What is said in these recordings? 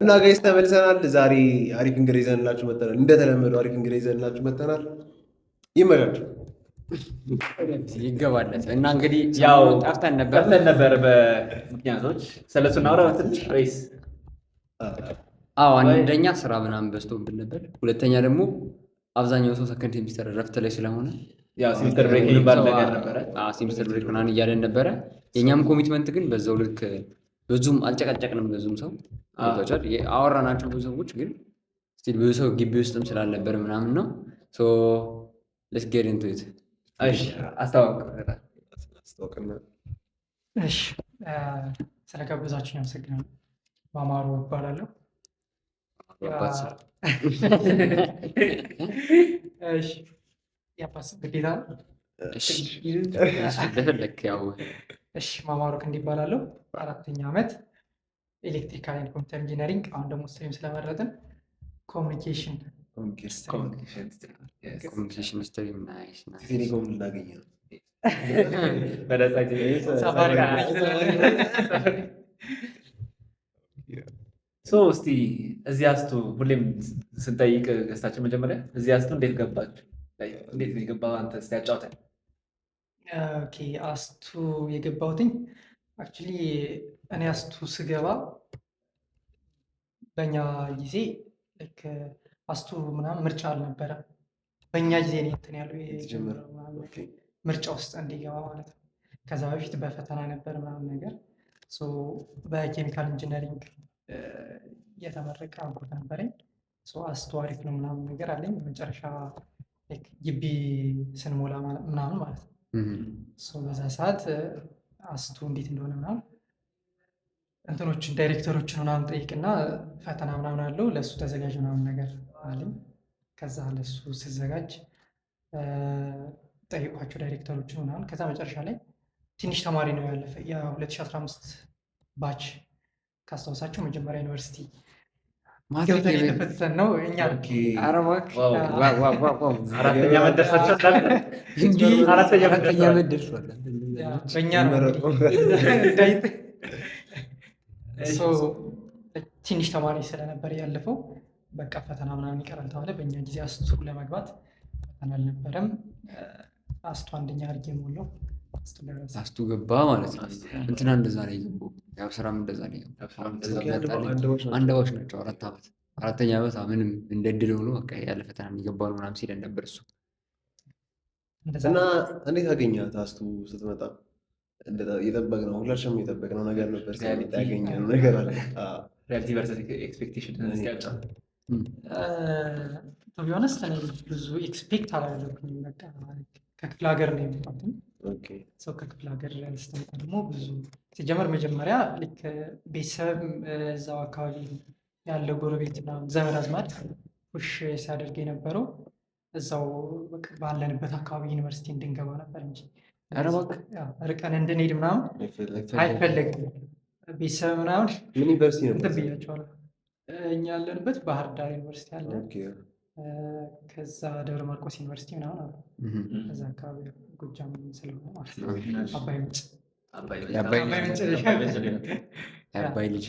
እና ጋይስ ተመልሰናል። ዛሬ አሪፍ እንግዲህ ይዘንላችሁ መጥተናል። እንደተለመደው አሪፍ እንግዲህ ይዘንላችሁ መጥተናል። ይመቻችሁ። ይገባለት እና እንግዲህ ያው ጠፍተን ነበር በምክንያቶች ስለሱ እናወራ ትንሽ ወይስ? አንደኛ ስራ ምናምን በዝቶብን ነበር። ሁለተኛ ደግሞ አብዛኛው ሰው ሰከንድ ሴሚስተር ረፍት ላይ ስለሆነ ያው ሴሚስተር ብሬክ የሚባል ነገር ነበረ። ሴሚስተር ብሬክ ምናምን እያለን ነበረ። የእኛም ኮሚትመንት ግን በዛው ልክ ብዙም አልጨቀጨቅንም። ብዙም ሰው አወራናቸው ብዙ ሰዎች ግን ስቲል ብዙ ሰው ግቢ ውስጥም ስላልነበር ምናምን ነው። ሌትስ ጌት ኢንቱ ኢት። እሺ አስተዋውቅና እሺ ስለጋበዛችሁኝ አመሰግናለሁ። ማማሩ እባላለሁ። እሺ ያባስ ግዴታ ነው። እሺ ማማሩ ክንድ ይባላለሁ። 4ኛ ዓመት ኤሌክትሪካል ኤንድ ኮምፒውተር ኢንጂነሪንግ። አሁን ደግሞ ስትሪም ስለመረጥን ኮሚኒኬሽን ስትሪም። ናይስ ቴሌኮም ልናገኝ ነው። እስቲ እዚህ አስቱ ሁሌም ስንጠይቅ ገስታችን መጀመሪያ እዚህ አስቱ እንዴት ገባችሁ? እንዴት ነው የገባው? አንተ እስቲ ያጫውተን። ኦኬ አስቱ የገባሁትኝ አክቹሊ እኔ አስቱ ስገባ በእኛ ጊዜ ልክ አስቱ ምናምን ምርጫ አልነበረም። በእኛ ጊዜ ነው እንትን ያለው ምርጫ ውስጥ እንዲገባ ማለት ነው። ከዛ በፊት በፈተና ነበር ምናምን ነገር። በኬሚካል ኢንጂነሪንግ የተመረቀ አጎት ነበረኝ። አስቱ አሪፍ ነው ምናምን ነገር አለኝ። መጨረሻ ግቢ ስንሞላ ምናምን ማለት ነው። በዛ ሰዓት አስቱ እንዴት እንደሆነ ምናምን እንትኖችን ዳይሬክተሮችን ምናምን ጠይቅና ፈተና ምናምን አለው ለእሱ ተዘጋጅ ምናምን ነገር አለኝ። ከዛ ለእሱ ስዘጋጅ ጠይቋቸው ዳይሬክተሮችን ምናምን። ከዛ መጨረሻ ላይ ትንሽ ተማሪ ነው ያለፈ የ2015 ባች ካስታወሳቸው መጀመሪያ ዩኒቨርሲቲ የተፈተን ነው እኛ ትንሽ ተማሪ ስለነበር ያለፈው በቃ ፈተና ምናምን ይቀራል ተባለ። በእኛ ጊዜ አስቱ ለመግባት ፈተና አልነበረም። አስቱ አንደኛ አድርጌ ሞላው። አስቱ ገባ ማለት ነው። እንትና እንደዛ ነው የገባው። ያው ስራም እንደዛ ነው የገባው። አንድ ባች ናቸው 4 ዓመት 4ኛ ዓመት ምንም እንደ እድል ሆኖ በቃ ያለ ፈተና የሚገባው ምናምን ሲለን ነበር እሱ። እና እንዴት አገኛት አስቱ ስትመጣ? የጠበቅነው ሁላችንም የጠበቅነው ነገር ነበር። ያገኘነው ነገር አለ። ሪያሊቲ ቨርሰስ ኤክስፔክቴሽን ቱ ቢ ኦነስት እኔ ብዙ ኤክስፔክት አላደረኩኝም። በቃ ከክፍለ ሀገር ነው የመጣሁት። ሰው ከክፍለ ሀገር ስትመጣ ደግሞ ብዙ ሲጀመር መጀመሪያ ልክ ቤተሰብ እዛው አካባቢ ያለው ጎረቤት ዘመድ አዝማድ ፑሽ ሲያደርግ የነበረው እዛው ባለንበት አካባቢ ዩኒቨርሲቲ እንድንገባ ነበር እንጂ ርቀን እንድንሄድ ምናምን አይፈለግም። ቤተሰብ ምናምን ምን ዩኒቨርሲቲ ነው እንትን ብያቸዋለሁ። እኛ ያለንበት ባህር ዳር ዩኒቨርሲቲ አለ። ከዛ ደብረ ማርቆስ ዩኒቨርሲቲ ምናምን አለ። ከዛ አካባቢ ጎጃም ስለሆነ ማለት ነው። አባይ ምንጭ የአባይ ልጅ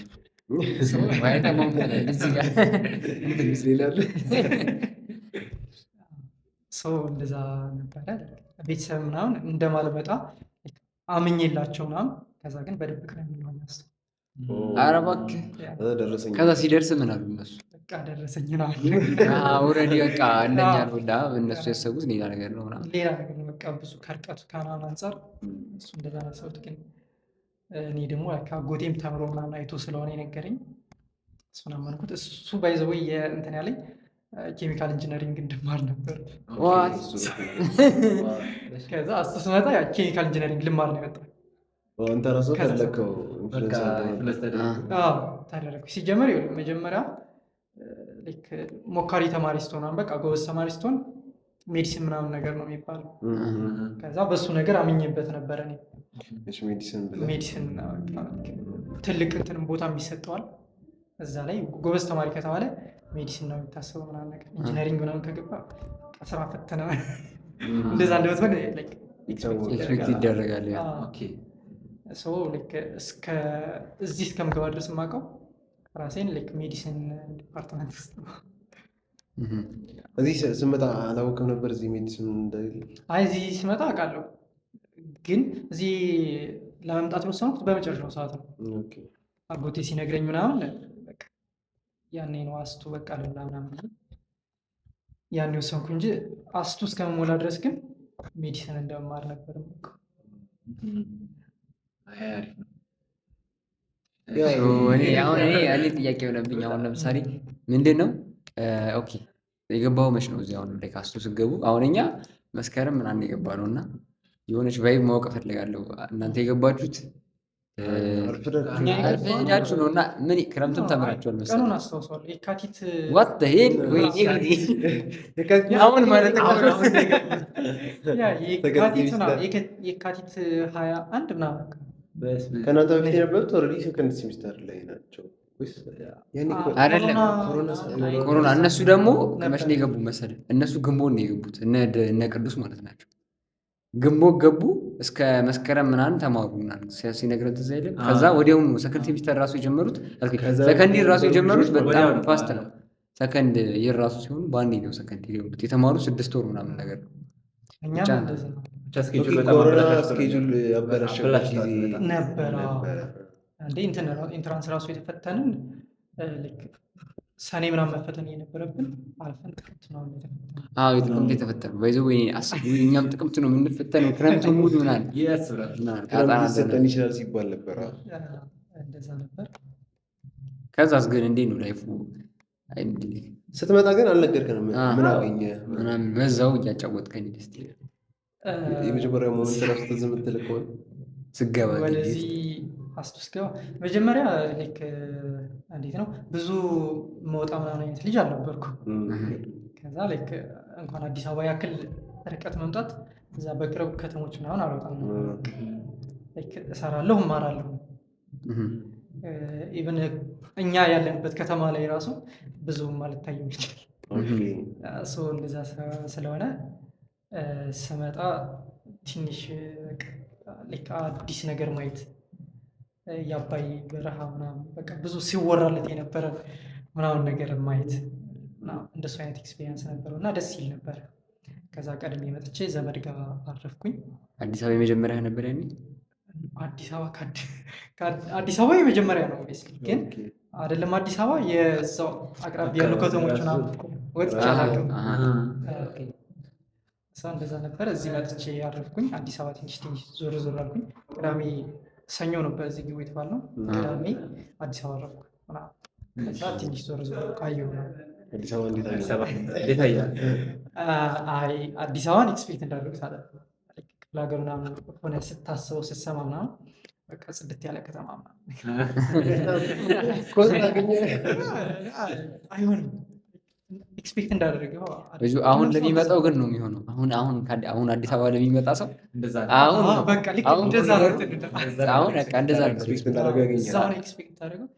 እንደዛ ነበረ። ቤተሰብ ምናምን እንደማልመጣ አምኜላቸው ምናምን። ከዛ ግን በድብቅ ነው የምንሆነው። ኧረ እባክህ ከዛ ሲደርስ ምን አሉ እነሱ? በቃ ደረሰኝ ነው ኦልሬዲ በቃ እንደኛ ነው። እነሱ ያሰቡት ሌላ ነገር ነው ምናምን ሌላ ነገር ነው። በቃ ብዙ ከርቀቱ ከናን አንጻር እሱ እንደዛ ነው ያሰቡት። ግን እኔ ደግሞ አጎቴም ተምሮ ምናምን አይቶ ስለሆነ የነገረኝ እሱን አመንኩት። እሱ ባይዘው እንትን ያለኝ ኬሚካል ኢንጂነሪንግ እንድማር ነበር። ከዛ እሱ ስመጣ ኬሚካል ኢንጂነሪንግ ልማር ነው የመጣው። አንተ ራስህ ፈለከው? ታደረኩ። ሲጀመር መጀመሪያ ሞካሪ ተማሪ ስትሆን በቃ ጎበዝ ተማሪ ስትሆን ሜዲሲን ምናምን ነገር ነው የሚባለው። ከዛ በሱ ነገር አምኜበት ነበረ። ሜዲሲን ትልቅ እንትን ቦታ የሚሰጠዋል። እዛ ላይ ጎበዝ ተማሪ ከተባለ ሜዲሲን ነው የሚታሰበው ምናምን ነገር። ኢንጂነሪንግ ምናምን ከገባ ስራ ፈተነ እንደዛ እንደምትሆን ኤክስፔክት ይደረጋል። እዚህ እስከምገባ ድረስ የማውቀው ራሴን ልክ ሜዲሲን ዲፓርትመንት ውስጥ ነው። እዚህ ስመጣ አላወቅም ነበር እዚህ ሜዲሲን እንደሌለ። አይ እዚህ ስመጣ አውቃለሁ፣ ግን እዚህ ለመምጣት የወሰንኩት በመጨረሻው ሰዓት ነው። አጎቴ ሲነግረኝ ምናምን በቃ ያኔ ነው አስቱ በቃ ልብላ ምናምን ያኔ ወሰንኩ እንጂ አስቱ እስከመሞላ ድረስ ግን ሜዲሲን እንደመማር ነበር። እኔ ጥያቄ ሆነብኝ። አሁን ለምሳሌ ምንድን ነው ኦኬ የገባው መች ነው? እዚህ አሁን ላይ ካስቱ ስገቡ አሁን እኛ መስከረም ምናምን የገባ ነው እና የሆነች ቫይብ ማወቅ እፈልጋለሁ። እናንተ የገባችሁት አርፍዳችሁ ነው እና ምን ክረምትም ተምራችኋል መሰለኝ። ቀኑን አስታውሰዋለሁ። የካቲት ዋት ሄል ወይ አሁን ማለት የካቲት 21 ምናምን ከእናንተ በፊት የነበሩት ኦልሬዲ ሰከንድ ሴሚስተር ላይ ናቸው አይደለም? ኮሮና እነሱ ደግሞ መች ነው የገቡ መሰለህ? እነሱ ግንቦት ነው የገቡት እነ ቅዱስ ማለት ናቸው። ግንቦት ገቡ እስከ መስከረም ምናምን ተማሩ ምናምን ሲነግረን ትዝ አይልም? ከዛ ወዲያውኑ ሰከንድ ሴሚስተር ራሱ የጀመሩት ሰከንድ ይር ራሱ የጀመሩት በጣም ፋስት ነው። ሰከንድ ይር ራሱ ሲሆኑ በአንዴ ነው ሰከንድ ይር የገቡት። የተማሩት 6 ወር ምናምን ነገር ነው። ስኬጁል ያበላሸበት ነበረ። ኢንትራንስ ራሱ የተፈተንን ሰኔ ምናምን መፈተን እየነበረብን አልፈን ጥቅምት ነው ጥቅምት የተፈተኑ በይዘ ወይ እኛም ጥቅምት ነው የምንፈተነው። ክረምት ሙሉ ምናምን ሊሰጠን ይችላል ሲባል ነበረ። እንደዛ ነበር። ከዛስ ግን እንዴት ነው ላይፉ? ስትመጣ ግን አልነገርከንም ምን አገኘ ምናምን በዛው እያጫወትከኝ ደስ ይላል። የመጀመሪያው ሞመንት ራሱ ትዝ የምትል ከሆነ ስገባ ወደዚህ አስቱ ስገባ መጀመሪያ ልክ እንዴት ነው ብዙ መውጣ ምናምን አይነት ልጅ አልነበርኩም። ከዛ ልክ እንኳን አዲስ አበባ ያክል ርቀት መምጣት እዛ በቅርብ ከተሞች ምናምን አልወጣም ነበር። ልክ እሰራለሁ እማራለሁ። ኢቨን እኛ ያለንበት ከተማ ላይ ራሱ ብዙም አልታይም ይችላል። እንደዛ ስለሆነ ስመጣ ትንሽ አዲስ ነገር ማየት የአባይ በረሃ ምናምን በቃ ብዙ ሲወራለት የነበረ ምናምን ነገር ማየት እንደሱ አይነት ኤክስፔሪንስ ነበረው እና ደስ ይል ነበር። ከዛ ቀድሜ መጥቼ ዘመድ ጋር አረፍኩኝ። አዲስ አበባ የመጀመሪያ ነበር ያኔ? አዲስ አበባ የመጀመሪያ ነው ግን አይደለም። አዲስ አበባ የዛው አቅራቢ ያሉ ከተሞች ወጥቼ አላውቅም። እንደዛ ነበር። እዚህ መጥቼ አረፍኩኝ። አዲስ አበባ ትንሽ ዞር ዞር አልኩኝ። ቅዳሜ ሰኞ ነበር እዚህ ግቡ የተባልነው። ቅዳሜ አዲስ አበባ አረፍኩ። ከዛ ትንሽ ዞር ዞር ካየሁ አዲስ አበባ እንዴት አያል? አዲስ አበባን ኤክስፔክት እንዳደረጉት አለ ክፍለ ሀገር ምናምን ሆነ ስታስበው ስትሰማ ምናምን በቃ ጽድት ያለ ከተማ አይሆንም ኤክስፔክት እንዳደረገው። አሁን ለሚመጣው ግን ነው የሚሆነው። አሁን አዲስ አበባ ለሚመጣ ሰው አሁን ኤክስፔክት ታደርገው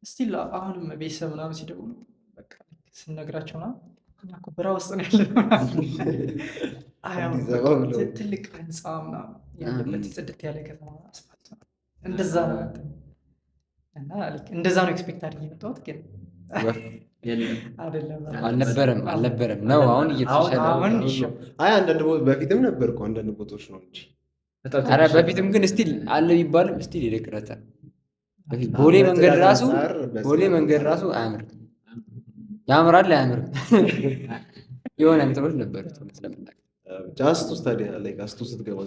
ስቲል አሁንም ቤተሰብ ምናምን ሲደውሉ በቃ ስንነግራቸው እኛ እኮ በረሃ ውስጥ ነው ያለነው። ትልቅ ህንፃ ምናምን ያለበት ጽድት ያለ ከተማ አስፋልት ነው። እንደዛ ነው እና እንደዛ ነው ኤክስፔክት አድርጌ የመጣሁት ግን አልነበረም ነው። አሁን እየተሻለ አንዳንድ በፊትም ነበር እኮ አንዳንድ ቦታዎች ነው እንጂ ኧረ በፊትም ግን ስቲል አለ ቢባልም ስቲል የደቅረተ ቦሌ መንገድ ራሱ አያምርም። ያምራል አያምርም የሆነ እንትኖች ነበሩት ለምናውቅ። አስቱ ታዲያ አስቱ ስትገባ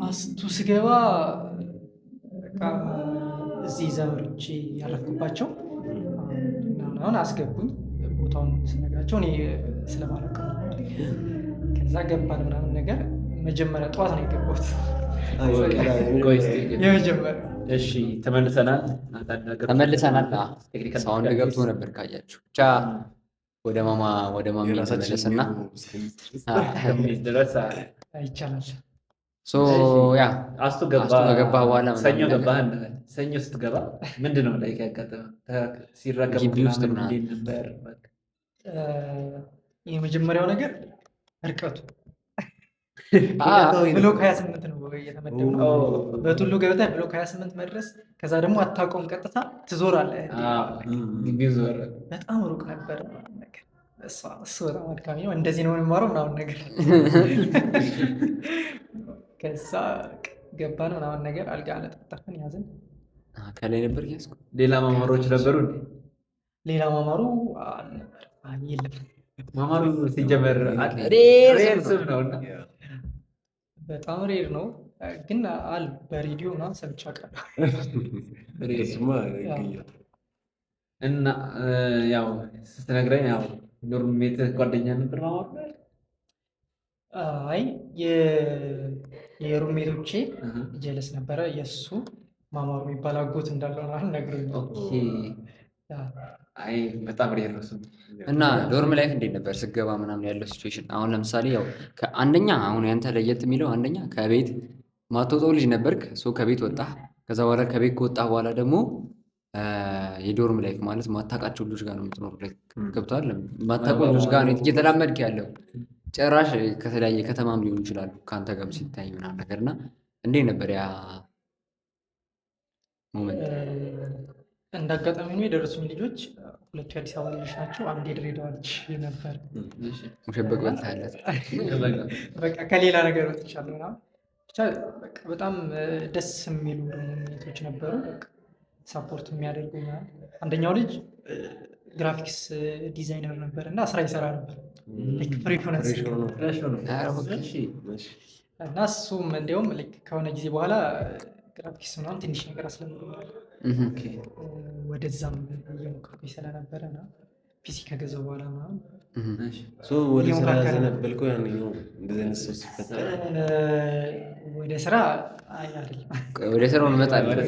አስቱ ስገባ እዚህ ዘመዶች ያረፍኩባቸው አሁን አስገቡኝ። ቦታውን ስነግራቸው እኔ ስለማላውቅ ከዛ ገባን ምናምን ነገር። መጀመሪያ ጠዋት ነው የገባሁት የመጀመሪያ። እሺ ተመልሰናል። ሳውንድ ገብቶ ነበር ካያችሁ። ብቻ ወደ ማሚ ተመለሰና ድረስ ይቻላል። አስቱ ገባ በኋላ ሰኞ ገባህ። ሰኞ ስትገባ ምንድን ነው ላይ ያጋጠመው? ሲረከብ ግቢ ውስጥ ነበር? የመጀመሪያው ነገር እርቀቱ ብሎክ 28 ነው የተመደብነው። በቱሉ ገብተህ ብሎክ 28 መድረስ፣ ከዛ ደግሞ አታውቀውም፣ ቀጥታ ትዞራለህ። በጣም ሩቅ ነበር። እሱ በጣም አድካሚ ነው። እንደዚህ ነው የምንማረው ምናምን ነገር። ከዛ ገባን ምናምን ነገር፣ አልጋ አለጠጠፍን ያዝን። ከላይ ነበር ያዝኩ። ሌላ ማማሮች ነበሩ? ሌላ ማማሩ አልነበር፣ የለም። ማማሩ ሲጀመር ሬር ስም ነው እና በጣም ሬር ነው፣ ግን አል በሬዲዮ ምናምን ሰምቼ አውቃለሁ። እና ያው ስትነግረኝ ያው ዶርሜት ጓደኛ ነበር ማማሩ? አይ የሩሜቶቼ ጀለስ ነበረ። የእሱ ማማሩ የሚባል አጎት እንዳለው ምናምን ነግሮኝ። አይ በጣም ሬር ነው ስም። እና ዶርም ላይፍ እንዴት ነበር ስገባ ምናምን ያለው ሲቹዌሽን? አሁን ለምሳሌ ያው አንደኛ አሁን ያንተ ለየት የሚለው አንደኛ ከቤት ማትወጣው ልጅ ነበርክ። ከቤት ወጣህ። ከዛ በኋላ ከቤት ከወጣህ በኋላ ደግሞ የዶርም ላይፍ ማለት ማታውቃቸው ልጆች ጋር ነው የምትኖሩ። ገብቶሃል? ማታውቀው ልጆች ጋር ነው እየተላመድክ ያለው። ጭራሽ ከተለያየ ከተማም ሊሆኑ ይችላሉ ከአንተ ጋርም ሲታይ ምናምን ነገር እና እንዴት ነበር ያ ሞመንት? እንደ አጋጣሚ ነው የደረሱኝ ልጆች ሁለቱ የአዲስ አበባ ልጆች ናቸው። አንድ የድሬዳዋ ልጅ ነበር። ሙሸበቅ በልታለት በቃ ከሌላ ነገር ወጥቻለሁ ምናምን ብቻ በቃ በጣም ደስ የሚሉ ሩሜቶች ነበሩ። በቃ ሳፖርት የሚያደርጉ ምናምን። አንደኛው ልጅ ግራፊክስ ዲዛይነር ነበር እና ስራ ይሰራ ነበር እና እሱም እንዲያውም ከሆነ ጊዜ በኋላ ግራፊክስ ምናምን ትንሽ ነገር አስለምዶናል። ወደዛም እየሞከርኩኝ ስለነበረ እና ፒሲ ከገዛው በኋላ ምናምን ወደ ስራ ዘነበልከው? ያኔ ነው እንደዚህ አይነት ሰው ሲፈጠር ወደ ስራ አይደለም፣ ወደ ስራው እንመጣለን።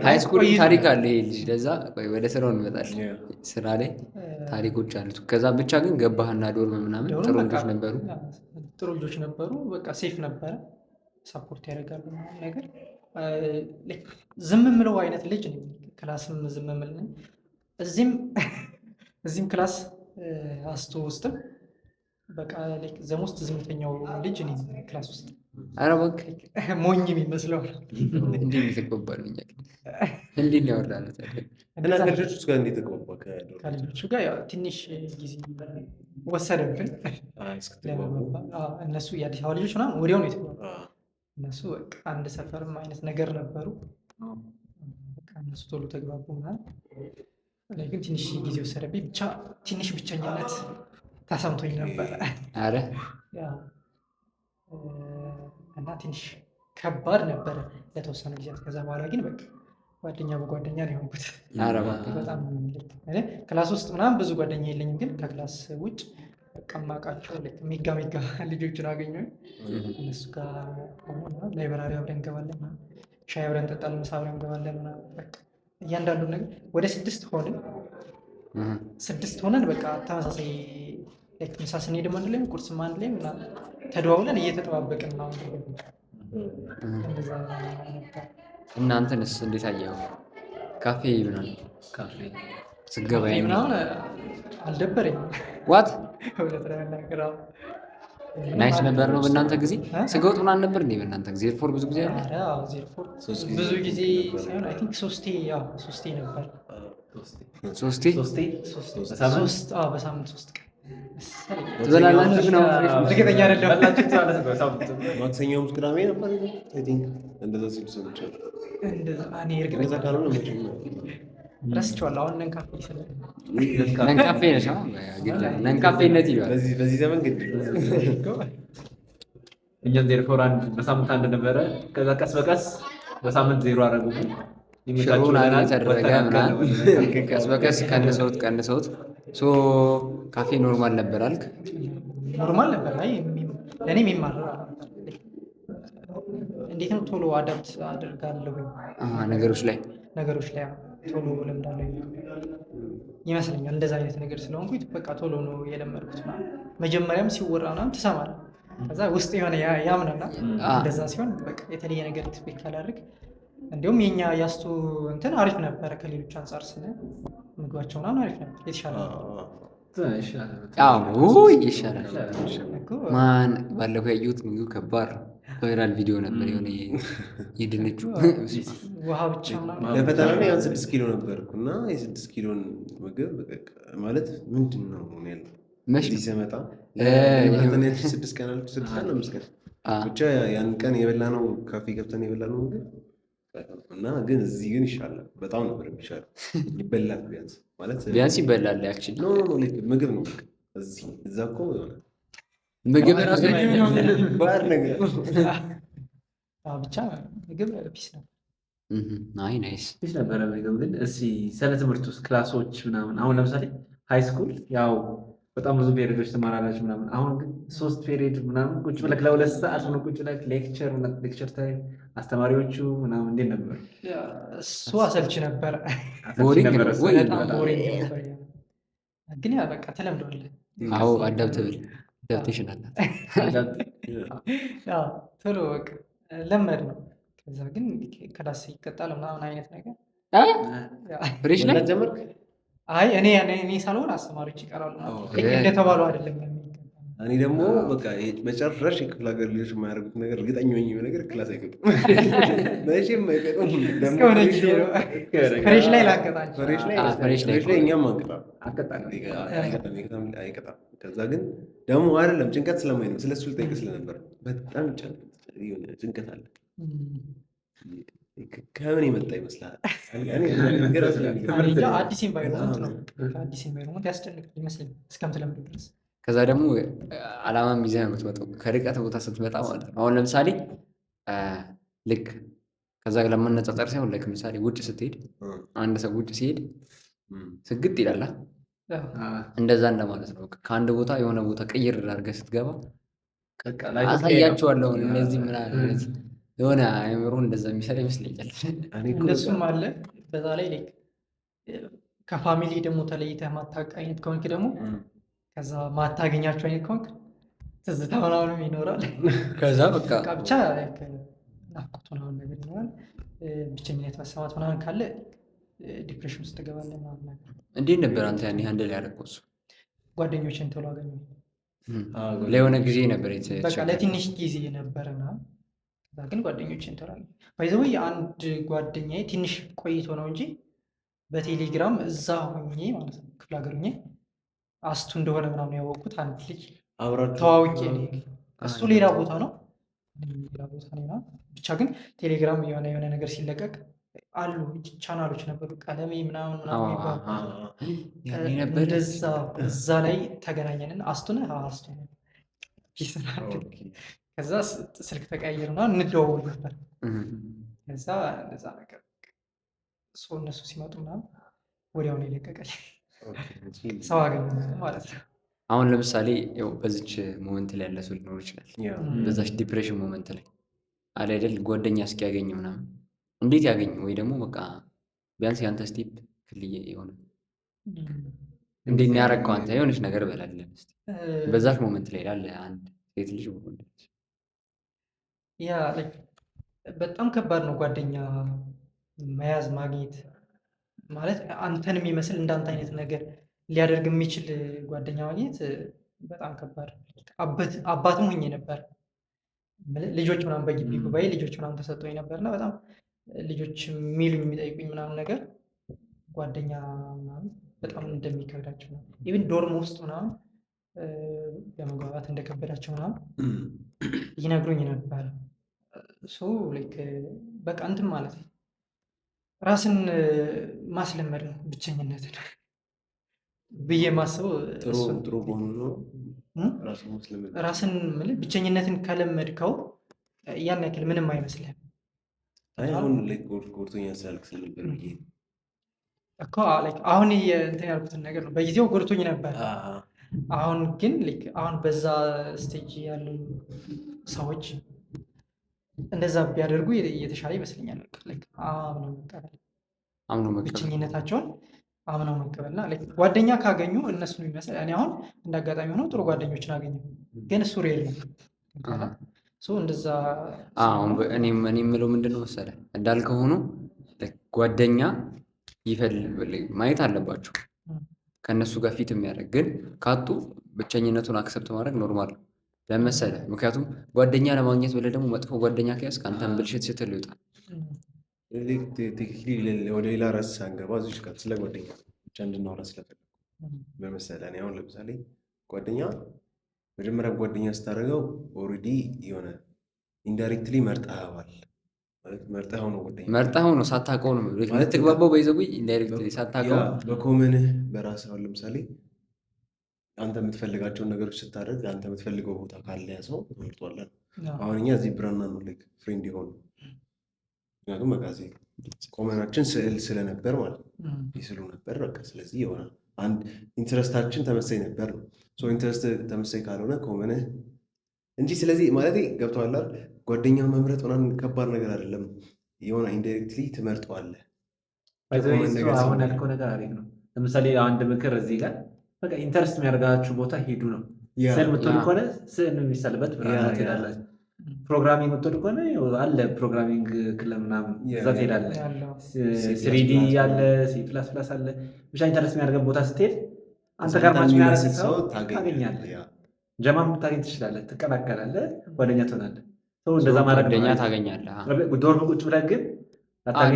ሃይ ስኩል ታሪክ አለ ይሄ ልጅ። ለዛ ወደ ስራው እንመጣለን። ስራ ላይ ታሪኮች አሉት። ከዛ ብቻ ግን ገባህና ዶርም ምናምን ጥሩ ልጆች ነበሩ። ጥሩ ልጆች ነበሩ። በቃ ሴፍ ነበረ፣ ሳፖርት ያደርጋሉ ነገር። ዝም የምለው አይነት ልጅ ነኝ። ክላስም ዝም የምል ነኝ። እዚህም ክላስ አስቶ ውስጥም በቃ ዘም ውስጥ ዝምተኛው ልጅ እኔ ክላስ ውስጥ። ኧረ እባክህ ሞኝ የሚመስለው እንዴ ተቆባል። እንዴት ነው ያወራለት? እና ከልጆቹ ጋር እንዴት ተቆባ? ከልጆቹ ጋር ያው ትንሽ ጊዜ ወሰደብን። እነሱ የአዲስ አበባ ልጆች ምናምን ወዲያው ነው የተግባቡ። እነሱ በቃ አንድ ሰፈርም አይነት ነገር ነበሩ። በቃ እነሱ ቶሎ ተግባቡ ምናምን። እኔ ግን ትንሽ ጊዜ ወሰደብኝ። ብቻ ትንሽ ብቸኝነት ተሰምቶኝ ነበረ። አረ እና ትንሽ ከባድ ነበረ ለተወሰነ ጊዜያት። ከዛ በኋላ ግን በቃ ጓደኛ በጓደኛ ነው የሆንኩት። በጣም ክላስ ውስጥ ምናምን ብዙ ጓደኛ የለኝም፣ ግን ከክላስ ውጭ በቃ የማውቃቸው ሜጋ ልጆችን አገኘሁኝ። እነሱ ጋር ላይብራሪ አብረን እንገባለን፣ ሻይ አብረን እንጠጣለን፣ ምሳ አብረን እንገባለን። በቃ እያንዳንዱ ነገር ወደ 6 ሆነን በቃ ተመሳሳይ ምሳ ስንሄድም አንድ ላይ፣ ቁርስም አንድ ላይ ተደዋውለን እየተጠባበቅን ነው። እናንተንስ እንዴት አየኸው? ካፌ ምናምን ስገባ ምናምን አልደበረኝም። ዋት ናይስ ነበር ነው በእናንተ ጊዜ? ስገውጥ ምናምን ነበር እንዴ በእናንተ ጊዜ? ዜርፎር ብዙ ጊዜ አለ። ብዙ ጊዜ ሳይሆን አይ ቲንክ ሶስቴ ነበር። በሳምንት 3 ቀን ትበላላችሁ ነው? እርግጠኛ አይደለም። ማክሰኞም ቅዳሜ ነበር አይ ቲንክ እንደዛ ሲሉ ሰምቻለሁ። እኔ እርግጠኛ ረስቼዋለሁ። አሁን ነንካፌ ይሰራል። ነንካፌ ነሽ? ነንካፌነት ይላል በዚህ ዘመን ግድ እኛ ዜርፎር በሳምንት አንድ ነበረ። ከዛ ቀስ በቀስ በሳምንት 0 አደረጉ። ሽሩን ተደረገ ምናምን ቀስ በቀስ ቀንሰውት ካፌ ኖርማል ነበር አልክ? ኖርማል ነበር። አይ ለእኔ የሚማረር እንዴት ነው ቶሎ አዳፕት አደርጋለሁ ነገሮች ላይ ቶሎ ለምዳለሁ ይመስለኛል። እንደዛ አይነት ነገር ስለሆንኩኝ በቃ ቶሎ ነው የለመድኩት። መጀመሪያም ሲወራ ምናምን ትሰማለህ፣ ከዛ ውስጥ የሆነ ያምናና እንደዛ ሲሆን በቃ የተለየ ነገር ኤክስፔክት አላደርግ። እንዲሁም የኛ ያስቱ እንትን አሪፍ ነበረ ከሌሎች አንጻር ስለ ምግባቸው ምናምን አሪፍ ነበር፣ የተሻለ ይሻላል። ማን ባለፈው ያየሁት ምግብ ከባድ ነው። ቫይራል ቪዲዮ ነበር የሆነ የድንቹ ውሃ ብቻ ለፈተና ላይ ያን 6 ኪሎ ነበርኩ እና የ6 ኪሎን ምግብ ማለት ምንድን ነው ያለው እዚህ ስመጣ ፈተና 6 ቀን አልኩ 6 ቀን 5 ቀን ብቻ ያን ቀን የበላነው ካፌ ገብተን የበላነው ምግብ እና ግን እዚህ ግን ይሻላል። በጣም ነበር የሚሻለው። ይበላል ቢያንስ ማለት ቢያንስ ይበላል። አክቹሊ ኖ ምግብ ነው እዚህ እዛ እኮ የሆነ ምግብ ራሱ ባር ነገር ብቻ ምግብ ፒስ ነው። አይ ናይስ ፒስ ነበረ ምግብ። ግን እስኪ ስለ ትምህርት ውስጥ ክላሶች ምናምን አሁን ለምሳሌ ሃይ ስኩል ያው በጣም ብዙ ፔሪዶች ትማራላችሁ ምናምን። አሁን ግን 3 ፔሪድ ምናምን ቁጭ ብለህ ለ2 ሰዓት ነው ቁጭ ብለህ ሌክቸር ታይም አስተማሪዎቹ ምናምን እንዴት ነበር? እሱ አሰልች ነበረ። ቦሪንግ ነው ወይ? በጣም ቦሪንግ ነበር። ግን ያ በቃ ተለምዷል። አዎ አዳፕቴሽን አላት። ቶሎ በቃ ለመድ ነው። ከዛ ግን ክላስ ይቀጣል ምናምን አይነት ነገር ፍሬሽ ላይ ጀመርክ? አይ እኔ ሳልሆን አስተማሪዎች ይቀራሉ እንደተባሉ አይደለም። እኔ ደግሞ በቃ መጨረሻ የክፍለ ሀገር ልጆች የማያደርጉት ነገር እርግጠኛ ሆኜ ነገር ክላስ አይገጡም። መቼም አይገጡም። ፍሬሽ ላይ ላንቀጣቸው ፍሬሽ ላይ እኛም አንቀጣም። አይቀጣም። ከዛ ግን ደግሞ አይደለም ጭንቀት ስለማይ ነው ስለሱ ልጠይቅ ስለነበር በጣም ጭንቀት አለ። ከምን የመጣ ይመስላል? አዲስ ኢንቫይሮመንት ነው። አዲስ ኢንቫይሮመንት ያስጨንቃል ይመስለኛል እስከምትለምዱ ድረስ። ከዛ ደግሞ አላማ ይዘህ ነው የምትመጣው ከርቀት ቦታ ስትመጣ ማለት ነው። አሁን ለምሳሌ ልክ ከዛ ለማነጻጸር ሳይሆን ልክ ምሳሌ ውጭ ስትሄድ አንድ ሰው ውጭ ሲሄድ ስግጥ ይላል። እንደዛ እንደማለት ነው። ከአንድ ቦታ የሆነ ቦታ ቅይር አድርገህ ስትገባ አሳያቸዋለሁ እነዚህ ምናምን የሆነ አእምሮ እንደዛ የሚሰራ ይመስለኛል። እንደሱም አለ። በዛ ላይ ከፋሚሊ ደግሞ ተለይተህ ማታውቅ አይነት ከሆንክ ደግሞ ከዛ ማታገኛቸው አይነት ከሆንክ ትዝታ ምናምንም ይኖራል። ከዛ በቃ ብቻ ናፍቆት ምናምን ነገር ይኖራል። ብቸኝነት መሰማት ምናምን ካለ ዲፕሬሽን ውስጥ ትገባለህ ምናምን ነገር። እንዴት ነበር አንተ ያኔ አንድ ላይ ያደረገው? እሱ ጓደኞችን ቶሎ አገኘሁ። ለሆነ ጊዜ ነበር በቃ ለትንሽ ጊዜ ነበረ ምናምን። ከዛ ግን ጓደኞችን ቶሎ አገኘሁ። ባይዘው የአንድ ጓደኛዬ ትንሽ ቆይቶ ነው እንጂ በቴሌግራም እዛ ሆኜ ማለት ነው ክፍለ ሀገር ሆኜ አስቱ እንደሆነ ምናምን ያወቅኩት አንድ ልጅ ተዋውቄ እሱ ሌላ ቦታ ነው ሌላ ቦታ ነው። ብቻ ግን ቴሌግራም የሆነ ነገር ሲለቀቅ አሉ ቻናሎች ነበሩ ቀለሜ ምናምን እንደዛ እዛ ላይ ተገናኘንና አስቱነ አስቱ ከዛ ስልክ ተቀያየርና እንደዋወል ነበር። ከዛ እንደዛ ነገር እነሱ ሲመጡ ምናምን ወዲያውኑ የለቀቀኝ ሰው አገኘ ማለት ነው። አሁን ለምሳሌ በዚች ሞመንት ላይ ያለ ሰው ሊኖር ይችላል። በዛች ዲፕሬሽን ሞመንት ላይ አለ አይደል ጓደኛ እስኪያገኝ ምናምን እንዴት ያገኝ? ወይ ደግሞ በቃ ቢያንስ ያንተ ስቴፕ ክልዬ የሆነ እንዴት ነው ያደረግከው አንተ? የሆነች ነገር በላለን እስኪ በዛች ሞመንት ላይ ያለ አንድ ሴት ልጅ ወንድ ያ በጣም ከባድ ነው ጓደኛ መያዝ ማግኘት ማለት አንተን የሚመስል እንዳንተ አይነት ነገር ሊያደርግ የሚችል ጓደኛ ማግኘት በጣም ከባድ። አባትም ሆኜ ነበር ልጆች ምናምን በግቢ ጉባኤ ልጆች ምናምን ተሰጥቶኝ ነበርና በጣም ልጆች የሚሉኝ የሚጠይቁኝ ምናምን ነገር ጓደኛ ምናምን በጣም እንደሚከብዳቸው ነው። ኢቭን ዶርም ውስጥ ምናምን ለመግባባት እንደከበዳቸው ምናምን ይነግሩኝ ነበር። በቃ እንትን ማለት ነው ራስን ማስለመድ ነው ብቸኝነትን ብዬ ማስበው ጥሩ በሆኑ ነው። ራስን ብቸኝነትን ከለመድከው ያን ያክል ምንም አይመስልህም። አሁን ጎድቶኛ ስላልክ ስለነበር እኮ አሁን እንትን ያልኩትን ነገር ነው። በጊዜው ጎድቶኝ ነበር። አሁን ግን አሁን በዛ ስቴጅ ያሉ ሰዎች እንደዛ ቢያደርጉ የተሻለ ይመስለኛል። አምነው መቀበል ብቸኝነታቸውን አምነው መቀበልና ጓደኛ ካገኙ እነሱን የሚመስል እኔ አሁን እንደ አጋጣሚ ሆኖ ጥሩ ጓደኞችን አገኘሁ፣ ግን እሱ ሬር ነው እንደዛ። እኔ የምለው ምንድን ነው መሰለህ እንዳልከው ሆኖ ጓደኛ ማየት አለባቸው። ከእነሱ ጋር ፊት የሚያደርግ ግን ካጡ ብቸኝነቱን አክሰፕት ማድረግ ኖርማል ነው። ለመሰለ ምክንያቱም ጓደኛ ለማግኘት ብለህ ደግሞ መጥፎ ጓደኛ ከያዝክ አንተን ብልሽት ስትል ይወጣል። ወደ ሌላ ራስ ሳንገባ እዚች ጋር ስለ ጓደኛ ብቻ እንድናወራ ስለፈለኩ በመሰለ እኔ አሁን ለምሳሌ ጓደኛ መጀመሪያ ጓደኛ ስታደርገው ኦልሬዲ የሆነ ኢንዳይሬክትሊ መርጠኸዋል ማለት መርጠኸው ነው ጓደኛ መርጠኸው ነው ሳታውቀው ነው የምትግባባው። በይዘው ኢንዳይሬክትሊ ሳታውቀው በኮመንህ በራስህ አሁን ለምሳሌ አንተ የምትፈልጋቸውን ነገሮች ስታደርግ አንተ የምትፈልገው ቦታ ካለ ያ ሰው ትመርጧለህ። አሁን እኛ እዚህ ብራና ነው ላይክ ፍሬንድ የሆኑ ምክንያቱም በቃ እዚህ ኮመናችን ስዕል ስለነበር ማለት ይስሉ ነበር በቃ ስለዚህ የሆነ አንድ ኢንትረስታችን ተመሳይ ነበር ነው። ኢንትረስት ተመሳይ ካልሆነ ኮመንህ እንጂ ስለዚህ ማለት ገብቶሃል አይደል? ጓደኛ መምረጥ ምናምን ከባድ ነገር አይደለም። የሆነ ኢንዳይሬክትሊ ትመርጠዋለህ። አሁን ያልከው ነገር አሪፍ ነው። ለምሳሌ አንድ ምክር እዚህ ጋር በቃ ኢንተረስት የሚያደርጋችሁ ቦታ ሂዱ ነው። ስዕል የምትወዱ ከሆነ ስዕል የሚሳልበት ብራና ትሄዳላችሁ። ፕሮግራሚንግ የምትወዱ ከሆነ አለ ፕሮግራሚንግ ክለብ ምናምን እዛ ትሄዳለህ። ስሪዲ አለ፣ ሲ ፕላስ ፕላስ አለ። ብቻ ኢንተረስት የሚያደርገን ቦታ ስትሄድ አንተ ጋር ማች የሚያደርግ ሰው ታገኛለህ። ጀማም ልታገኝ ትችላለህ፣ ትቀላቀላለህ፣ ጓደኛ ትሆናለህ። እንደዛ ማድረግ ጓደኛ ታገኛለህ። ዶርም ቁጭ ብለህ ግን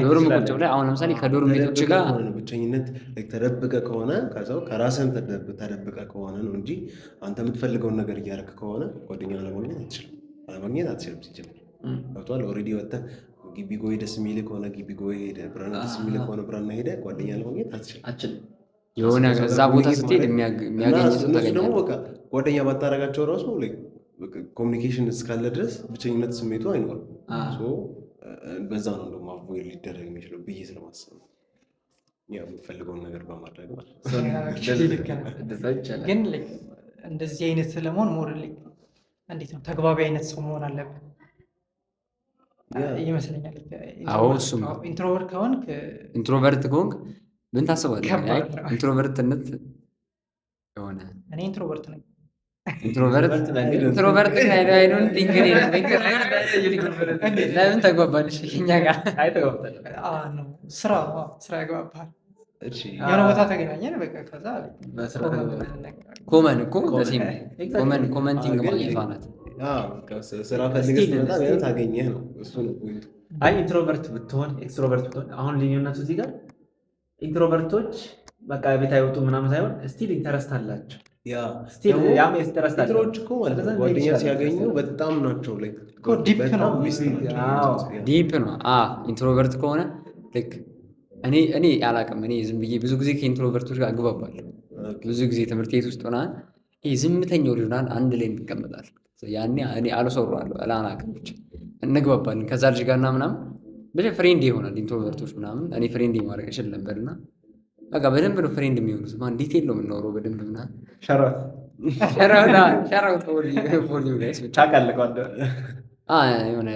ዶርም ቁጭ ብለህ አሁን ለምሳሌ ከዶርም ቤቶች ጋር ብቸኝነት ተደብቀ ከሆነ ከዛው ከራስህም ተደብቀ ከሆነ ነው እንጂ አንተ የምትፈልገውን ነገር እያደረክ ከሆነ ጓደኛ አለማግኘት አትችልም። ሲጀምር ገብቶሃል። ኦልሬዲ ወጥተህ ግቢ ጎይ ደስ የሚልህ ከሆነ ግቢ ጎይ ሄደህ ብራና ደስ የሚልህ ከሆነ ብራና ሄደህ ጓደኛ አለማግኘት አትችልም። የሆነ ከዛ ቦታ ስትሄድ የሚያገኝ ሰው ታገኛለህ። ደግሞ በቃ ጓደኛ ባታረጋቸው ራሱ ኮሚኒኬሽን እስካለ ድረስ ብቸኝነት ስሜቱ አይኖርም። በዛ ነው እንደውም አቮይድ ሊደረግ የሚችለው ብዬ ስለማስብ ነው። የምፈልገውን ነገር በማድረግ ማለት ግን እንደዚህ አይነት ለመሆን ሞር እንዴት ነው ተግባቢ አይነት ሰው መሆን አለብን ይመስለኛል። አዎ እሱም ኢንትሮቨርት ከሆንክ ምን ታስባለህ? ኢንትሮቨርትነት የሆነ እኔ ኢንትሮቨርት ነኝ። ኢንትሮቨርት ለምን ተግባባልሽ? ከእኛ ጋር ስራ ያግባባል። የሆነ ቦታ ተገናኘን በቃ ከዛ ኮመን እኮ ኮመንቲንግ ማግኘቷ ናት። ስራ ፈልገህ ስትመጣ ቢያንስ አገኘህ ነው እሱ ነው። አይ ኢንትሮቨርት ብትሆን ኤክስትሮቨርት ብትሆን አሁን ልዩነቱ እዚህ ጋር ኢንትሮቨርቶች በቃ ቤት አይወጡ ምናምን ሳይሆን ስቲል ኢንተረስት አላቸው። ኢንትሮች እኮ ማለት ነው ጓደኛ ሲያገኙ በጣም ናቸው ዲፕ ነው። ኢንትሮቨርት ከሆነ ልክ እኔ አላውቅም። እኔ ዝም ብዬ ብዙ ጊዜ ከኢንትሮቨርቶች ጋር እግባባለሁ። ብዙ ጊዜ ትምህርት ቤት ውስጥ ሆና ዝምተኛው ልጅ አንድ ላይ እንቀመጣለን። ያኔ እኔ አልሰራዋለሁ አላውቅም ብቻ እንግባባለን ከዛ ልጅ ጋር እና ምናምን ብቻ ፍሬንድ ይሆናል። ኢንትሮቨርቶች ምናምን እኔ ፍሬንድ ማድረግ እችል ነበር እና በቃ በደንብ ነው ፍሬንድ የሚሆኑት። ማን ዲቴል ነው የምናወራው በደንብ ምናምን የሆነ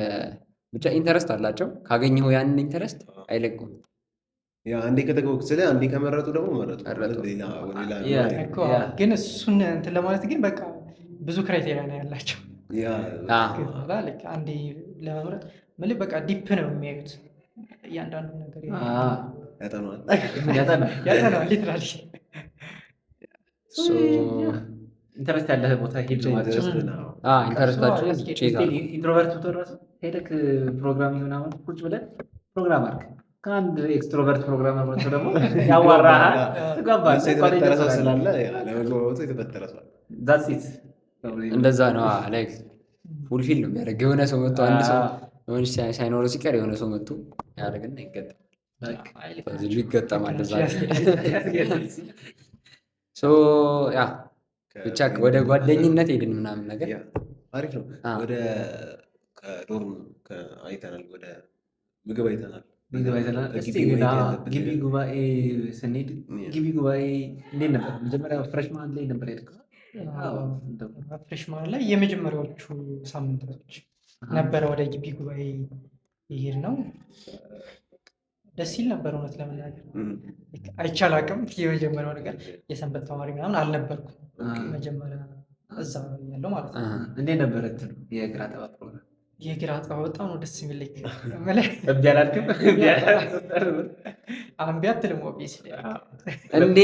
ብቻ ኢንተረስት አላቸው። ካገኘኸው ያንን ኢንተረስት አይለቁም። አንዴ ከተገቡ ስለ አንዴ ከመረጡ ደግሞ መረጡ። ግን እሱን እንትን ለማለት ግን በቃ ብዙ ክራይቴሪያ ነው ያላቸው። አንዴ ለመምረጥ ምን በቃ ዲፕ ነው የሚያዩት እያንዳንዱ ነገር ያጠናል ሊትራሊ ኢንተረስት ያለህ ቦታ ሄድ ናቸው። ኢንትሮቨርት ብትወራሱ ሄደክ ፕሮግራሚንግ ምናምን ቁጭ ብለህ ፕሮግራም አድርግ። ከአንድ ኤክስትሮቨርት ፕሮግራመር መጥቶ ደግሞ ያዋራሃል፣ ትግባባለህ። እንደዛ ነው። ላይክ ፉልፊል ነው የሚያደርግ። የሆነ ሰው መጥቶ አንድ ሰው ሳይኖረው ሲቀር የሆነ ሰው መጥቶ ያደርግና ይገጠማል። ብቻ ወደ ጓደኝነት ሄድን ምናምን ነገር አሪፍ ነው። ወደ ከዶርም አይተናል፣ ወደ ምግብ አይተናል። ግቢ ጉባኤ ስንሄድ ግቢ ጉባኤ እንዴት ነበር? መጀመሪያ ፍሬሽማን ላይ ነበር ሄድከው? ፍሬሽማን ላይ የመጀመሪያዎቹ ሳምንቶች ነበረ ወደ ግቢ ጉባኤ ይሄድ ነው። ደስ ይል ነበር እውነት ለመናገር አይቻል አቅም የመጀመሪያው ነገር የሰንበት ተማሪ ምናምን አልነበርኩም። መጀመሪያ እዛ ያለው ማለት ነው። እንዴት ነበረ የእግር አጠባ ፕሮግራም? የግራ አጥባ በጣም ነው ደስ የሚለኝ። እምቢ አላልክም? እምቢ አትልም ኦብቪየስሊ እንዴ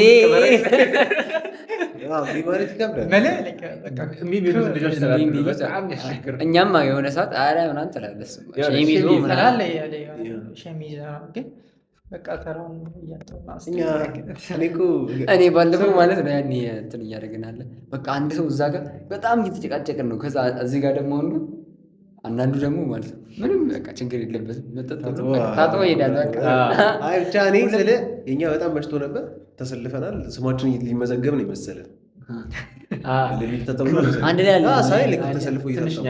የሚሉት ልጆች ስላሉ በጣም ያስቸግር። እኛማ የሆነ ሰዓት ኧረ ምናምን ትላለህ ሸሚዝ ነው ምናምን ትላለህ ሸሚዝ ግን በቃ ተራውን እኔ ባለፈው ማለት ነው ያኔ እንትን እያደረግን አለ በቃ አንድ ሰው እዛ ጋር በጣም እየተጨቃጨቅን ነው። ከዛ እዚህ ጋር ደግሞ አንዳንዱ ደግሞ ማለት ነው ምንም በቃ ችግር የለበትም መጠጥ ታጥቦ ይሄዳል። በቃ አይ ብቻ እኔ ስለ የኛ በጣም መሽቶ ነበር ተሰልፈናል። ስማችን ሊመዘገብ ነው የመሰለን አንድ ላይ ያለ ሳይ ልክ ተሰልፎ እየጠጣ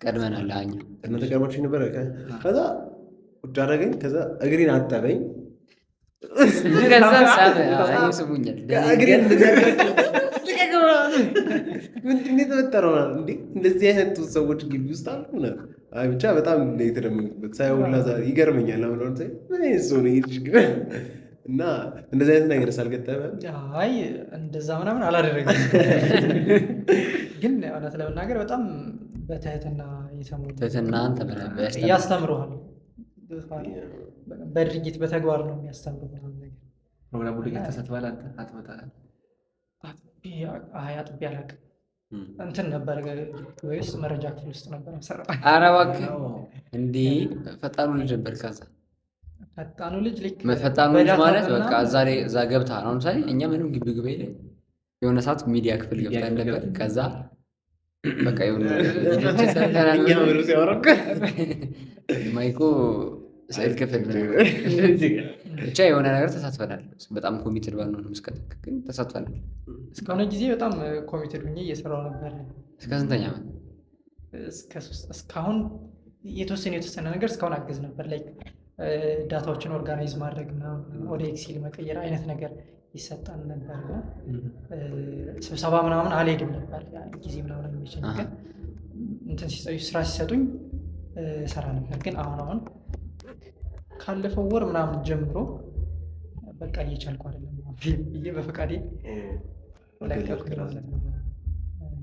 ቀድመናል። አኛ እናንተ ቀድማችሁ ነበር። ከዛ ቁጭ አደረገኝ። ከዛ እግሬን አጠበኝ። ከዛ ሳብ ስሙኛል እግሬን ምንድን ነው የተፈጠረው? እንዴ እንደዚህ አይነት ሰዎች ግቢ ውስጥ አሉ። አይ ብቻ በጣም የተደመምኩበት ሳይሆን ይገርመኛል። አሁን ሳይ ምን አይነት ሰው ነው ይሄ እና እንደዚህ አይነት ነገር ሳልገጠመ አይ እንደዛ ምናምን አላደረግም። ግን እውነት ለመናገር በጣም በትህትና የተሞላ ትህትናን ያስተምሩሃል። በድርጊት በተግባር ነው የሚያስተምሩ ምናምን ነገር ፕሮግራሙ ላይ ተሳትፈሃል አንተ? አትመጣለህ? አጥቤ አላውቅም። እንትን ነበር ወይስ መረጃ ክፍል ውስጥ ነበር መሰራ? ኧረ እባክህ እንዴ ፈጣኑ ልጅ ነበር። ከዛ ፈጣኑ ልጅ ፈጣኑ ልጅ ማለት በቃ እዛ ገብታ ነው። ለምሳሌ እኛ ምንም ግቢ ግቢ ላይ የሆነ ሰዓት ሚዲያ ክፍል ገብተን ነበር። ከዛ በቃ የሆነ ማይኮ ስዕል ክፍል ብቻ የሆነ ነገር ተሳትፈናል። በጣም ኮሚትድ ባልሆንም ግን ተሳትፈናል። እስከሆነ ጊዜ በጣም ኮሚትድ ሆኜ እየሰራው ነበር። እስከ ስንተኛ ዓመት? እስካሁን የተወሰነ ነገር እስካሁን አገዝ ነበር። ላይ ዳታዎችን ኦርጋናይዝ ማድረግ እና ወደ ኤክሴል መቀየር አይነት ነገር ይሰጣን ነበር። ስብሰባ ምናምን አልሄድም ነበር ጊዜ ምናምን የሚችል ግን እንትን ስራ ሲሰጡኝ ሰራ ነበር። ግን አሁን ካለፈው ወር ምናምን ጀምሮ በቃ እየቻልኩ አይደለም ብዬ በፈቃዴ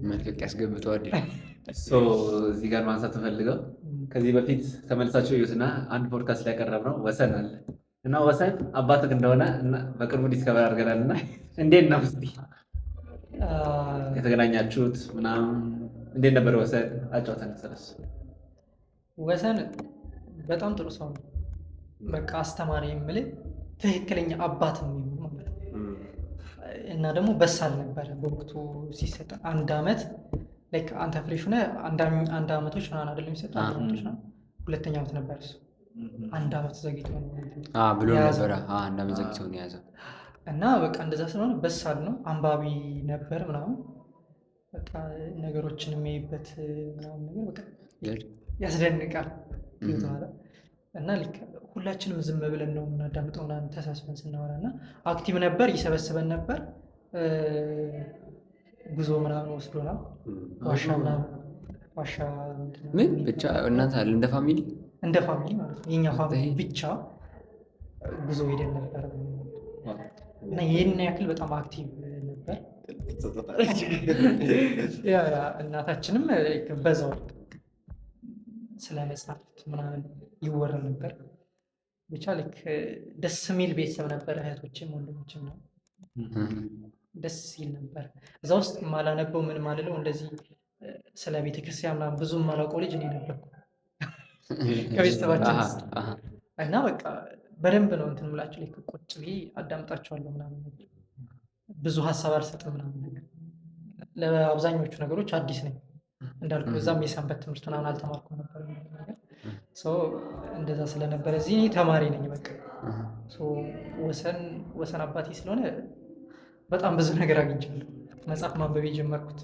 መልቀቅ ያስገብተዋል። እዚህ ጋር ማንሳት ተፈልገው ከዚህ በፊት ተመልሳቸው እዩትና አንድ ፖድካስት ላይ ያቀረብነው ወሰን አለ እና ወሰን አባትህ እንደሆነ በቅርቡ ዲስከቨር አድርገናል። እና እንዴት ነው እስኪ የተገናኛችሁት ምናምን እንዴት ነበር? ወሰን አጫውተን። ስለሱ ወሰን በጣም ጥሩ ሰው ነው። በቃ አስተማሪ የምልህ ትክክለኛ አባት የሚሆን ማለት ነው። እና ደግሞ በሳል ነበረ በወቅቱ ሲሰጠን። አንድ አመት ላይክ አንተ ፍሬሽ ሆነህ አንድ አመቶች ምናምን አይደለም የሚሰጠው፣ አንድ አመቶች ነው። ሁለተኛ አመት ነበር እሱ። አንድ አመት ዘግይቶ ነው ብሎ ነበረ። አንድ አመት ዘግይቶ ነው የያዘው። እና በቃ እንደዛ ስለሆነ በሳል ነው፣ አንባቢ ነበር ምናምን በቃ ነገሮችን የሚያይበት ምናምን ነገር በቃ ያስደንቃል። እና ልክ ሁላችንም ዝም ብለን ነው የምናዳምጠው ምናምን ተሳስበን ስናወራ እና አክቲቭ ነበር፣ ይሰበስበን ነበር። ጉዞ ምናምን ወስዶናል። ዋሻ ምናምን ዋሻ ምን ብቻ እናንተ አለ እንደ ፋሚሊ ማለት ነው። የኛ ፋሚሊ ብቻ ጉዞ ሄደን ነበር እና ይህን ያክል በጣም አክቲቭ ነበር። እናታችንም በዛው ስለ መጽሐፍት ምናምን ይወራ ነበር። ብቻ ልክ ደስ የሚል ቤተሰብ ነበር። እህቶችም ወንድሞችም ነው ደስ ይል ነበር። እዛ ውስጥ ማላነበው ምን ማልለው እንደዚህ ስለ ቤተክርስቲያን ምናምን ብዙም ማላውቀው ልጅ እኔ ነበርኩ ከቤተሰባችን ውስጥ እና በቃ በደንብ ነው እንትን የምላቸው። ልክ ቁጭ ብዬ አዳምጣቸዋለሁ ምናምን ነገር ብዙ ሀሳብ አልሰጥም ምናምን ነገር። ለአብዛኞቹ ነገሮች አዲስ ነኝ እንዳልኩ። እዛም የሰንበት ትምህርት ምናምን አልተማርኩም ነበር ነገር እንደዛ ስለነበረ እዚህ ተማሪ ነኝ በቃ። ወሰን አባቴ ስለሆነ በጣም ብዙ ነገር አግኝቻለሁ። መጽሐፍ ማንበብ የጀመርኩት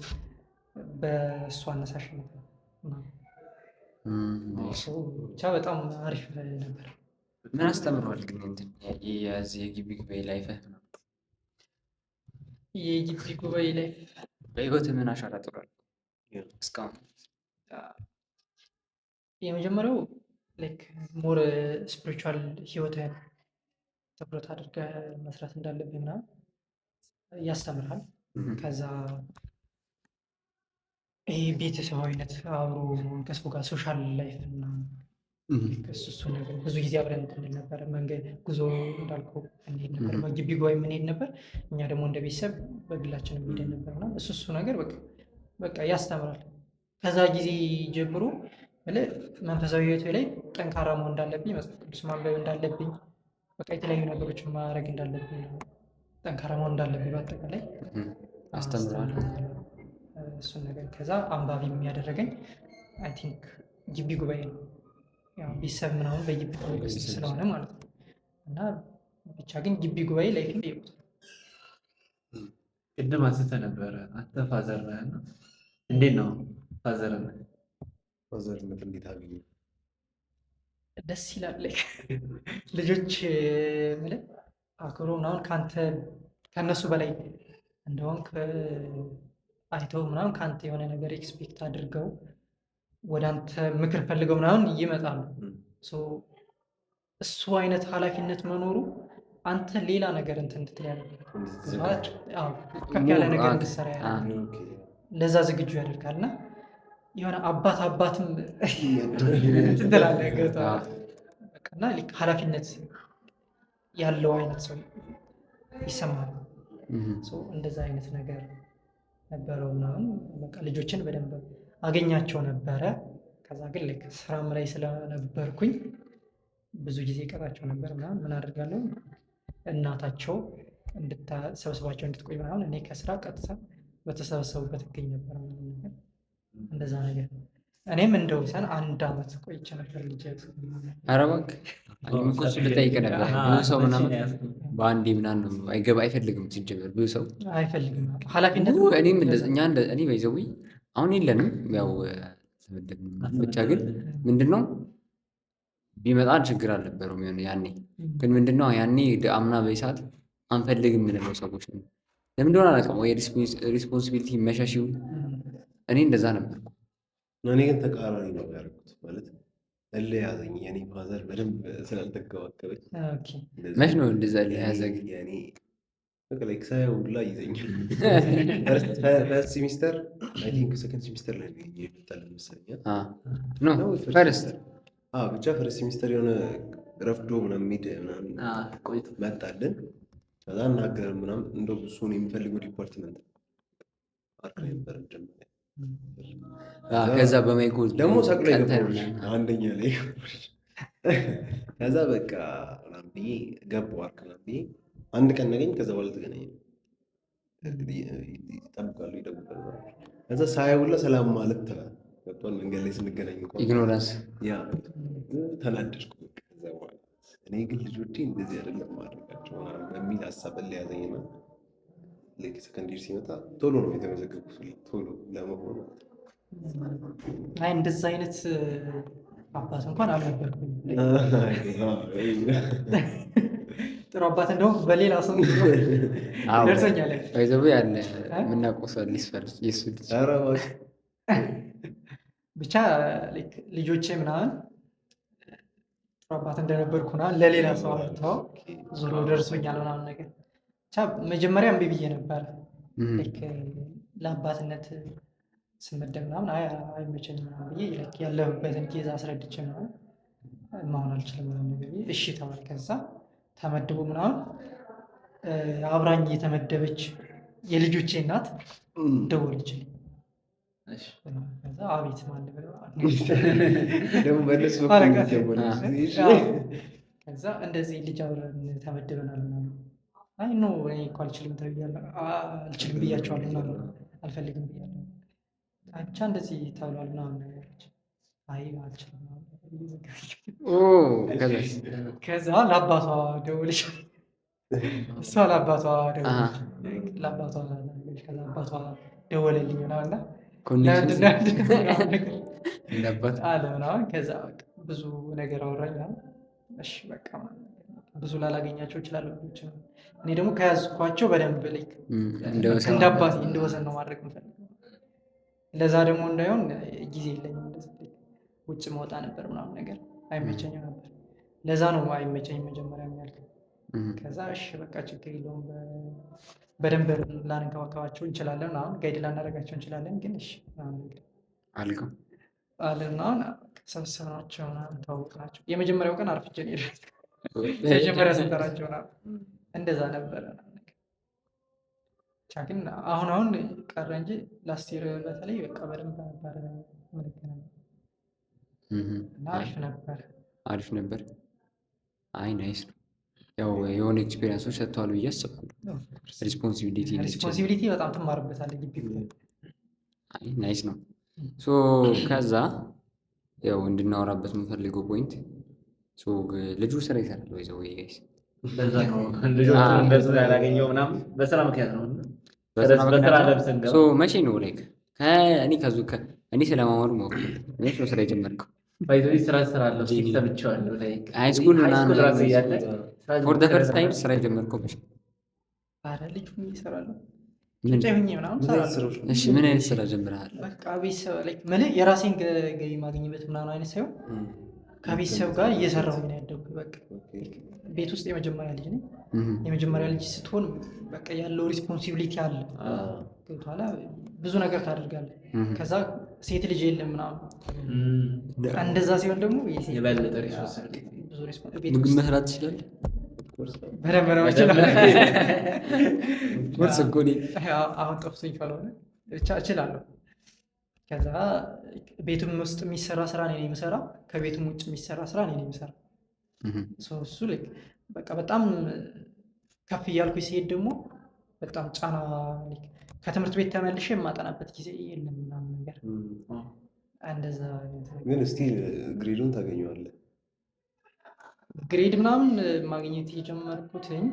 በእሱ አነሳሽነት ነው። ብቻ በጣም አሪፍ ነበር። ምን አስተምረዋል ግን እንትን የዚህ የግቢ ጉባኤ ላይፍህ ነው? የግቢ ጉባኤ ላይፍ በህይወት ምን አሻራ ጥሏል እስካሁን? የመጀመሪያው ላይክ ሞር ስፒሪቹዋል ህይወትህን ትኩረት አድርገህ መስራት እንዳለብህ ምናምን ያስተምርሃል። ከዛ ይሄ ቤተሰባዊነት አብሮ ከሰው ጋር ሶሻል ላይፍ እና እሱ ነገር ብዙ ጊዜ አብረን እንድንል ነበረ። መንገድ ጉዞ እንዳልከው እንሄድ ነበር፣ በግቢ ጉባኤ የምንሄድ ነበር። እኛ ደግሞ እንደ ቤተሰብ በግላችን ሄደን ነበር እና እሱ ነገር በቃ ያስተምራል። ከዛ ጊዜ ጀምሮ መንፈሳዊ ህይወቴ ላይ ጠንካራ መሆን እንዳለብኝ፣ መጽሐፍ ቅዱስ ማንበብ እንዳለብኝ፣ በቃ የተለያዩ ነገሮችን ማድረግ እንዳለብኝ፣ ጠንካራ መሆን እንዳለብኝ በአጠቃላይ አስተምራል። እሱን ነገር ከዛ አንባቢ የሚያደረገኝ አይ ቲንክ ግቢ ጉባኤ ነው። ያው ቤተሰብ ምናምን በግቢ ጉባኤ ውስጥ ስለሆነ ማለት ነው። እና ብቻ ግን ግቢ ጉባኤ ላይ ግን ይሉት ቅድም አንስተህ ነበረ አንተ ፋዘር ነህ እና እንዴት ነው ፋዘርነት? ፋዘርነት እንዴት አገኘ? ደስ ይላል። ልጆች ማለት አክብሮ ምናምን ከእነሱ በላይ እንደውም አይተው ምናምን ከአንተ የሆነ ነገር ኤክስፔክት አድርገው ወደ አንተ ምክር ፈልገው ምናምን ይመጣሉ። እሱ አይነት ኃላፊነት መኖሩ አንተ ሌላ ነገር እንትን እንድትል ያደርጋል። ከፍ ያለ ነገር እንድትሰራ ያደርጋል። ለዛ ዝግጁ ያደርጋል። እና የሆነ አባትም ትላለህ እና ኃላፊነት ያለው አይነት ሰው ይሰማል። እንደዛ አይነት ነገር ነበረው ምናምን በቃ ልጆችን በደንብ አገኛቸው ነበረ። ከዛ ግን ልክ ስራም ላይ ስለነበርኩኝ ብዙ ጊዜ ቀጣቸው ነበር ምናምን ምን አደርጋለሁ እናታቸው ሰብስባቸው እንድትቆይ ምናምን እኔ ከስራ ቀጥታ በተሰበሰቡበት እገኝ ነበር ምናምን ነገር እንደዛ ነገር። እኔም እንደውሰን 1 ዓመት ቆይቼ ነበር ልጅ። ኧረ እባክህ እኔም እኮ እሱን ልጠይቅህ ነበር። ብዙ ሰው ምናምን በአንዴ ምናምን አይፈልግም ሲጀመር ብዙ ሰው አይፈልግም ኃላፊነት። እኔም እኔ በይዘዊ አሁን የለንም ያው ብቻ ግን ምንድነው ቢመጣ ችግር አልነበረውም ያኔ። ግን ምንድነው ያኔ አምና በሰዓት አንፈልግም የምንለው ሰዎች ነው። ለምን እንደሆነ አላውቅም። ወይ ሪስፖንሲቢሊቲ መሻሽው እኔ እንደዛ ነበርኩ። እኔ ግን ተቃራኒ ነው ያደረኩት። ማለት እልህ ያዘኝ የኔ ፋዘር በደንብ ስላልተንከባከበኝ። መች ነው እንደዛ እልህ ያዘኝ? ያኔ በቃ ሳየው ሁላ ይዘኛል። ፈርስት ሴሚስተር አይ ቲንክ ሰከንድ ሴሚስተር ላይ ይመጣል መሰለኝ። ፈርስት ብቻ ፈርስት ሴሚስተር የሆነ ረፍዶ ምናምን ሚድ ምናምን መጣልን። ከዛ እናገርም ምናምን እንደው እሱን የሚፈልገው ዲፓርትመንት አርክ ነበር ጀምሮ። ከዛ በማይኮ ደግሞ ሰቅሎ አንደኛ ላይ ከዛ በቃ ምናምን ብዬ ገባሁ አርክ ምናምን ብዬ አንድ ቀን ነገኝ። ከዛ በኋላ ተገናኘን። ይጠብቃሉ ይደውላሉ። ከዛ ሳይውላ ሰላም ማለት ገብቷል። መንገድ ላይ ስንገናኝ ኢግኖራንስ ያ ተናደድኩ። ከዛ በኋላ እኔ ግን ልጆቼ እንደዚህ አይደለም ማድረጋቸው በሚል ሀሳብ ለያዘኝና ልክ ሰከንድ ሲመጣ ቶሎ ነው የተመዘገብኩት። ቶሎ ለመሆኑ አይ እንደዛ አይነት አባት እንኳን አልነበርኩም። ጥሩ አባት እንደውም በሌላ ሰው ደርሶኛል። ይዘቡ ያለ የምናውቀው ሰው ሊስፈርስ የሱ ልጅ ብቻ ልጆቼ ምናምን ጥሩ አባት እንደነበርኩ ምናምን ለሌላ ሰው አውጥተው ዞሮ ደርሶኛል ምናምን ነገር። ብቻ መጀመሪያ እምቢ ብዬ ነበር። ለአባትነት ስመደብ ምናምን አይመቸኝም ምናምን ብዬ ያለሁበትን ኬዝ አስረድቼ ምናምን መሆን አልችልም ምናምን ነገር ብዬ እሺ ተባልኩ። ከዛ ተመድቦ ምናምን አብራኝ የተመደበች የልጆቼ እናት ደወለችልኝ። ከዛ አቤት ማን ደግሞ መለስ ከዛ እንደዚህ ልጅ አብረን ተመድበናል ምናምን። አይ ኖ እኔ እኮ አልችልም አልችልም ብያቸዋለሁ ምናምን አልፈልግም ብያለሁ። ብቻ እንደዚህ ተብሏል ምናምን ነገሮች። አይ አልችልም። ከዛ ለአባቷ ደወለች። እሷ ለአባቷ ደወለች። ከዛ አባቷ ደወለልኝ ምናምን አለ ምናምን። ከዛ ብዙ ነገር አወራኝ። እሺ በቃ ብዙ ላላገኛቸው እችላለሁ። እኔ ደግሞ ከያዝኳቸው በደንብ እንደ አባቴ እንደወሰን ነው ማድረግ የምፈልገው። ለዛ ደግሞ እንዳይሆን ጊዜ የለኝም። ውጭ መውጣ ነበር ምናምን ነገር አይመቸኝም ነበር። ለዛ ነው አይመቸኝም መጀመሪያ የሚያልከው። ከዛ እሺ በቃ ችግር የለውም በደንብ ላንከባከባቸው እንችላለን፣ አሁን ጋይድ ላናደርጋቸው እንችላለን። ግን እሺ አልከው አለና ሰብስበናቸው ታወቅናቸው። የመጀመሪያው ቀን አርፍጄ ነው የሄድኩት። የመጀመሪያ ስንጠራቸው እንደዛ ነበረ። ብቻ ግን አሁን ቀረ እንጂ ላስት ይር በተለይ በቃ በደንብ ነበር የምንገናኘው እና አሪፍ ነበር። አይ ናይስ ነው። ያው የሆነ ኤክስፔሪንሶች ሰጥተዋል ብዬ አስባለሁ። ሪስፖንሲቢሊቲ በጣም ትማርበታለህ ግቢ። አይ ናይስ ነው። ሶ ከዛ ያው እንድናወራበት የምፈልገው ፖይንት ልጁ ስራ ይሰራል ወይ ዘው ጋይስ በዛ ነው ልጆቹ እንደሱ ያላገኘው ምናምን በስራ ምክንያት ነው። በስራ ለብሰን ሶ መቼ ነው ላይክ እኔ ስለማማሩ ሞክ መቼ ነው ስራ የጀመርከው? ባይዞይ ስራ አለው ሲሰምቻለሁ ላይክ ሃይ ስኩል ምናምን ራስ ያለ ፎር ዘ ፈርስት ታይም ስራ የጀመርከው መቼ? አረ ልጅ ምን ይሰራል? እሺ ምን አይነት ስራ ጀምረሃል? በቃ ቤተሰብ ላይክ ማለት የራሴን ገቢ ማግኘት ምናምን አይነት ሳይሆን ከቤተሰብ ጋር እየሰራሁ ነው ያደግኩት። በቃ ቤት ውስጥ የመጀመሪያ ልጅ ነኝ። የመጀመሪያ ልጅ ስትሆን በቃ ያለው ሪስፖንሲቢሊቲ አለ። ገብቶሃል? ብዙ ነገር ታደርጋለህ። ከዛ ሴት ልጅ የለም ምናምን እንደዛ ሲሆን ደግሞ የበለጠ ምግብ መስራት ትችላለህ? በደንብ ነው የምችለው። ኮርስ እኮ አሁን ጠፍቶኝ ካልሆነ ብቻ እችላለሁ። ከዛ ቤቱም ውስጥ የሚሰራ ስራ እኔ ነኝ የምሰራው፣ ከቤቱም ውጭ የሚሰራ ስራ እኔ ነኝ የምሰራው። እሱ በቃ በጣም ከፍ እያልኩ ሲሄድ ደግሞ በጣም ጫና ከትምህርት ቤት ተመልሼ የማጠናበት ጊዜ የለም ምናምን ነገር እንደዛ። ግን ስቲል ግሬዱን ታገኘዋለህ? ግሬድ ምናምን ማግኘት የጀመርኩትኝ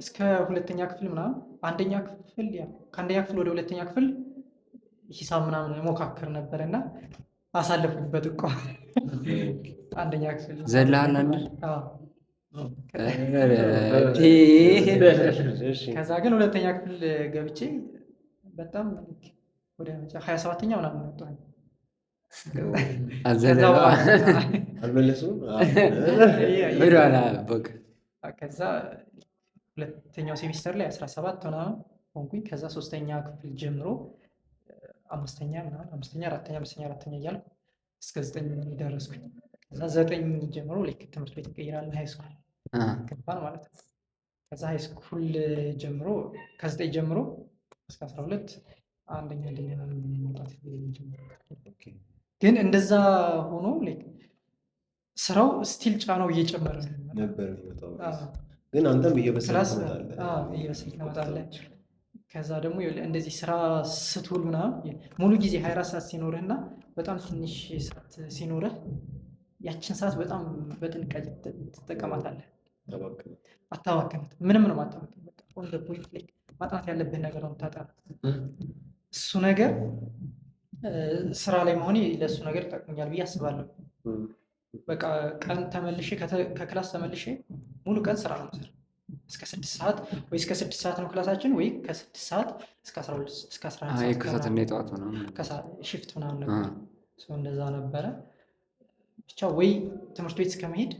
እስከ ሁለተኛ ክፍል ምናምን ከአንደኛ ክፍል ወደ ሁለተኛ ክፍል ሂሳብ ምናምን ሞካክር ነበር እና አሳለፉኝ በጥቋ። አንደኛ ክፍል ዘለሃል አንድ ከዛ ግን ሁለተኛ ክፍል ገብቼ በጣም ወደ 27ኛ ምናምን ወጣሁ። አልመለሱም። ከዛ ሁለተኛው ሴሚስተር ላይ 17 ምናምን ሆንኩኝ። ከዛ ሶስተኛ ክፍል ጀምሮ አምስተኛ አራተኛ እያልኩ እስከ 9 ደረስኩኝ። ከዛ 9 ጀምሮ ትምህርት ቤት እንቀይራለን፣ ሃይስኩል ገባን ማለት ነው። ከዛ ሃይስኩል ጀምሮ ከ9 ጀምሮ እስከ 12 አንደኛ መውጣት ጀምሮ። ግን እንደዛ ሆኖ ስራው ስቲል ጫናው እየጨመረ ነበር። ግን አንተም እየበሰልክ ትመጣለህ። ከዛ ደግሞ እንደዚህ ስራ ስትውል ምናምን ሙሉ ጊዜ 24 ሰዓት ሲኖርህና በጣም ትንሽ ሰዓት ሲኖርህ ያችን ሰዓት በጣም በጥንቃቄ ትጠቀማታለህ። አታባክናት። ምንም ነው ማታባክን። በቃ ኦን ዘ ፖይንት ማጥናት ያለብህ ነገር ነው የምታጠናው። እሱ ነገር ስራ ላይ መሆኔ ለእሱ ነገር ይጠቅመኛል ብዬ አስባለሁ። በቃ ቀን ተመልሼ ከክላስ ተመልሼ ሙሉ ቀን ስራ ነው የምሰራው እስከ 6 ሰዓት ወይ እስከ 6 ሰዓት ነው ክላሳችን፣ ወይ ከ6 ሰዓት እስከ 12 እስከ 11 ሰዓት ከሰዓትና የጠዋት ምናምን ሽፍት ምናምን ነበር። እንደዛ ነበረ። ብቻ ወይ ትምህርት ቤት እስከመሄድ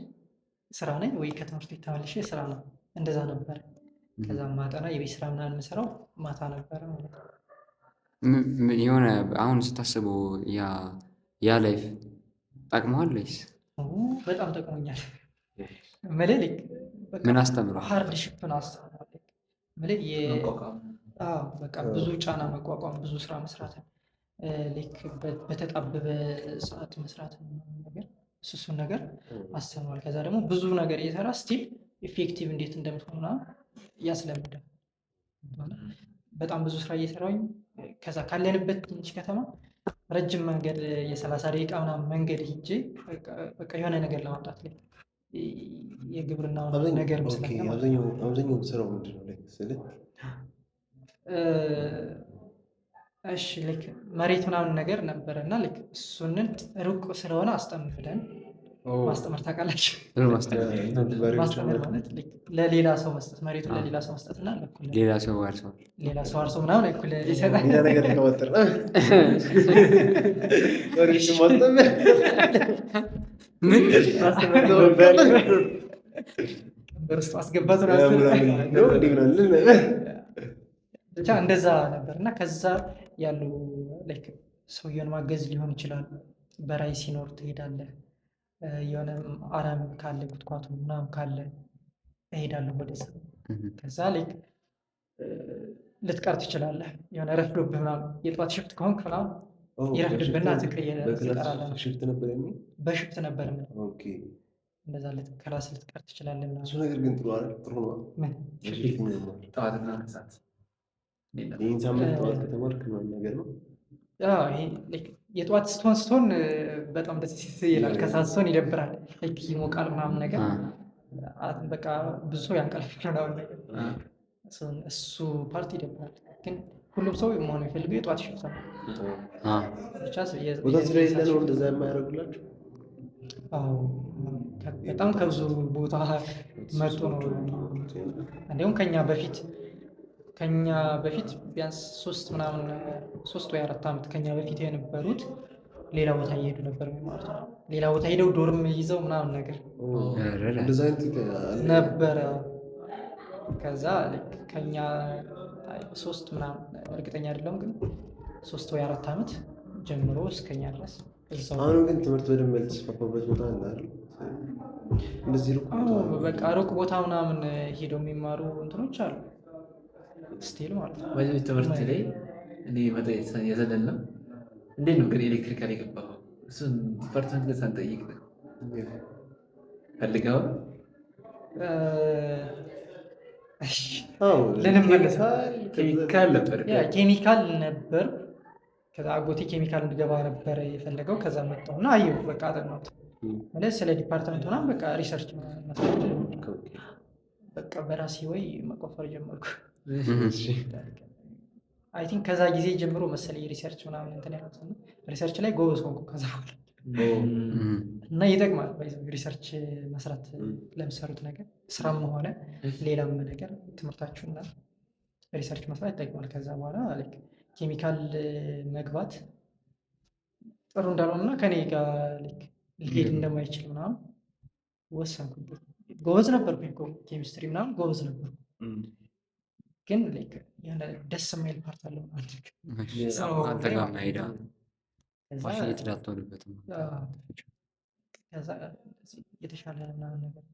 ስራ ነኝ፣ ወይ ከትምህርት ቤት ተመልሼ ስራ ነው። እንደዛ ነበረ። ከዛ ማጠና የቤት ስራ ምናምን የምሰራው ማታ ነበረ ማለት ነው። የሆነ አሁን ስታስበው ያ ላይፍ ጠቅመዋል ወይስ? በጣም ጠቅሞኛል። ምን አስተምረው? ሃርድሺፕን አስተምረዋል። በቃ ብዙ ጫና መቋቋም፣ ብዙ ስራ መስራት፣ በተጣበበ ሰዓት መስራት ነገር እሱን ነገር አስተምሯል። ከዛ ደግሞ ብዙ ነገር እየሰራ ስቲል ኢፌክቲቭ እንዴት እንደምትሆንና ያስለምዳል። በጣም ብዙ ስራ እየሰራሁኝ ከዛ ካለንበት ትንሽ ከተማ ረጅም መንገድ የ30 ደቂቃ ምናምን መንገድ ሂጄ በቃ የሆነ ነገር ለማምጣት የግብርና ነገር አብዛኛው ስራው ምንድን ነው? እሺ መሬት ምናምን ነገር ነበረ እና እሱንን ሩቅ ስለሆነ አስጠምደን ማስጠመር ታውቃላችሁ? ማስጠመር ማለት ለሌላ ሰው መስጠት፣ መሬቱን ለሌላ ሰው መስጠት እና ሌላ ሰው አርሶ ምናምን እኩል ይሰጣል። ነገር ተወጥር በርስቱ አስገባት ብቻ እንደዛ ነበር እና ከዛ ያሉ ሰውየውን ማገዝ ሊሆን ይችላል። በራይ ሲኖር ትሄዳለህ። የሆነ አረም ካለ ኩትኳቱ ምናምን ካለ እሄዳለሁ ወደዛ። ከዛ ልትቀር ትችላለህ። የሆነ ረፍዶብህ ምናምን የጠዋት ሽፍት ከሆንክ ምናምን ይረፍድብህና ትቀራለህ። በሽፍት ነበር እንደዛ ክላስ ልትቀር ትችላለህ። እሱ ነገር ግን ጥሩ ነው። ጠዋትና ሰዓት ይህን ሳምንት ጠዋት ከተማርክ ነገር ነው። የጠዋት ስትሆን በጣም ደስ ይላል። ከሰዓት ስትሆን ይደብራል። ይሞቃል ምናምን ነገር በቃ ብዙ ሰው ያንቀላፋል ነገር እሱ ፓርቲ ይደብራል። ግን ሁሉም ሰው መሆኑ የሚፈልገው የጠዋት ሽፍት ነው። ቦታ ስለሌለ ነው እንደዛ የማያደርጉላችሁ? በጣም ከብዙ ቦታ መጡ ነው። እንዲሁም ከኛ በፊት ቢያንስ 3 ወይ 4 ዓመት ከኛ በፊት የነበሩት ሌላ ቦታ እየሄዱ ነበር ማለት ነው። ሌላ ቦታ ሄደው ዶርም ይዘው ምናምን ነገር ነበረ። ከዛ ከኛ 3 ምናምን እርግጠኛ አይደለም ግን 3 ወይ 4 ዓመት ጀምሮ እስከኛ ድረስ አሁን ግን ትምህርት በደንብ ያልተስፋፋበት ቦታ አለ አይደል? እንደዚህ በቃ ሩቅ ቦታ ምናምን ሄደው የሚማሩ እንትኖች አሉ ስቲል ማለት ነው። በዚህ ትምህርት ላይ እኔ መጠየቅ የዘለለም እንዴት ነው ግን ኤሌክትሪካል የገባኸው? እሱን ዲፓርትመንት ግን ሳንጠይቅ ፈልገው ልንመለስ ኬሚካል ነበር። ከዛ አጎቴ ኬሚካል እንድገባ ነበር የፈለገው። ከዛ መጣሁ እና አየሁ በቃ አጠናሁት ማለት ስለ ዲፓርትመንት ምናምን በቃ ሪሰርች መስራት በቃ በራሴ ወይ መቆፈር ጀመርኩ። አይ ቲንክ ከዛ ጊዜ ጀምሮ መሰለኝ ሪሰርች ምናምን እንትን ያሉት ሪሰርች ላይ ጎበዝ ሆንኩ። ከዛ እና ይጠቅማል ሪሰርች መስራት ለምሰሩት ነገር ስራም ሆነ ሌላም ነገር ትምህርታችሁና ሪሰርች መስራት ይጠቅማል። ከዛ በኋላ ኬሚካል መግባት ጥሩ እንዳልሆነና ከኔ ጋር ሊሄድ እንደማይችል ምናምን ወሰንኩበት። ጎበዝ ነበርኩኝ ኬሚስትሪ ምናምን ጎበዝ ነበርኩ። ግን ደስ የማይል ፓርት አለው የተሻለ ምናምን ነገር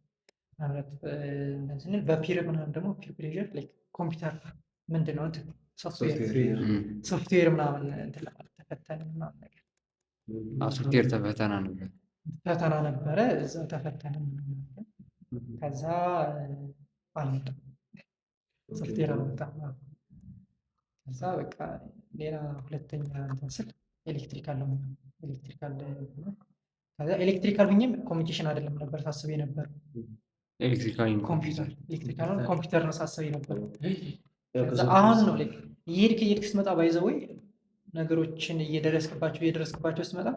ማለት ስንል በፒር ምናምን ደግሞ ፒር ፕሬዠር ኮምፒውተር ምንድን ነው ሶፍትዌር ምናምን እንትን ለማለት ተፈተን ምናምን ነገር ሶፍትዌር ፈተና ነበረ። እዛ ተፈተን ከዛ አልመጣም ሶፍትዌር አልመጣም። ከዛ በቃ ሌላ ሁለተኛ እንትን ስል ኤሌክትሪካል ነው። ኤሌክትሪካል ሁኜም ኮሚኒኬሽን አይደለም ነበር ሳስብ የነበር ኮምፒውተር ነው ሳስብ የነበር። አሁን ነው እየሄድክ ስትመጣ ባይዘወይ ነገሮችን እየደረስክባቸው ስትመጣ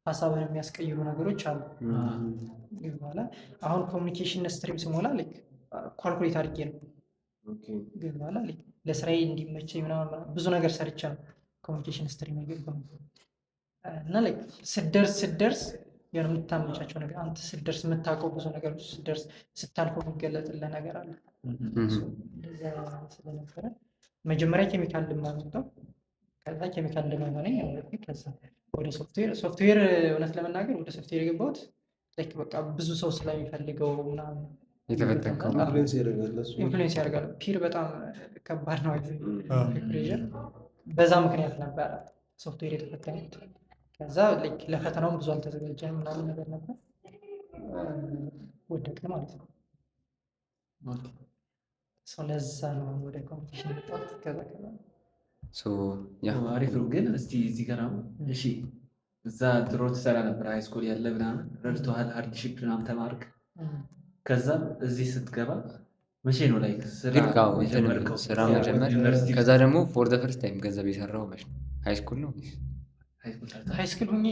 ሀሳብን የሚያስቀይሩ ነገሮች አሉ። በኋላ አሁን ኮሚኒኬሽን ስትሪም ስሞላ ኳልኩሌት አድርጌ ነው ግን በኋላ ለስራዬ እንዲመቸኝ ምናምን ብዙ ነገር ሰርቼ ነው ኮሚኒኬሽን ስትሪም የገባሁት። እና ስትደርስ የሆነ የምታመቻቸው ነገር አንተ ስትደርስ የምታውቀው ብዙ ነገሮች ስትደርስ ስታልፈው የሚገለጥልህ ነገር አለ። እንደዛ ስለነበረ መጀመሪያ ኬሚካል ልማመጣው ከዛ ኬሚካል እንደማይሆነኝ ከዛ ወደ ሶፍትዌር እውነት ለመናገር ወደ ሶፍትዌር የገባሁት በቃ ብዙ ሰው ስለሚፈልገው ምናምን የተፈተንከው ኢንፍሉዌንስ ያደርጋል። ፒር በጣም ከባድ ነው። ፕሬዠር በዛ ምክንያት ነበረ ሶፍትዌር የተፈተኑት። ከዛ ለፈተናውም ብዙ አልተዘጋጀም ምናምን ነገር ነበር ወደቀ ማለት ነው። ለዛ ነው ወደ ኮምፒቲሽን የመጣሁት። ከዛ አሪፍ ነው። ግን እስቲ እዚህ ጋር እሺ እዛ ድሮ ትሰራ ነበር ሃይስኩል ያለ ምናምን ረድቶሃል፣ ሃርድሺፕ ምናምን ተማርክ። ከዛ እዚህ ስትገባ መቼ ነው ስራ መጀመር? ከዛ ደግሞ ፎር ዘ ፈርስት ታይም ገንዘብ የሰራው መቼ ነው? ሃይስኩል ነው? ሃይስኩል ሁኜ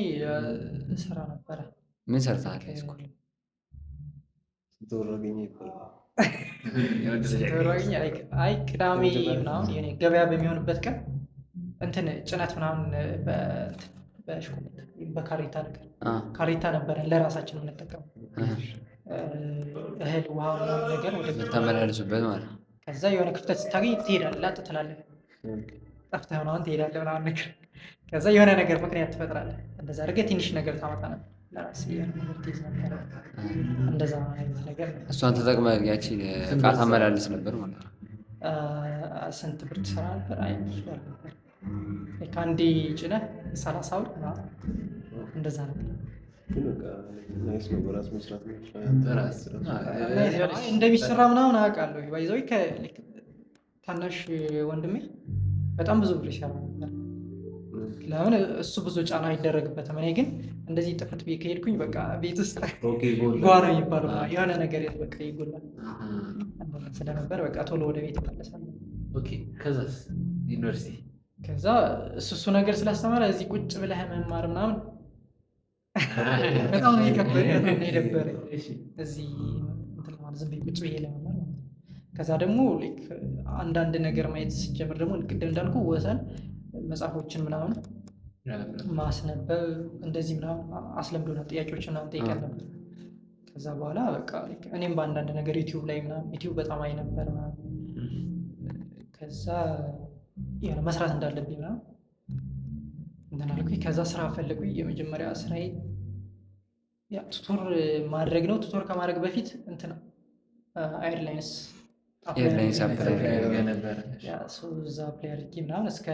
ስራ ነበረ። ምን ሰርተሃል ሃይስኩል? አይ ቅዳሜ ምናምን ገበያ በሚሆንበት ቀን እንትን ጭነት ምናምን በካሬታ ነገር ካሬታ ነበረ ለራሳችን የምንጠቀመው እህል ውሃ ምናምን ነገር ተመላለሱበት ማለት ነው። ከዛ የሆነ ክፍተት ስታገኝ ትሄዳለህ ላጥ ትላለህ። ጠፍተህ ምናምን ትሄዳለህ ምናምን ነገር ከዛ የሆነ ነገር ምክንያት ትፈጥራለህ። እንደዛ አድርገህ ትንሽ ነገር ታመጣ ነበር ለራስህ የሆነ ነገር ትይዝ ነበረ። እንደዛ አይነት ነገር እሷን ተጠቅመህ ያቺን ዕቃ ታመላልስ ነበር ማለት ነው። ስንት ብር ትሰራ ነበር? አይ ብዙ አልነበር። ከአንዴ ጭነህ 30 ብር ምናምን እንደዛ ነበር። እንደሚሰራ ምናምን አውቃለሁ። ባይዘው ታናሽ ወንድሜ በጣም ብዙ ብር ይሰራ ነበር። ለምን እሱ ብዙ ጫና አይደረግበትም። እኔ ግን እንደዚህ ጥፍት ቤት ከሄድኩኝ በቃ ቤት ውስጥ ጓ ነው የሚባለው የሆነ ነገር በቃ ይጎላል ስለነበር በቃ ቶሎ ወደ ቤት እመለሳለሁ። ከዛስ ዩኒቨርሲቲ ከዛ እሱ ነገር ስላስተማረ እዚህ ቁጭ ብለህ መማር ምናምን በጣም ነው የደበረኝ። እዚህ ዝም ብዬ ቁጭ ብዬ ለመማር ማለት ነው። ከዛ ደግሞ አንዳንድ ነገር ማየት ሲጀምር ደግሞ ቅድም እንዳልኩ ወሰን መጽሐፎችን ምናምን ማስነበብ እንደዚህ ምናምን አስለምዶናል። ጥያቄዎችን ምናምን ጠይቀን ነበር። ከዛ በኋላ በቃ እኔም በአንዳንድ ነገር ዩቲዩብ ላይ ምናምን ዩቲዩብ በጣም አይ ነበር ምናምን ከዛ የሆነ መስራት እንዳለብኝ ምናምን እንትን አልኩኝ። ከዛ ስራ ፈለጉኝ። የመጀመሪያ ስራዬ ቱቶር ማድረግ ነው። ቱቶር ከማድረግ በፊት እንትን ኤርላይንስ እዛ አፕላይ አድርጌ ምናምን እስከ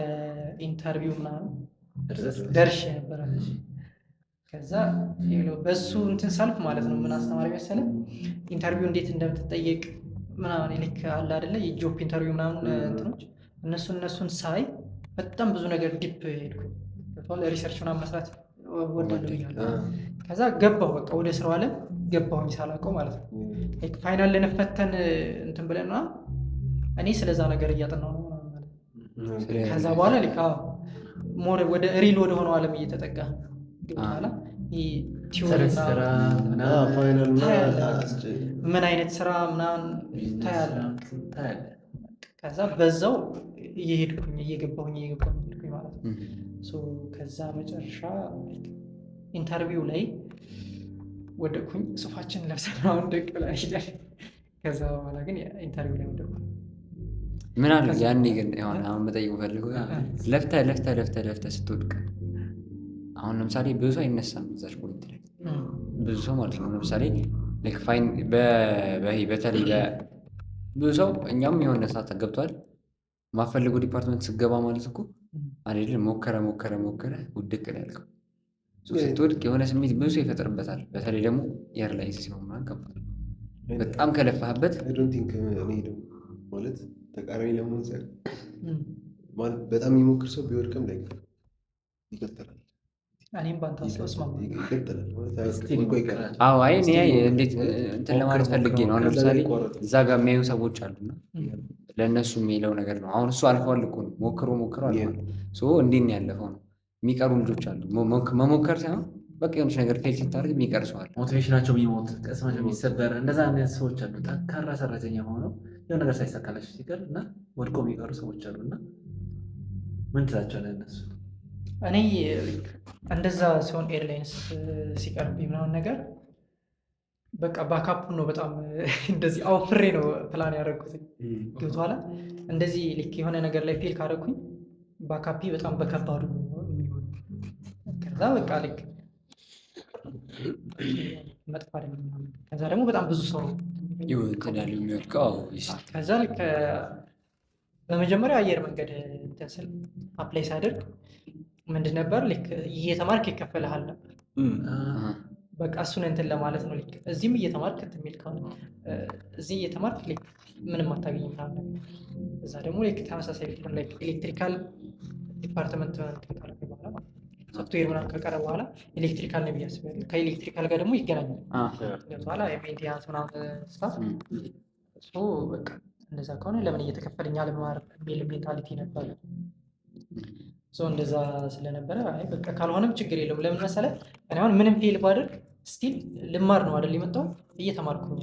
ኢንተርቪው ምናምን ደርሼ ነበረ። ከዛ በሱ እንትን ሳልፍ ማለት ነው ምን አስተማሪ መሰለህ ኢንተርቪው እንዴት እንደምትጠየቅ ምናምን ልክ አለ አይደለ የጆብ ኢንተርቪው ምናምን እንትኖች እነሱን ሳይ በጣም ብዙ ነገር ዲፕ ሄድኩኝ። ሪሰርች ምናምን መስራት ወዳለሁ። ከዛ ገባሁ በቃ ወደ ስራው ዓለም ገባሁኝ ሳላውቀው ማለት ነው። ፋይናል ልንፈተን እንትን ብለን ምናምን እኔ ስለዛ ነገር እያጠናሁ ነው ማለት ነው። ከዛ በኋላ ሞር ወደ ሪል ወደ ሆነው ዓለም እየተጠጋ በኋላ ምን አይነት ስራ ምናምን ታያለህ። ከዛ በዛው እየሄድኩኝ እየገባሁኝ ማለት ነው። ከዛ መጨረሻ ኢንተርቪው ላይ ወደኩኝ። ሱፋችን ለብሰን አሁን ደቅ ብለን ሄደን ከዛ በኋላ ግን ኢንተርቪው ላይ ወደኩኝ። ምን አለ ያኔ ግን አሁን መጠየቅ ፈልገው ለፍተህ ስትወድቅ አሁን ለምሳሌ ብዙ ሰው አይነሳም እዛች ፖይንት ላይ ብዙ ሰው ማለት ነው። ለምሳሌ በተለይ ብዙ ሰው እኛም የሆነ ሰዓት ገብቷል ማፈልገው ዲፓርትመንት ስገባ ማለት እኮ አይደለም ሞከረ ውድቅ ነው ያልከው። ስትወድቅ የሆነ ስሜት ብዙ ሰው ይፈጥርበታል። በተለይ ደግሞ ኤርላይንስ ሲሆን ምናምን ከባድ በጣም ከለፋህበት ማለት ተቃራኒ ለመሆን ማለት በጣም የሚሞክር ሰው ቢወድቅም ላይ ይቀጥላል። እኔም ባንተ አይ እኔ እንዴት እንትን ለማለት ፈልጌ ነው። አሁን ለምሳሌ እዛ ጋር የሚያዩ ሰዎች አሉና ለእነሱ የሚለው ነገር ነው። አሁን እሱ አልፏል እኮ ነው ሞክሮ አልፏል። እንዴት ነው ያለፈው ነው። የሚቀሩ ልጆች አሉ መሞከር ሳይሆን በቃ የሆነች ነገር ፌል ሲታደርግ የሚቀር ሰው አለ። ሞቲቬሽናቸው የሚሞት ቅስማቸው የሚሰበር እንደዛ አይነት ሰዎች አሉ። ጠንካራ ሰራተኛ ሆነው የሆነ ነገር ሳይሳካላቸው ሲቀር እና ወድቆ የሚቀሩ ሰዎች አሉ። እና ምን ትላቸዋለህ እነሱ? እኔ እንደዛ ሲሆን ኤርላይንስ ሲቀርብኝ ምናምን ነገር በቃ ባካፑ ነው በጣም እንደዚህ አውፍሬ ነው ፕላን ያደረኩት። ገብቶሃል? እንደዚህ ልክ የሆነ ነገር ላይ ፌል ካደረኩኝ ባካፒ በጣም በከባዱ የሚሆን ከዛ በቃ ልክ መጥፎ አይደለም። ከዛ ደግሞ በጣም ብዙ ሰው ይወጣል የሚወድቀው። ከዛ ልክ በመጀመሪያ አየር መንገድ ተስል አፕላይ ሳደርግ ምንድን ነበር ልክ እየተማርክ ይከፈልሃል ነበር። በቃ እሱን እንትን ለማለት ነው። ልክ እዚህም እየተማርክ እንትን የሚል ከሆነ እዚህ እየተማርክ ልክ ምንም አታገኝም ካለ እዛ ደግሞ ልክ ተመሳሳይ ልክ ኤሌክትሪካል ዲፓርትመንት ከቀረበ በኋላ ሶፍትዌር ምናምን ከቀረ በኋላ ኤሌክትሪካል ነው ብያስባለሁ። ከኤሌክትሪካል ጋር ደግሞ ይገናኛል። በኋላ የሜንቴናንስ ምናምን ስታፍ በቃ እንደዛ ከሆነ ለምን እየተከፈለኝ አልማር የሚል ሜንታሊቲ ነበር። እንደዛ ስለነበረ አይ በቃ ካልሆነም ችግር የለውም። ለምን መሰለህ እኔ አሁን ምንም ፌል ባደርግ ስቲል ልማር ነው አይደል የመጣው እየተማርኩኝ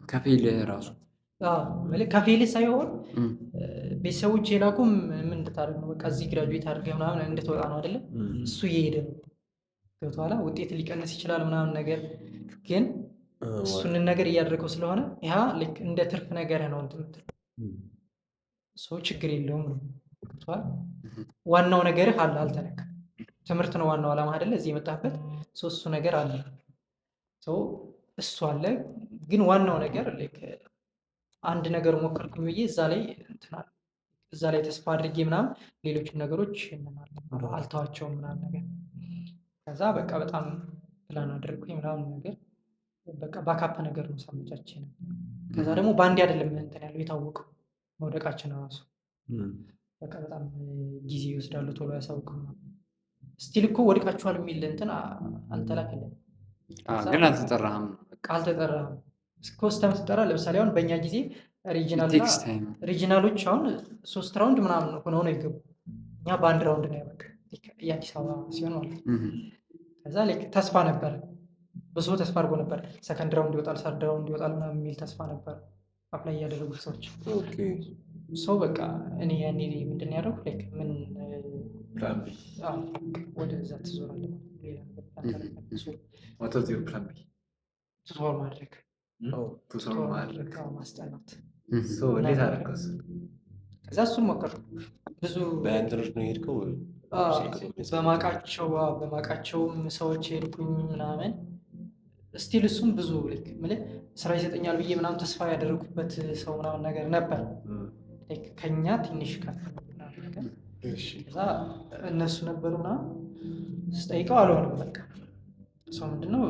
ከፌል ራሱ ከፌል ሳይሆን ቤተሰቦች የላኩም ምን እንድታደርግ ነው በቃ እዚህ ግራጁዌት አድርገህ ምናምን እንድትወጣ ነው አይደለም። እሱ እየሄደ ነው ገብቶሃል። ውጤት ሊቀንስ ይችላል ምናምን ነገር ግን እሱንን ነገር እያደረገው ስለሆነ ያ ልክ እንደ ትርፍ ነገር ነው እንትን ሰው ችግር የለውም ነው ገብቶሃል። ዋናው ነገርህ አለ አልተነካም። ትምህርት ነው ዋናው ዓላማ አይደለ እዚህ የመጣህበት እሱ ነገር አለ እሱ አለ። ግን ዋናው ነገር አንድ ነገር ሞከርኩኝ ብዬ እዛ ላይ ተስፋ አድርጌ ምናምን ሌሎችን ነገሮች አልተዋቸውም ምናምን ነገር ከዛ በቃ በጣም ፕላን አደረግኩኝ ምናምን ነገር በቃ ባካፕ ነገር ነው ሳመቻች ነው። ከዛ ደግሞ በአንዴ አይደለም እንትን ያለው የታወቀው መውደቃችን ራሱ በቃ በጣም ጊዜ ይወስዳሉ ቶሎ ያሳውቅም። ስቲል እኮ ወድቃችኋል የሚል እንትን አልተላከልንም። ግን አልተጠራህም? አልተጠራህም። እስከ ስትጠራ ለምሳሌ አሁን በእኛ ጊዜ ሪጂናሎች አሁን 3 ራውንድ ምናምን ሆነው ነው የገቡ። እኛ በአንድ ራውንድ ነው ያበቃ የአዲስ አበባ ሲሆን ማለት ነው። ከዛ ተስፋ ነበረ ብዙ ተስፋ አድርጎ ነበር ሰከንድ ራውንድ ይወጣል ሰርድ ራውንድ ይወጣል ምናምን የሚል ተስፋ ነበር አፕላይ ያደረጉት ሰዎች። ሰው በቃ እኔ ያኔ ምንድን ያደረኩ ምን ወደዛ ትዞራለህ ማድረግ ማስጠናት ከዛ እሱን ሞከርኩ። ብዙ በእንትኖች ነው የሄድከው? በማቃቸውም ሰዎች ሄድኩኝ ምናምን ስቲል እሱም ብዙ ስራ ይሰጠኛል ብዬ ምናምን ተስፋ ያደረጉበት ሰው ምናምን ነገር ነበር ከኛ ትንሽ ከፍ ከዛ እነሱ ነበሩ ምናምን ስጠይቀው አልሆነም። በቃ ሰው ምንድነው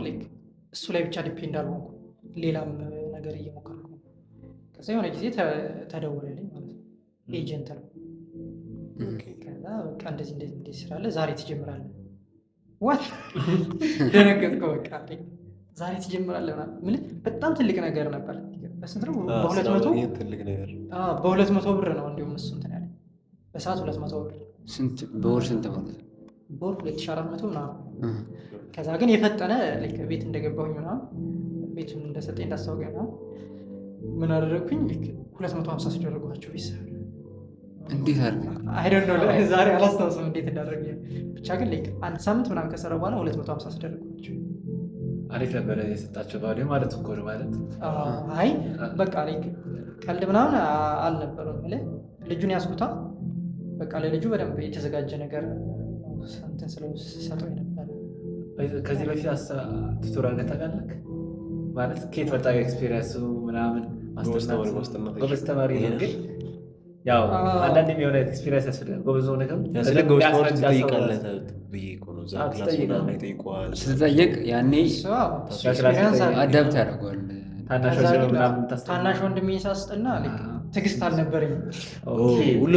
እሱ ላይ ብቻ ዲፔንድ አልሆንኩ ሌላም ነገር እየሞከርኩ ነው። ከዛ የሆነ ጊዜ ተደወለልኝ ማለት ነው ኤጀንት ነው። ከዛ በቃ እንደዚህ ስላለ ዛሬ ትጀምራለህ። ዋት ደነገጥኩ። በቃ ዛሬ ትጀምራለህ ምናምን በጣም ትልቅ ነገር ነበር። በስንት ነው? በ200 ብር ነው እንዲሁም እሱ እንትን ያለ በሰዓት 200 ብር። በወር ስንት ማለት ነው? በወር 2400 ምናምን። ከዛ ግን የፈጠነ ቤት እንደገባሁኝ ምናምን ቤቱን እንደሰጠኝ እንዳስታወቀኝ ምናምን ምን አደረግኩኝ 250 ሲደረጓቸው ቤተሰብ እንዴት አድርገው ዛሬ አላስታውስም እንዴት እንዳደረግ ብቻ ግን አንድ ሳምንት ምናምን ከሰራ በኋላ 250 ሲደረጓቸው አሪፍ ነበረ የሰጣቸው ባዶ ማለት እኮ ነው ማለት። አይ በቃ ቀልድ ምናምን አልነበረም። ልጁን ያስኩታ በቃ ለልጁ በደንብ የተዘጋጀ ነገር እንትን ስለሰጠው ነበር። ከዚህ በፊት ቱቶሪያል ታውቃለህ ማለት ከየት መጣ ኤክስፒሪየንሱ ምናምን ጎበዝ ተማሪ ነው። ግን ያው አንዳንዴ የሆነ ኤክስፒሪየንስ ያስፈልጋል። ጎበዝ ሆነ ስትጠየቅ ያኔ አዳብት ያደርገዋል። ታናሽ ወንድሜ ሳስጠና ትዕግስት አልነበረኝ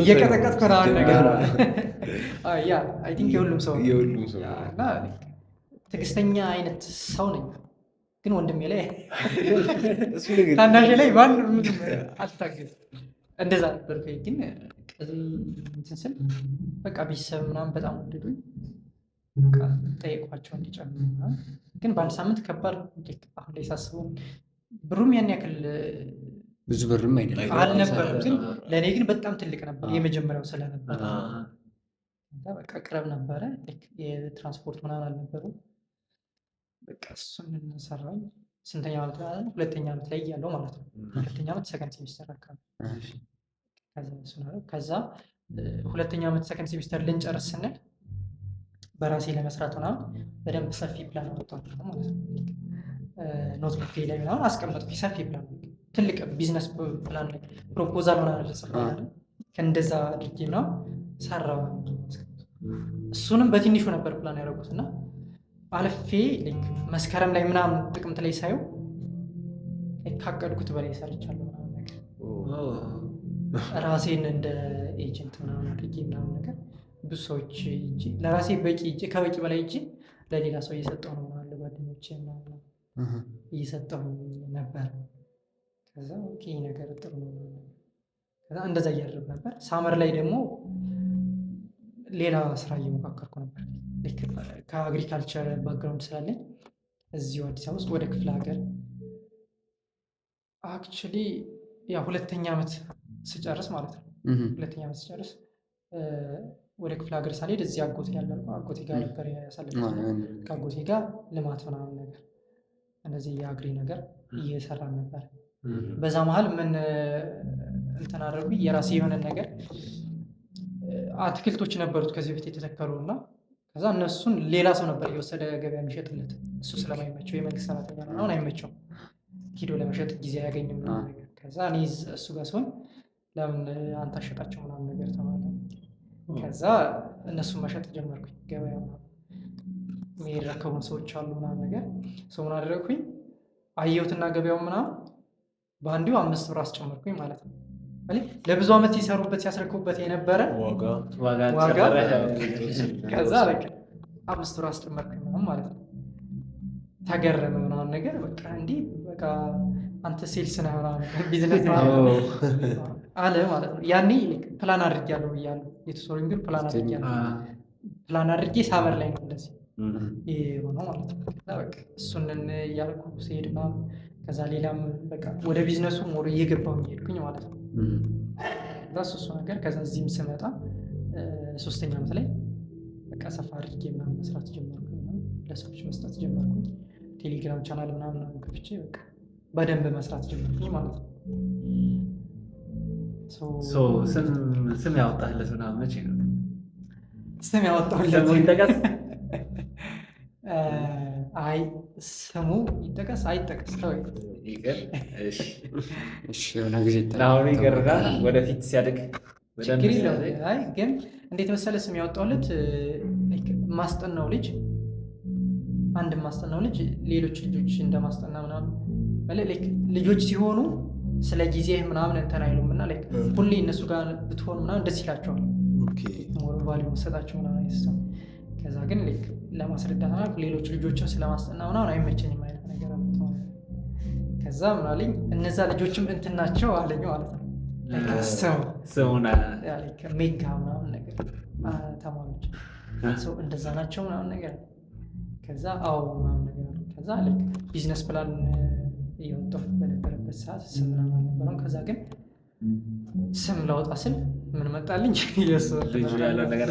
እየቀጠቀጥኩ ነገር አይ ቲንክ የሁሉም ሰው ትዕግስተኛ አይነት ሰው ነኝ። ግን ወንድሜ ላይ ታናሽ ላይ ማን አልታገዝ እንደዛ ነበር። ግን እንትን ስል በቃ ቤተሰብ ምናምን በጣም ወደዱኝ። ጠየቋቸው እንዲጨምሩ ምናምን። ግን በአንድ ሳምንት ከባድ አሁን ላይ ሳስበው ብሩም ያን ያክል ብዙ ብርም አይደለም አልነበረም። ግን ለእኔ ግን በጣም ትልቅ ነበር የመጀመሪያው ስለነበረ በቃ ቅረብ ነበረ። የትራንስፖርት ምናምን አልነበሩም። በቃ እሱን ሰራኝ። ስንተኛ ዓመት ላይ? 2ኛ ዓመት ላይ ያለው ማለት ነው። 2ኛ ዓመት ሰከንድ ሴሚስተር አካባቢ ከዛ 2ኛ ዓመት ሰከንድ ሴሚስተር ልንጨርስ ስንል በራሴ ለመስራት ምናምን በደንብ ሰፊ ፕላን አወጣሁ ማለት ነው። ኖትቡክ ላይ ምናምን አስቀመጥኩኝ ሰፊ ፕላን፣ ትልቅ ቢዝነስ ፕላን ላይ ፕሮፖዛል ምናምን ልጽፋለሁ። ከእንደዛ አድርጌ ምናምን ሰራሁ። እሱንም በትንሹ ነበር ፕላን ያደረጉት እና አልፌ መስከረም ላይ ምናምን ጥቅምት ላይ ሳየው ካቀድኩት በላይ ሰርቻለሁ ምናምን ነገር ራሴን እንደ ኤጀንት ምናምን አድርጌ ምናምን ነገር ብዙ ሰዎች ለራሴ በቂ ከበቂ በላይ ለሌላ ሰው እየሰጠው ነው ማለት ለጓደኞቼ ምናምን እየሰጠው ነበር። ከዛ ኦኬ ነገር ጥሩ ነው። ከዛ እንደዛ እያደረግኩ ነበር። ሳመር ላይ ደግሞ ሌላ ስራ እየሞካከርኩ ነበር። ከአግሪካልቸር ባክግራውንድ ስላለኝ እዚሁ አዲስ አበባ ውስጥ ወደ ክፍለ ሀገር አክቹዋሊ ያ 2ኛ ዓመት ስጨርስ ማለት ነው። 2ኛ ዓመት ስጨርስ ወደ ክፍለ ሀገር ሳልሄድ እዚህ አጎቴ አጎቴ ጋር ነበር ያሳለፍኩት። ከአጎቴ ጋር ልማት ምናምን ነገር እንደዚህ የአግሪ ነገር እየሰራን ነበር። በዛ መሀል ምን እንትን አደረጉኝ። የራሴ የሆነ ነገር አትክልቶች ነበሩት ከዚህ በፊት የተተከሉ እና ከዛ እነሱን ሌላ ሰው ነበር እየወሰደ ገበያ የሚሸጥለት። እሱ ስለማይመቸው የመንግስት ሰራተኛ ነው አሁን አይመቸው ሂዶ ለመሸጥ ጊዜ አያገኝም ነገር። ከዛ እኔ እሱ ጋር ሲሆን ለምን አንተ አሸጣቸው ምናምን ነገር ተባለ። ከዛ እነሱን መሸጥ ጀመርኩኝ። ገበያ የሚረከቡን ሰዎች አሉ ምናምን ነገር ሰው ምን አደረግኩኝ አየሁትና ገበያው ምናምን በአንዲው 5 ብር አስጨመርኩኝ ማለት ነው። ለብዙ ዓመት ሲሰሩበት ሲያስረክቡበት የነበረ ዋጋ ከዛ በቃ 5 ብር አስጨመርኩኝ ምናምን ማለት ነው። ተገረመ ምናምን ነገር በቃ እንዲህ በቃ አንተ ሴልስ ነህ ምናምን ቢዝነስ አለ ማለት ነው። ያኔ ፕላን አድርጌያለሁ ብያለሁ። የተሰሩኝ ግን ፕላን አድርጌ ሳመር ላይ ነው እንደዚህ ይሄ ሆነው ማለት ነው። በቃ እሱንን እያልኩ ሲሄድና ከዛ ሌላም በቃ ወደ ቢዝነሱ ሞር እየገባሁ ሄድኩኝ ማለት ነው። እሱ ነገር ከዛ እዚህም ስመጣ 3ኛ ዓመት ላይ በቃ ሰፋ አድርጌ ምናምን መስራት ጀመርኩኝ። ለሰዎች መስጠት ጀመርኩኝ። ቴሌግራም ቻናል ምናምን ከፍቼ በቃ በደንብ መስራት ጀመርኩኝ ማለት ነው። ስም ያወጣህለት ምናምን መቼ ነው? ስም ያወጣሁለት አይ ስሙ ይጠቀስ አይጠቀስ የሆነ ጊዜ ለአሁኑ ይገርዳል። ወደፊት ሲያድግ አይ ግን እንዴት መሰለ ስም ያወጣሁለት ማስጠናው ልጅ ሌሎች ልጆች እንደማስጠና ምናምን ልጆች ሲሆኑ ስለ ጊዜ ምናምን እንትን አይሉም እና ሁሌ እነሱ ጋር ብትሆኑ ምናምን ደስ ይላቸዋል። ሞር ቫልዩ መሰጣቸው ምናምን አይሰማም። ከዛ ግን ለማስረዳት ሌሎች ልጆችን ስለማስጠና ምናምን አይመቸኝም አይነት ነገር ነው። ከዛ ምን አለኝ እነዛ ልጆችም እንትን ናቸው አለኝ ማለት ነው። ስሙና ሜጋ ምናምን ነገር ተማሪዎች ሰው እንደዛ ናቸው ምናምን ነገር። ከዛ አዎ ምናምን ነገር ከዛ ቢዝነስ ፕላን እያወጣሁ በነበረበት ሰዓት ስም ምናምን አልነበረም። ከዛ ግን ስም ላወጣ ስል ምን መጣልኝ? ልጅ ያለው ነገር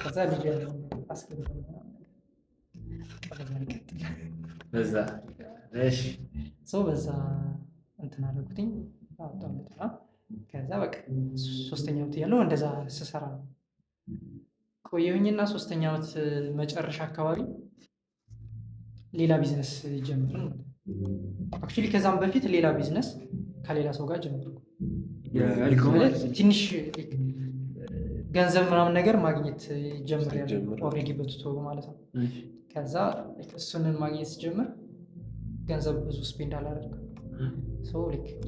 ከዛ ልጅ ያለው በዛ እንትን አደረጉትኝ አወጣሁለት። ከዛ በቃ 3ኛ ዓመት ያለው እንደዛ ስሰራ ቆየሁኝና 3ኛ ዓመት መጨረሻ አካባቢ ሌላ ቢዝነስ ጀመርን። አክቹዋሊ ከዛም በፊት ሌላ ቢዝነስ ከሌላ ሰው ጋር ጀመርኩ። ትንሽ ገንዘብ ምናምን ነገር ማግኘት ጀምሬያለሁ ኦልሬዲ በቱቶ ማለት ነው። ከዛ እሱንን ማግኘት ስጀምር ገንዘብ ብዙ ስፔንድ አላደርግም።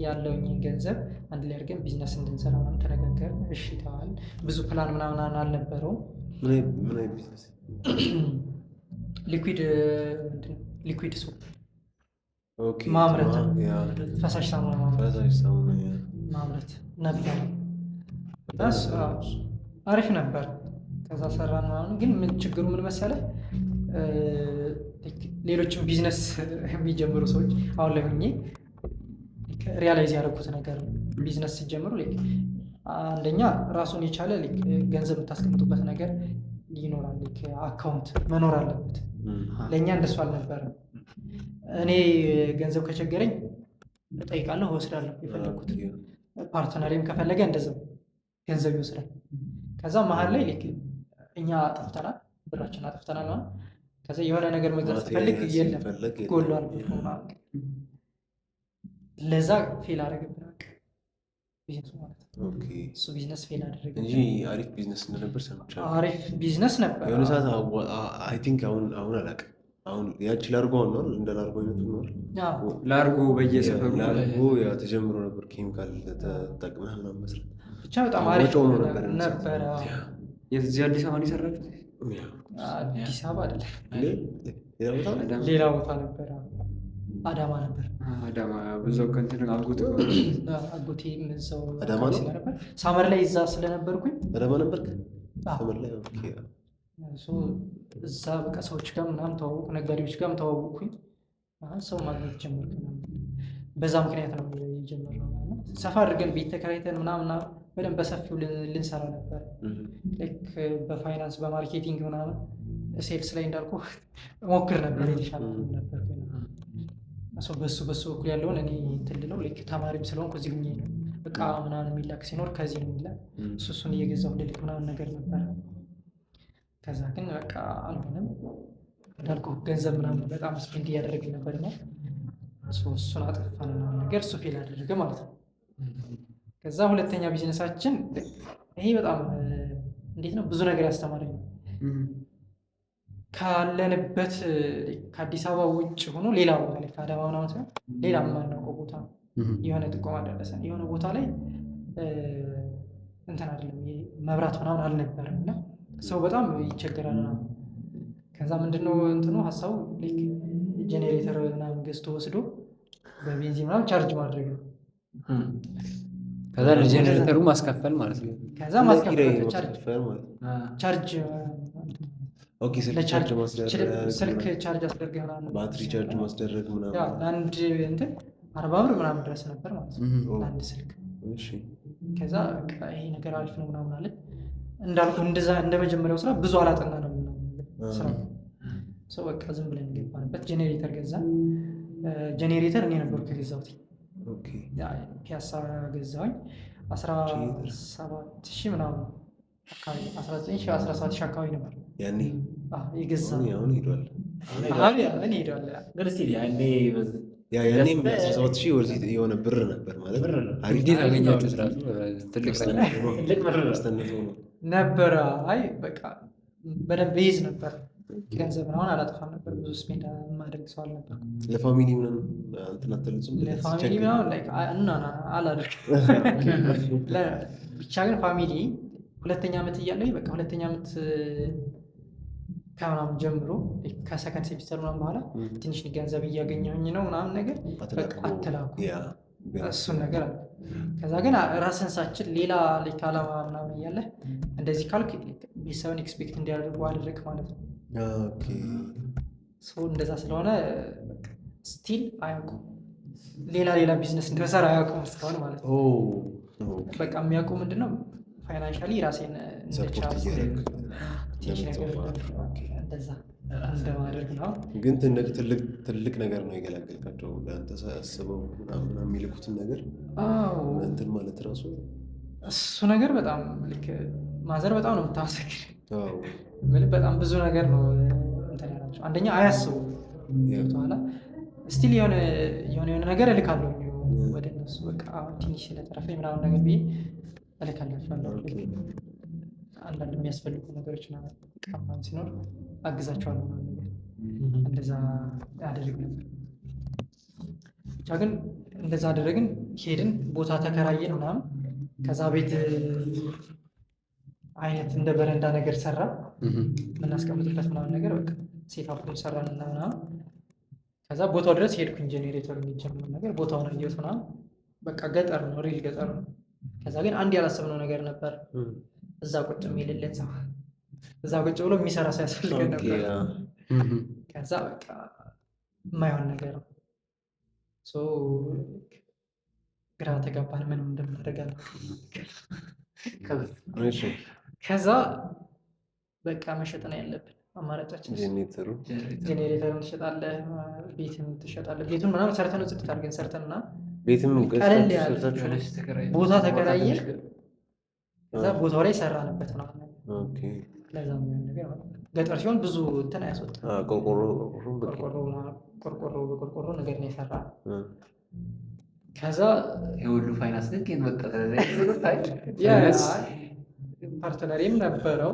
ያለውኝ ገንዘብ አንድ ላይ አድርገን ቢዝነስ እንድንሰራ ምናምን ተነጋገርን። እሺ ተባለ። ብዙ ፕላን ምናምን አልነበረውም። ምን አይነት ቢዝነስ? ሊኩዊድ ሶፕ ማምረት፣ ፈሳሽ ሳሙና ማምረት ነበር። አሪፍ ነበር። ከዛ ሰራን ምናምን። ግን ችግሩ ምን መሰለህ ሌሎችም ቢዝነስ የሚጀምሩ ሰዎች አሁን ላይ ሆኜ ሪያላይዝ ያደረኩት ነገር ቢዝነስ ሲጀምሩ አንደኛ ራሱን የቻለ ገንዘብ የምታስቀምጡበት ነገር ይኖራል። አካውንት መኖር አለበት። ለእኛ እንደሱ አልነበረም። እኔ ገንዘብ ከቸገረኝ እጠይቃለሁ፣ እወስዳለሁ የፈለኩት። ፓርትነሬም ከፈለገ እንደዛው ገንዘብ ይወስዳል። ከዛ መሀል ላይ እኛ አጥፍተናል፣ ብራችን አጥፍተናል ማለት ከዛ የሆነ ነገር መግዛት ስትፈልግ የለም ጎሏል ማለት ለዛ ፌል አደረገብን ቢዝነሱ ማለት ነው። እሱ ቢዝነስ ፌል አደረገ እንጂ አሪፍ ቢዝነስ እንደነበር ሰምቻለሁ። አሪፍ ቢዝነስ ነበር የሆነ ሰዓት አይ ቲንክ አሁን አላውቅም። አሁን ያቺ ላርጎ ነው እንደ ላርጎ አይነቱ ነው። ላርጎ በየሰፈሩ ላርጎ ተጀምሮ ነበር። ኬሚካል ተጠቅመህ ምናምን መስራት ብቻ በጣም አሪፍ ነበር። የዚህ አዲስ አበባ የሰራችሁት? አዲስ አበባ አይደለም ሌላ ቦታ ነበር። አዳማ ነበር። አዳማ ብዙው ከእንትን አጎቴ እዛው አዳማ ነው ነበር። ሳመር ላይ እዛ ስለነበርኩኝ አዳማ ነበርክ? ሳመር ላይ እዛ በቃ ሰዎች ጋር ምናምን ተዋወቁ፣ ነጋዴዎች ጋርም ተዋወቁኝ። ሰው ማግኘት ጀመርኩ። በዛ ምክንያት ነው የጀመርነው። ሰፋ አድርገን ቤት ተከራይተን ምናምን በደንብ በሰፊው ልንሰራ ነበር። በፋይናንስ በማርኬቲንግ ምናምን ሴልስ ላይ እንዳልኩ ሞክር ነበር። የተሻለ ነበር። በሱ በኩል ያለውን እኔ ትልለው ተማሪም ስለሆንኩ እዚህ ሁኜ ነው እቃ ምናምን የሚላክ ሲኖር ከዚህ ነው የሚላክ። እሱን እየገዛሁ ልልክ ምናምን ነገር ነበረ። ከዛ ግን በቃ አልሆነም። እንዳልኩህ ገንዘብ ምናምን በጣም ስፔንድ እያደረግን ነበር ነው እሱን አጠፋን ምናምን ነገር እሱ ፌል አደረገ ማለት ነው። ከዛ ሁለተኛ ቢዝነሳችን ይሄ በጣም እንዴት ነው ብዙ ነገር ያስተማረኝ ነው። ካለንበት ከአዲስ አበባ ውጭ ሆኖ ሌላ ቦታ ላይ ከአዳማ ምናምን ሲሆን ሌላ የማናውቀው ቦታ ነው። የሆነ ጥቆማ ደረሰን። የሆነ ቦታ ላይ እንትን አይደለም መብራት ምናምን አልነበረም እና ሰው በጣም ይቸገራል ነው። ከዛ ምንድነው እንትኑ ሀሳቡ ጄኔሬተር ምናምን ገዝቶ ወስዶ በቤንዚን ምናምን ቻርጅ ማድረግ ነው። ከዛ ለጄኔሬተሩ ማስከፈል ማለት ነው። ከዛ ማስከፈል ቻርጅ ስልክ ቻርጅ አስደርገህ ምናምን ባትሪ ቻርጅ ማስደረግ ምናምን ለአንድ እንትን 40 ብር ምናምን ድረስ ነበር ማለት ነው ለአንድ ስልክ። ከዛ ይሄ ነገር አሪፍ ነው ምናምን አለ። እንዳልኩ እንደዛ እንደ መጀመሪያው ስራ ብዙ አላጠና ነው ስራ ሰው በቃ ዝም ብለን ገባንበት። ጄኔሬተር ገዛን። ጄኔሬተር እኔ ነበርኩ የገዛሁት። ፒያሳ ገዛሁኝ 17,000 ምናምን አካባቢ 19,000 አካባቢ ነበር ያኔ የገዛሁት። አሁን ሄዷል። እኔ ሄዷል ያኔም 17,000 ወርዚ የሆነ ብር ነበር ማለት እንዴት አገኛችሁት? ራሱ ትልቅ ነበረ። አይ በቃ በደንብ ይይዝ ነበር ገንዘብ አሁን አላጠፋም ነበር። ብዙ ስፔንድ ማድረግ ሰው አልነበር። ለፋሚሊ ምናምን አልተናተልጽም። ለፋሚሊ ምናምን ላይ እና አላደርግም ብቻ ግን ፋሚሊ ሁለተኛ ዓመት እያለኝ በቃ ሁለተኛ ዓመት ከምናምን ጀምሮ ከሰከንድ ሴሚስተር ምናምን በኋላ ትንሽ ገንዘብ እያገኘሁኝ ነው ምናምን ነገር በቃ አትላኩ እሱን ነገር አለ። ከዛ ግን ራስን ሳችል ሌላ ዓላማ ምናምን እያለ እንደዚህ ካልክ ቤተሰብን ኤክስፔክት እንዲያደርጉ አደረግ ማለት ነው። እንደዛ ስለሆነ ስቲል አያውቁም። ሌላ ቢዝነስ እንደሰራ አያውቁም እስካሁን ማለት ነው። በቃ የሚያውቁ ምንድነው ፋይናንሻሊ ራሴን እንደቻልኩ ትንሽ ነገር እንደዛ እንደማድረግ ነው። ግን ትልቅ ነገር ነው የገላገልካቸው ለአንተ ሳያስበው ምናምን የሚልኩትን ነገር እንትን ማለት ራሱ እሱ ነገር በጣም ልክ ማዘር በጣም ነው የምታመሰግነው። በጣም ብዙ ነገር ነው እንትን ያላቸው። አንደኛ አያስቡም ኋላ ስቲል የሆነ ነገር እልካለሁ ወደ እነሱ በቃ ትንሽ ስለተረፈኝ ምናምን ነገር ብዬ እልካላቸዋለሁ። አንዳንድ የሚያስፈልጉ ነገሮች ምናምን ሲኖር አግዛቸዋለሁ ምናምን ነገር እንደዛ ያደርግ ነበር። ብቻ ግን እንደዛ አደረግን። ሄድን ቦታ ተከራየን ምናምን። ከዛ ቤት አይነት እንደ በረንዳ ነገር ሰራ የምናስቀምጥበት ምናምን ነገር በቃ ሴታፑን ሰራን እና ምናምን። ከዛ ቦታው ድረስ ሄድኩኝ ጄኔሬተር የሚጀምር ነገር ቦታውን አየሁት ምናምን። በቃ ገጠር ነው፣ ሪል ገጠር ነው። ከዛ ግን አንድ ያላሰብነው ነገር ነበር። እዛ ቁጭ የሚልልን ሰው እዛ ቁጭ ብሎ የሚሰራ ሰው ያስፈልገን ነበር። ከዛ በቃ የማይሆን ነገር ነው። ግራ ተጋባን፣ ምንም እንደምናደርጋለን። ከዛ በቃ መሸጥ ነው ያለብን አማራጫችን። ጄኔሬተርን ትሸጣለህ፣ ቤትም ትሸጣለህ። ቤቱን ምናምን ሰርተን ጽድት አድርገን ሰርተን እና ቤትም ቀለል ያለ ቦታ ተከራየን። ከዛ ቦታው ላይ ሰራንበት ነው። ለዛ ምን ነገር ገጠር ሲሆን ብዙ እንትን አያስወጣም። ቆርቆሮ ነገር ነው የሰራ። ከዛ የሁሉ ፋይናንስ ግን ወጣት ፓርትነሪም ነበረው።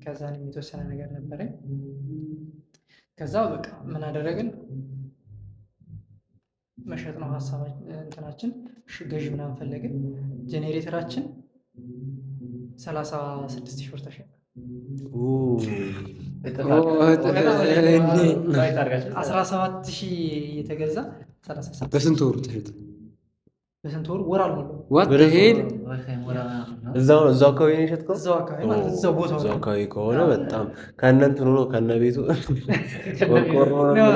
ከዛ የተወሰነ ነገር ነበረኝ። ከዛ በቃ ምን አደረግን? መሸጥ ነው ሀሳባችን እንትናችን። ገዥ ምናምን ፈለግን። ጄኔሬተራችን 36,000 ብር ተሸጠ። 17,000 የተገዛ 37 በስንት ወሩ ተሸጠ? በስንት ወር አልሞላውም። እዛው አካባቢ ነው የሸጥከው? እዛው አካባቢ ማለት እዛው ቦታው አካባቢ ከሆነ በጣም ከእነ እንትኑ ነው ከእነ ቤቱ ቆርቆሮ ነው።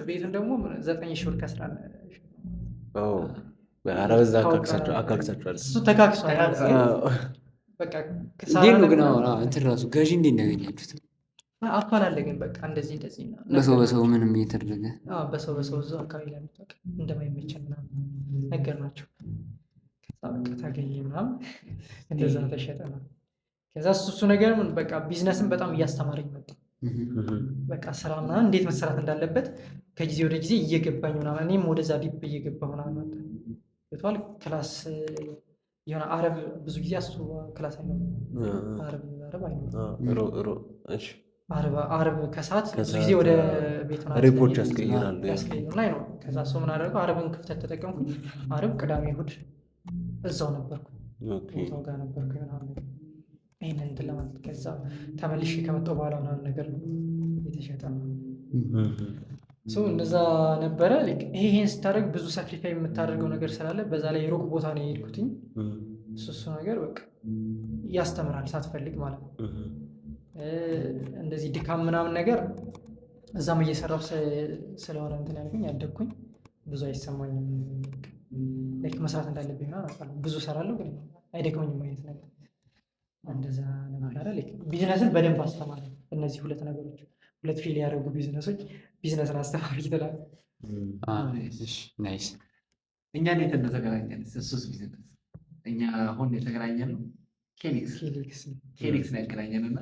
ቤቱን ደግሞ 9,000 ብር ከስራን። ኧረ በዛ አካክሳችኋል። እሱ ተካክሷል። እንዴት ነው ግን አሁን እንትን ራሱ ገዢ እንዴት ነው ያገኛችሁት? አፈላለግን በቃ እንደዚህ በሰው ምንም እየተደረገ በሰው እዛው አካባቢ ላይ እንደማይመቸን ምናምን ነገር ናቸው። በቃ ታገኘ ምናምን እንደዛ ተሸጠ ነው። ከዛ እሱ ነገር በቃ ቢዝነስን በጣም እያስተማረኝ መጣ። በቃ ስራ ምናምን እንዴት መሰራት እንዳለበት ከጊዜ ወደ ጊዜ እየገባኝ ምናምን እኔም ወደዛ ዲፕ እየገባሁ ምናምን መጣ። ገብቶሃል? ክላስ የሆነ አረብ ብዙ ጊዜ ክላስ አይኖርም። አረብ ከሰዓት ብዙ ጊዜ ወደ ቤት ሪፖርት ያስቀይራሉ እና ነው። ከዛ ሰው ምን አደረገው? አረብን ክፍተት ተጠቀምኩኝ። አረብ ቅዳሜ እሑድ እዛው ነበርኩ፣ ቦታው ጋር ነበርኩ ምናምን ይህንን እንትን ለማለት። ከዛ ተመልሼ ከመጣሁ በኋላ ምናምን ነገር ነው የተሸጠ ነው። እንደዛ ነበረ። ይሄን ስታደርግ ብዙ ሳክሪፋይ የምታደርገው ነገር ስላለ በዛ ላይ የሩቅ ቦታ ነው የሄድኩትኝ። እሱ ነገር በቃ ያስተምራል ሳትፈልግ ማለት ነው። እንደዚህ ድካም ምናምን ነገር እዛም እየሰራሁ ስለሆነ እንትን ያልኩኝ ያደግኩኝ ብዙ አይሰማኝም። መስራት እንዳለብኝ ብዙ እሰራለሁ ግን አይደክመኝም አይነት ነገር እንደዛ ነበረ። ቢዝነስን በደንብ አስተማሪ እነዚህ ሁለት ነገሮች፣ ሁለት ፊል ያደረጉ ቢዝነሶች ቢዝነስን አስተማሪ ትላል። ናይስ። እኛ እንዴት እንደተገናኘን እሱስ ቢዝነስ እኛ አሁን የተገናኘን ነው ኬሊክስ ነው ያገናኘን እና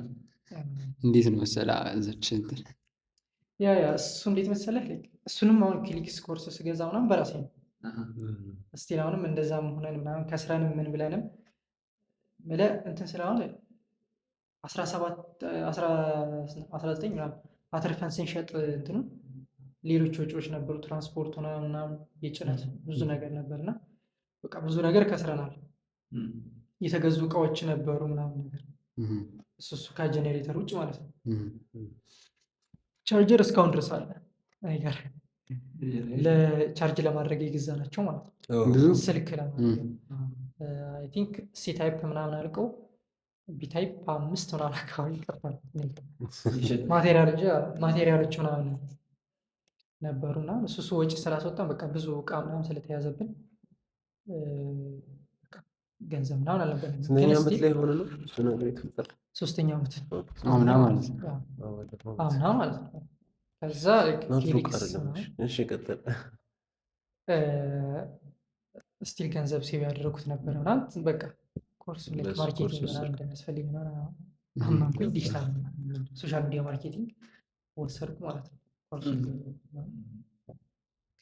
እንዴት ነው መሰለህ እዛች እንትን እሱ እንዴት መሰለህ እሱንም አሁን ኬሊክስ ኮርስ ስገዛ ምናምን በራሴ ነው እስቲል አሁንም እንደዛም ሆነን ምናምን ከስረንም ምን ብለንም እንትን ስለሆነ 19 ምናምን አትርፈን ስንሸጥ እንትኑ ሌሎች ወጪዎች ነበሩ፣ ትራንስፖርት ምናምን የጭነት ብዙ ነገር ነበርና በቃ ብዙ ነገር ከስረናል። የተገዙ እቃዎች ነበሩ ምናምን ነገር እሱ ከጄኔሬተር ውጭ ማለት ነው። ቻርጀር እስካሁን ድረስ አለ እኔ ጋር ለቻርጅ ለማድረግ የገዛ ናቸው ማለት ነው። ስልክ ለማድረግ አይ ቲንክ ሲ ታይፕ ምናምን አልቀው ቢ ታይፕ 5 ምናምን አካባቢ ይቀርታል። ማቴሪያሎች ምናምን ነበሩና እሱ ወጪ ስላስወጣን በቃ ብዙ እቃ ምናምን ስለተያዘብን ገንዘብ ምናምን አልነበረም። ስንተኛ ዓመት ላይ ሆነ ነው እሱ ነገር የተፈጠረው? 3ኛ ዓመት አምና ማለት ነው። ከዛ ስቲል ገንዘብ ሴቭ ያደረጉት ነበር ምናምን በቃ ኮርስ ማርኬቲንግ ምናምን እንደሚያስፈልግ ምናምን ዲጂታል ሶሻል ሚዲያ ማርኬቲንግ ወሰድኩ ማለት ነው ኮርሱ።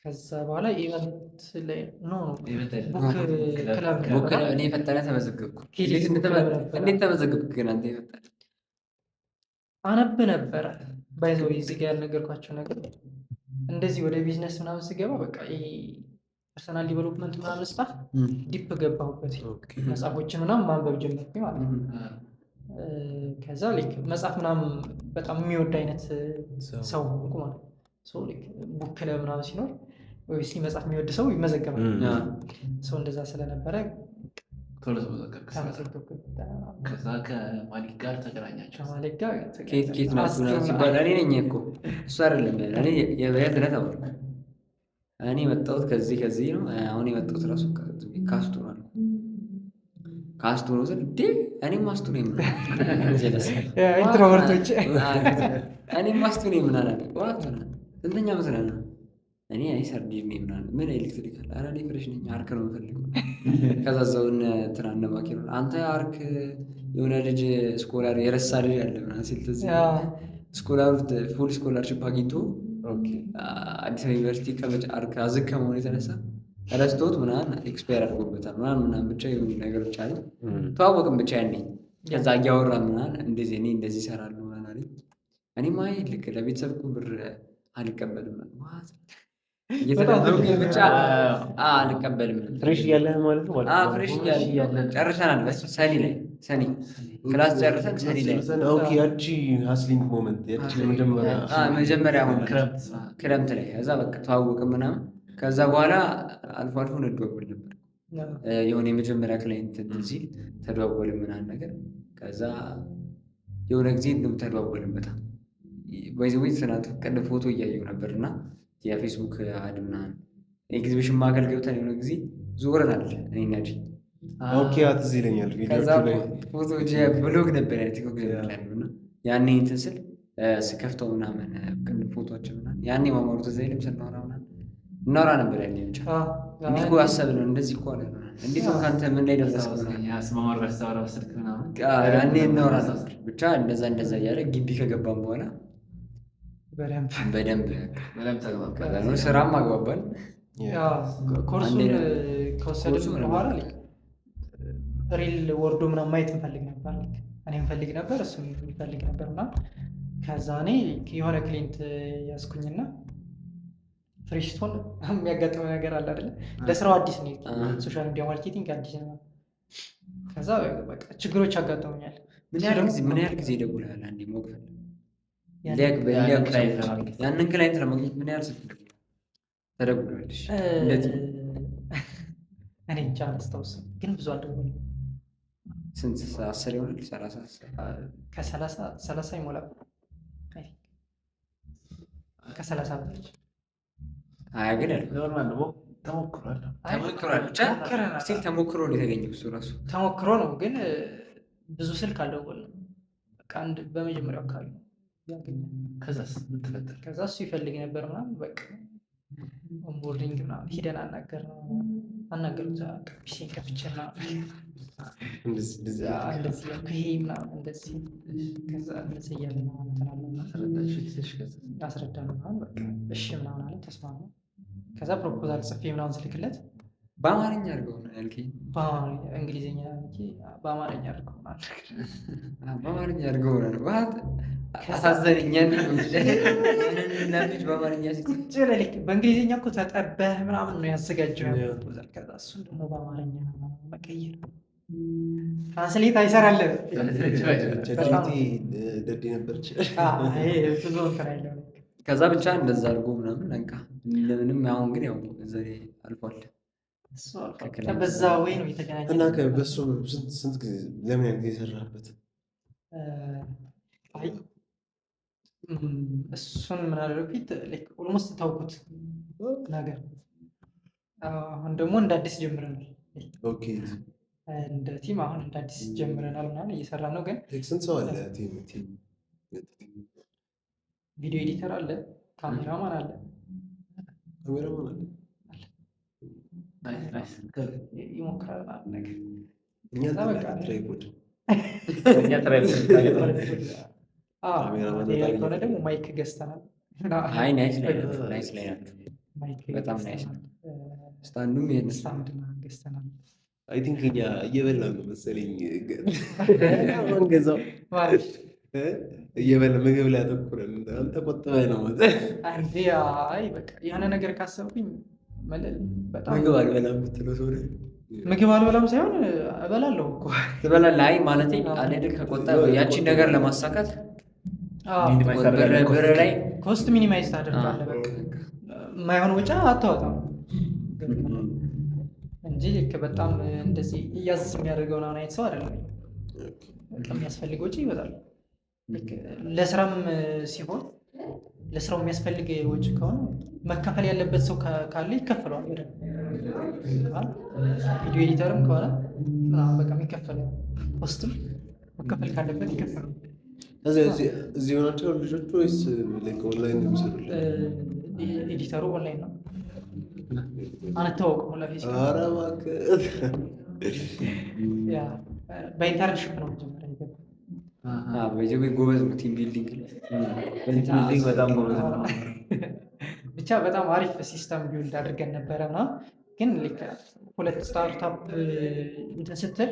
ከዛ በኋላ ኢቨንት ላይ ቡክ እኔ ፈጠነ ተመዘገብኩ። እንዴት ተመዘገብክ ግን አንተ? የፈጠነ አነብ ነበረ ባይዘው እዚህ ጋር ያልነገርኳቸው ነገር እንደዚህ ወደ ቢዝነስ ምናምን ስገባ በቃ ፐርሰናል ዲቨሎፕመንት ምናምን ስታፍ ዲፕ ገባሁበት። መጽሐፎችን ምናምን ማንበብ ጀመርኩኝ ማለት ነው። ከዛ መጽሐፍ ምናምን በጣም የሚወድ አይነት ሰው ሆንኩ ማለት ነው። ቡክ ክለብ ምናምን ሲኖር ወይ እስኪ መጽሐፍ የሚወድ ሰው ይመዘገባል። ሰው እንደዛ ስለነበረ ቶሎ ተመዘገብክ። ከዛ ከማሊክ ጋር ተገናኛቸው። ከማሊክ ጋር ኬት ናችሁ ሲባል እኔ ነኝ እኮ እሱ አይደለም። እኔ የበያት ዕለት አወርኩ። እኔ የመጣሁት ከዚህ ነው። አሁን የመጣሁት ራሱ ካስቱ ነው አልኩ። ካስቱ ነው ስል እኔም ማስቱ ነኝ ምናምን ኢንትሮቨርቶች እኔም ማስቱ ነኝ ምናምን ስንተኛ መስለህ ነው? እኔ ሰርዲድ ነኝ ምናምን ምን ኤሌክትሪካል ኧረ እኔ ፍሬሽ ነኝ አርክ ነው የምፈልገው። ከዛ እዛውን ትናንት ማኪሮ አንተ አርክ የሆነ ልጅ ስኮላር የረሳ ልጅ አለ ምናምን ሲል ትዝ ስኮላሩ ፉል ስኮላርሽፕ አግኝቶ አዲስ አበባ ዩኒቨርሲቲ አርክ አዝግ ከመሆኑ የተነሳ ረስቶት ምናምን ኤክስፓየር አድርጎበታል ምናምን ብቻ የሆኑ ነገሮች አለ። ተዋወቅን ብቻ ያኔ ከዛ እያወራን ምናምን እንደዚህ እኔ እንደዚህ እሰራለሁ ምናምን አለኝ። እኔማ ልክ ለቤተሰብ እኮ ብር አልቀበልም እየተቀበልኩኝ ብቻ አልቀበልም። ፍሬሽ እያለህ ማለት ነው? ፍሬሽ እያለህ ጨርሰናል። ሰኒ ክላስ ጨርሰን ሰኒ ላይ ያቺ ሀስሊንግ ሞመንት ያቺ መጀመሪያ ክረምት ላይ ከዛ በቃ ተዋወቅን ምናምን። ከዛ በኋላ አልፎ አልፎ እንደዋወል ነበር። የሆነ የመጀመሪያ ክላይንት ሲል ተደዋወልን ምናምን ነገር። ከዛ የሆነ ጊዜ ተደዋወልን በጣም ወይ ትናንት ቀን ፎቶ እያየሁ ነበር እና የፌስቡክ አድ ምናምን ኤግዚቢሽን ማዕከል ገብተን የሆነ ጊዜ ዞረናል እኔና ጂ። ትዝ ይለኛል። ከዛ ፎቶ ብሎግ ነበር ቲክቶክ ላይ እና ያኔ እንትን ስል ስከፍተው ምናምን ፎቶዎች ምናምን ያኔ ማማሩ ትዝ አይልም። ስናወራ ምናምን እናወራ ነበር ያኔ ብቻ እንዲህ እኮ አሰብን እንደዚህ እኮ አለ እንዴት ነው ከአንተ ምን ላይ ደረስክ? ያኔ እናወራ ነበር ብቻ እንደዛ እያለ ግቢ ከገባን በኋላ በደንብ ስራም አግባባል። ኮርሱን ከወሰድን በኋላ ሪል ወርዶ ምናምን ማየት እንፈልግ ነበር። እኔ እንፈልግ ነበር፣ እሱ ይፈልግ ነበር እና ከዛ እኔ የሆነ ክሊንት ያዝኩኝና ፍሬሽቶን የሚያጋጥመው ነገር አለ አይደለ? ለስራው አዲስ ነው፣ ሶሻል ሚዲያ ማርኬቲንግ አዲስ ነው። ከዛ በቃ ችግሮች ያጋጥሙኛል። ምን ያህል ጊዜ ደውለሃል? አንዴ ሞክፈል ያንን ክላይንት ለማግኘት ምን ያህል ስልክ ተደውላለሽ? እኔ እንጃ አላስታውስም፣ ግን ብዙ አልደወልኩም። ስንት 10 ይሆናል? 30 ይሞላል። ከ30 በታች ግን ተሞክሮ ነው የተገኘው። እሱ ራሱ ተሞክሮ ነው፣ ግን ብዙ ስልክ አልደወልንም። በቃ በመጀመሪያው አካባቢ ነው ያገኘው። ከዛ እሱ ይፈልግ ነበር ምናምን በቃ ኦንቦርዲንግ ምናምን ሂደን አናገሩት። ፒሲን ከፍቼ እንደዚህ እያለ አስረዳን ምናምን በቃ እሺ ምናምን አለ፣ ተስማማ። ከዛ ፕሮፖዛል ጽፌ ምናምን ስልክለት በአማርኛ አድርገው ነው ያልከኝ? እንግሊዝኛ በአማርኛ አድርገው በአማርኛ አድርገው ነው አሳዘነኛል። በእንግሊዝኛ እኮ ተጠበህ ምናምን ነው ያዘጋጀው። ከዛ እሱን ደግሞ በአማርኛ መቀየር ትራንስሌት አይሰራለን። ከዛ ብቻ እንደዛ አድርጎ ምናምን ነቃ። ለምንም አሁን ግን ያው ዘሬ አልፏል። በዛ ወይ ነው የተገናኘ እና በሱ ስንት ጊዜ ለምን ያህል ጊዜ ሰራህበት? እሱን ምን አደረኩት? ኦልሞስት ታውቁት ነገር አሁን ደግሞ እንደ አዲስ ጀምረናል። እንደ ቲም አሁን እንደ አዲስ ጀምረናል ምናምን እየሰራ ነው። ግን ስንት ሰው አለ? ቪዲዮ ኤዲተር አለ፣ ካሜራማን አለ፣ ይሞክራል ነገር ከሆነ ደግሞ ማይክ ገዝተናል። ናይስ ላይ ናቸው። በጣም ናይስ ነው። ስታንዱም ይሄን ስታንድ ገዝተናል። አይ ቲንክ እኛ እየበላን ነው መሰለኝ ገዛው እየበላ ምግብ ላይ አተኩረን አንተ ቆጥበህ ነው አንዴ። አይ በቃ የሆነ ነገር ካሰብኩኝ ምግብ አልበላም የምትለው ሰው ምግብ አልበላም ሳይሆን እበላለሁ እኮ ትበላለህ። አይ ማለቴ አልሄድን ከቆጠብ ያቺን ነገር ለማሳካት ብር ላይ ኮስት ሚኒማይዝ ታደርጋለህ። በቃ የማይሆን ወጪ አታወጣም እንጂ ልክ በጣም እንደዚህ እያዝ የሚያደርገውን አይነት ሰው አይደለም። በጣም የሚያስፈልግ ወጪ ይበዛል። ለስራም ሲሆን ለስራው የሚያስፈልግ ወጪ ከሆነ መከፈል ያለበት ሰው ካለ ይከፈለዋል በደንብ። ቪዲዮ ኤዲተርም ከሆነ በቃ የሚከፈለው ኮስትም መከፈል ካለበት ይከፈላል። እዚህ ሆናቸው ልጆቹ ወይስ ኦንላይን ነው የሚሰሩት? ኤዲተሩ ኦንላይን ነው። አንተዋወቅም ለፊት በኢንተርንሽፕ ነው መጀመሪያ ይገባ። ጎበዝ ነው። ቲም ቢልዲንግ በጣም ጎበዝ ነው። ብቻ በጣም አሪፍ ሲስተም ቢውልድ አድርገን ነበረ እና ግን ሁለት ስታርታፕ እንትን ስትል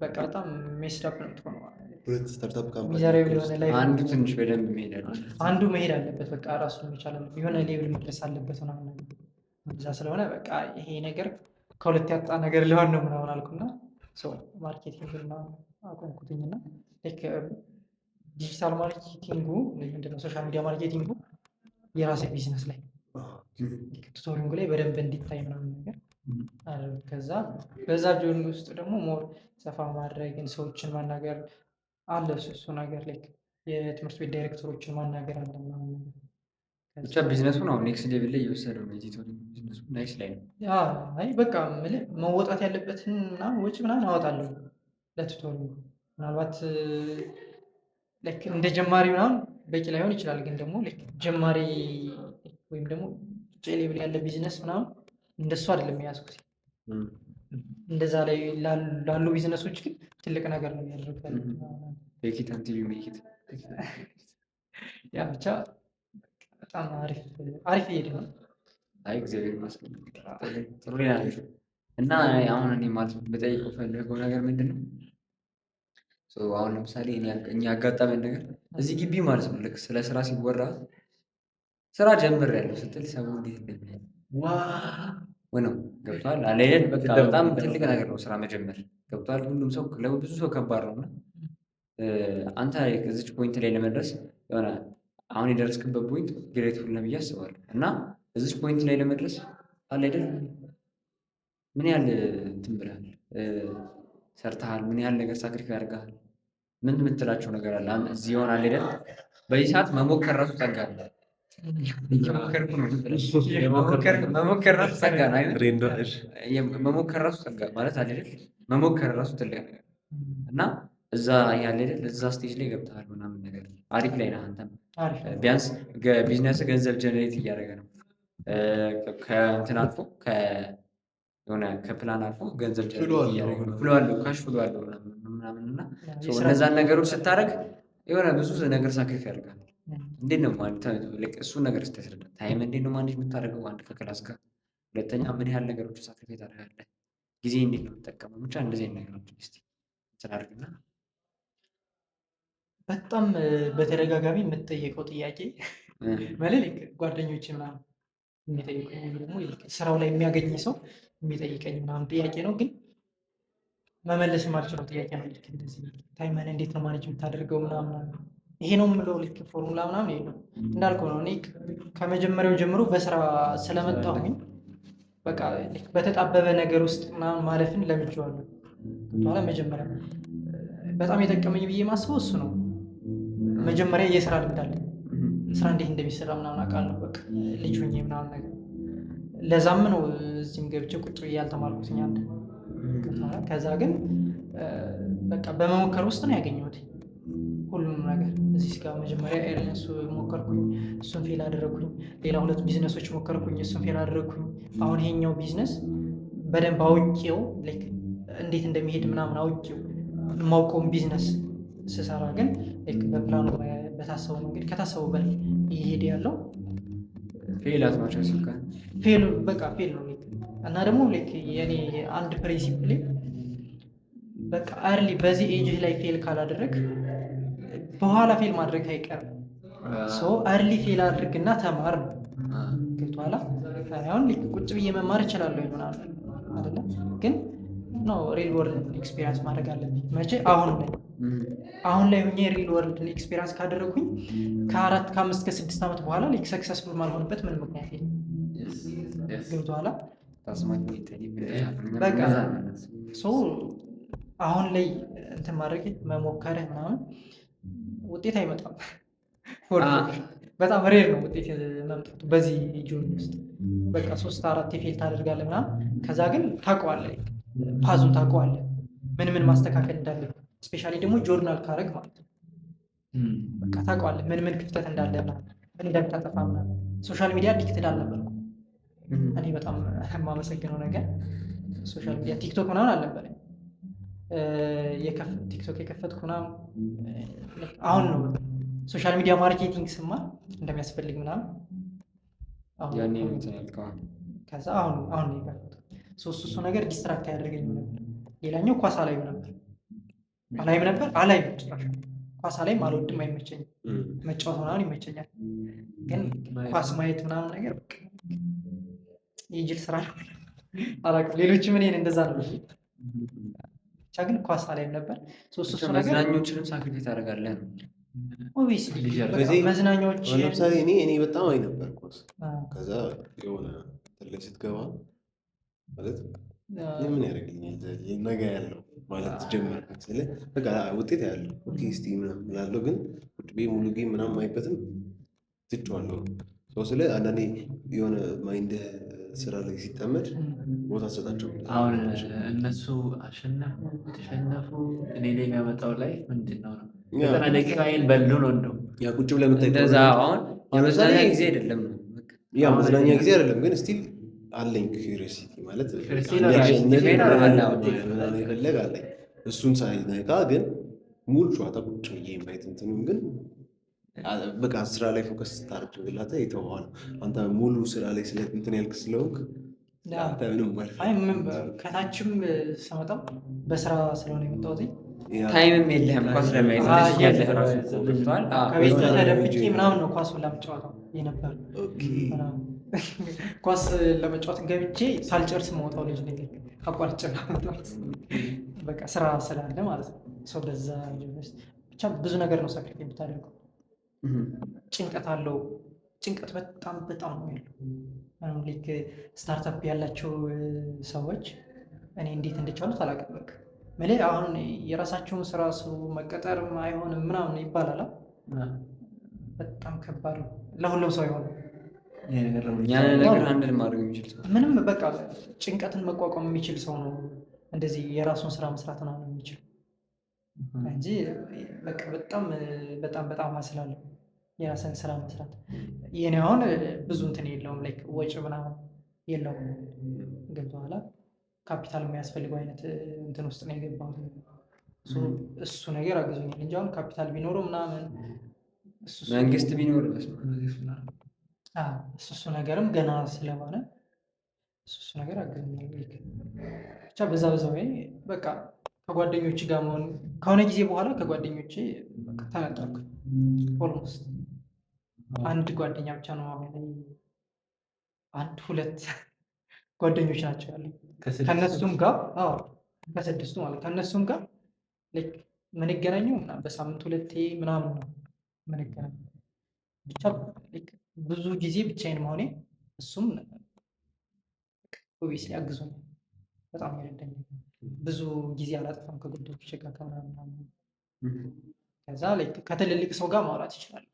በቃ በጣም ሜስዳፕ ነው የምትሆነው። ሁለት ስታርታፕ ካምፓኒ አንዱ ትንሽ በደንብ መሄድ አንዱ መሄድ አለበት። በቃ ራሱን መቻል አለበት። የሆነ ሌብል መድረስ አለበት ምናምን ነገር እዛ ስለሆነ በቃ ይሄ ነገር ከሁለት ያጣ ነገር ሊሆን ነው ምናምን አልኩና ማርኬቲንግ አቆምኩትኝና ዲጂታል ማርኬቲንጉ ምንድነው ሶሻል ሚዲያ ማርኬቲንጉ የራሴ ቢዝነስ ላይ ቱቶሪንግ ላይ በደንብ እንዲታይ ምናምን ነገር አደረኩት። ከዛ በዛ ጆርኒ ውስጥ ደግሞ ሞር ሰፋ ማድረግን ሰዎችን ማናገር አለ። እሱ ነገር ላይ የትምህርት ቤት ዳይሬክተሮችን ማናገር አለ ምናምን ነገር ብቻ ቢዝነሱን አሁን ኔክስት ሌቭል ላይ እየወሰደው ነው። ቱቶሪንግ ቢዝነሱ ናይስ ላይ ነው። አይ በቃ መወጣት ያለበትን ምናምን ወጪ ምናምን አወጣለሁ ለቱቶሪንግ። ምናልባት እንደ ጀማሪ ምናምን በቂ ላይሆን ይችላል። ግን ደግሞ ጀማሪ ወይም ደግሞ ሌቭል ያለ ቢዝነስ ምናምን እንደሱ አይደለም የያዝኩት። እንደዛ ላይ ላሉ ቢዝነሶች ግን ትልቅ ነገር ነው ያደርጋል። ያ ብቻ በጣም አሪፍ እየሄደ ነው። አይ እግዚአብሔር ይመስገን ጥሩ ያለሽ እና አሁን እኔ ማለት በጠይቀው ፈልገው ነገር ምንድን ነው አሁን ለምሳሌ እኛ ያጋጠመን ነገር እዚህ ግቢ ማለት ነው ልክ ስለ ስራ ሲወራ ስራ ጀምሬያለሁ ስትል ሰው እንዴት እንደሚያይ ነው ገብቶሃል አለየን በቃ በጣም ትልቅ ነገር ነው ስራ መጀመር ገብቶሃል ሁሉም ሰው ለብዙ ሰው ከባድ ነው እና አንተ እዚች ፖይንት ላይ ለመድረስ የሆነ አሁን የደረስክበት ፖይንት ግሬትፉል ነው ብዬ አስባለሁ እና እዚች ፖይንት ላይ ለመድረስ አለ አይደል ምን ያህል እንትን ብለሃል ሰርተሃል ምን ያህል ነገር ሳክሪፋይ አድርገሃል ምን የምትላቸው ነገር አለ እዚህ ይሆናል አይደል በዚህ ሰዓት መሞከር ራሱ ጸጋ ነው መሞከር ራሱ ጸጋ ነው አይደል መሞከር ራሱ ጸጋ ማለት አይደል መሞከር ራሱ ትልቅ ነገር እና እዛ ያለ አይደል እዛ ስቴጅ ላይ ገብተሃል ምናምን ነገር አሪፍ ላይ ነህ አንተም ቢያንስ ቢዝነስ ገንዘብ ጀነሬት እያደረገ ነው ከእንትን አልፎ የሆነ ከፕላን አልፎ ገንዘብ ፍሎ አለው ካሽ ፍሎ አለው ምናምን እና እነዛን ነገሮች ስታደርግ የሆነ ብዙ ነገር ሳክሪፋይ ያደርጋል። እንዴት ነው ማለት እሱን ነገር ስተስረዳ ታይም እንዴት ነው ማኔጅ የምታደርገው አንድ ከክላስ ጋር ሁለተኛ ምን ያህል ነገሮች ሳክሪፋይ ታደርጋለህ ጊዜ እንዴት ነው የምትጠቀመው ብቻ እንደዚህ አይነት ነገሮች እስኪ እንትን አድርግና በጣም በተደጋጋሚ የምትጠየቀው ጥያቄ ማለት ጓደኞቼ ምናምን የሚጠይቀኝ ወይም ደግሞ ስራው ላይ የሚያገኝ ሰው የሚጠይቀኝ ምናምን ጥያቄ ነው፣ ግን መመለስ የማልችለው ጥያቄ ነው። ልክ እንደዚህ ታይምን እንዴት ነው ማኔጅ የምታደርገው ምናምን ይሄ ነው የምለው ልክ ፎርሙላ ምናምን የለም። እንዳልከው ነው እኔ ከመጀመሪያው ጀምሮ በስራ ስለመጣሁኝ በቃ በተጣበበ ነገር ውስጥ ምናምን ማለፍን ለምጄዋለሁ። በኋላ መጀመሪያ በጣም የጠቀመኝ ብዬ ማስበው እሱ ነው። መጀመሪያ የስራ ልምድ አለ፣ ስራ እንዴት እንደሚሰራ ምናምን አውቃለሁ። በቃ ልጅ ሆኜ ምናምን ነገር ለዛም ነው እዚህም ገብቼ ቁጭ ብዬ ያልተማርኩትኝ አንድ። ከዛ ግን በቃ በመሞከር ውስጥ ነው ያገኘሁት ሁሉንም ነገር። እዚህ ጋር መጀመሪያ ኤርነሱ ሞከርኩኝ፣ እሱን ፌል አደረግኩኝ። ሌላ 2 ቢዝነሶች ሞከርኩኝ፣ እሱን ፌል አደረግኩኝ። አሁን ይሄኛው ቢዝነስ በደንብ አውቄው እንዴት እንደሚሄድ ምናምን አውቄው የማውቀውን ቢዝነስ ስሰራ ግን በፕላኑ በታሰበው መንገድ ከታሰበው በላይ እየሄደ ያለው ፌል አትማቸው ሲልካ ፌል በቃ ፌል ነው። እና ደግሞ የኔ አንድ ፕሪንሲፕል በቃ አርሊ በዚህ ኤጅህ ላይ ፌል ካላደረግ በኋላ ፌል ማድረግ አይቀርም። አርሊ ፌል አድርግና ተማር ነው ገብቶሃል። አሁን ቁጭ ብዬ መማር እችላለሁ ምናምን አይደለም፣ ግን ነው ሪል ወርልድ ኤክስፒሪየንስ ማድረግ አለብኝ። መቼ አሁን ላይ ሆኜ ሪል ወርልድ ኤክስፒሪየንስ ካደረግኩኝ ከ4 ከ5 ከ6 ዓመት በኋላ ሰክሰስፉል ማልሆንበት ምን ምክንያት የለም። ገብቶሃል። በቃ አሁን ላይ እንትን ማድረግ መሞከርህ ምናምን ውጤት አይመጣም። በጣም ሬር ነው ውጤት መምጣቱ በዚህ ጆርኒ ውስጥ። በቃ 3-4 ፌል ታደርጋለህ ምናምን፣ ከዛ ግን ታውቀዋለህ፣ ፓዙን ታውቀዋለህ፣ ምን ማስተካከል እንዳለብህ። ስፔሻሊ ደግሞ ጆርናል ካረግ ማለት ነው በቃ ታውቀዋለህ ምን ክፍተት እንዳለ ምናምን እንደምታጠፋ ምናምን። ሶሻል ሚዲያ አዲክትድ አልነበርኩም እኔ። በጣም የማመሰግነው ነገር ሶሻል ሚዲያ ቲክቶክ ምናምን አልነበረኝ። ቲክቶክ የከፈትኩ ምናምን አሁን ነው ሶሻል ሚዲያ ማርኬቲንግ ስማር እንደሚያስፈልግ ምናምን ከዛ አሁን ነው የከፈትኩት። እሱ ነገር ዲስትራክት ያደርገኝ ነበር። ሌላኛው ኳስ አላይም ነበር ጭራሽ ኳስ አላይም፣ አልወድም፣ አይመቸኝም። መጫወት ምናምን ይመቸኛል፣ ግን ኳስ ማየት ምናምን ነገር የጅል ስራ ነው አላውቅም። ሌሎችም እኔን እንደዛ ነው ብቻ፣ ግን ኳስ አላይም ነበር። እሱ ነገር መዝናኞችንም ሳክሪፋይስ ታደርጋለህ። መዝናኛዎች ለምሳሌ እኔ በጣም አይ ነበር ኳስ። ከዛ የሆነ ትልቅ ስትገባ ማለት ምን ያደርግልኛል ነገ ያለው ማለት ጀመርኩ። ስለ በቃ ውጤት ያለው ኦኬ እስቲ ምናምን እላለሁ፣ ግን ቁጭ ብዬ ሙሉ ጌም ምናምን ማይበትም ትቼዋለሁ። ስለ አንዳንዴ የሆነ ማይንድ ስራ ላይ ሲጠመድ ቦታ ሰጣቸው። አሁን እነሱ አሸነፉ ተሸነፉ እኔ ላይ የሚያመጣው ላይ ምንድን ነው? ዘጠና ደቂቃዬን በሉ ነው እንደው ያ ቁጭ ብለህ የምታይ እንደዛ። አሁን የመዝናኛ ጊዜ አይደለም፣ ያ መዝናኛ ጊዜ አይደለም፣ ግን ስቲል አለኝ ኪዩሪዮሲቲ ማለት ምናምን ይፈለጋል። እሱን ሳይነካ ግን ሙሉ ጨዋታ ቁጭ ብዬ ማየት እንትኑን ግን በቃ ስራ ላይ ፎከስ ስታደርግላት ይተዋል። አንተ ሙሉ ስራ ላይ ስለ እንትን ያልክ ስለሆንክ ከታችም ስመጣም በስራ ስለሆነ የመጣሁት ታይምም የለህም ኳስ ለማየት ከቤት ተደብቄ ምናምን ነው ኳስ ለመጫወተው የነበር። ኳስ ለመጫወት ገብቼ ሳልጨርስ መውጣው ልጅ ነኝ። አቋርጬ በቃ ስራ ስላለ ማለት ነው። ሰው በዛ ብቻ ብዙ ነገር ነው ሳክሪፋይስ የምታደርገው። ጭንቀት አለው። ጭንቀት በጣም በጣም ነው ያለው። ልክ ስታርታፕ ያላቸው ሰዎች እኔ እንዴት እንደቻሉት አላውቅም። በቃ ማለት አሁን የራሳቸውን ስራ ሰው መቀጠርም አይሆንም ምናምን ይባላል። በጣም ከባድ ነው። ለሁሉም ሰው አይሆንም። ያን ነገር አንድን ማድረግ የሚችል ሰው ምንም በቃ ጭንቀትን መቋቋም የሚችል ሰው ነው እንደዚህ የራሱን ስራ መስራት ነው የሚችል እንጂ በቃ በጣም በጣም በጣም አስላለሁ የራስን ስራ መስራት። የኔ አሁን ብዙ እንትን የለውም ላይክ ወጪ ምናምን የለውም። ገብቶሃል? ካፒታል የሚያስፈልገው አይነት እንትን ውስጥ ነው የገባሁት። እሱ ነገር አግዞኛል እንጂ አሁን ካፒታል ቢኖረው ምናምን መንግስት ቢኖር እሱ ነገርም ገና ስለሆነ እሱ ነገር አግዞኛል። ብቻ በዛ ወይ በቃ ከጓደኞች ጋር መሆን ከሆነ ጊዜ በኋላ ከጓደኞቼ ተነጠልኩ። ኦልሞስት አንድ ጓደኛ ብቻ ነው አሁን ላይ አንድ ሁለት ጓደኞች ናቸው ያሉኝ። ከነሱም ጋር ከስድስቱ ማለት ከነሱም ጋር ላይክ የምንገናኘው በሳምንት 2 ምናምን ነው የምንገናኘው። ብቻ ላይክ ብዙ ጊዜ ብቻዬን መሆኔ እሱም ኦብቪስሊ አግዞኛል። በጣም ይረዳኛል። ብዙ ጊዜ አላጠፋም ከጓደኞቼ ጋር ከምናምን። ከዛ ላይክ ከትልልቅ ሰው ጋር ማውራት ይችላል።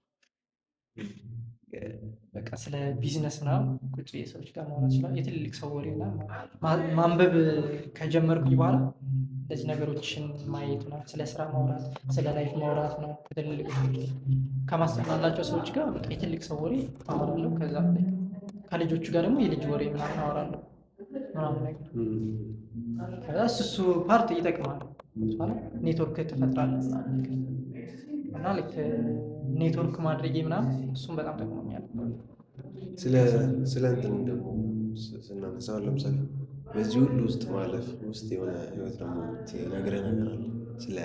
በቃ ስለ ቢዝነስ ምናምን ቁጭ ሰዎች ጋር ማውራት ይችላል። የትልልቅ ሰው ወሬ ማንበብ ከጀመርኩኝ በኋላ እንደዚህ ነገሮችን ማየት ነው። ስለ ስራ ማውራት፣ ስለ ላይፍ ማውራት ነው። ከትልልቅ ሰዎች ከማስተማራቸው ሰዎች ጋር በቃ የትልቅ ሰው ወሬ አወራለሁ። ከዛ ከልጆቹ ጋር ደግሞ የልጅ ወሬ ምናምን አወራለሁ ምናምን ነገር። ከዛ እሱ ፓርት ይጠቅማል። ኔትወርክ ትፈጥራለህ እና ልክ ኔትወርክ ማድረጌ ምናምን እሱም በጣም ጠቅሞኛል። ስለ እንትን ደግሞ ስናነሳ ለምሳሌ በዚህ ሁሉ ውስጥ ማለፍ ውስጥ የሆነ ህይወት ደግሞ ነግረህ ነገር አለ ስለ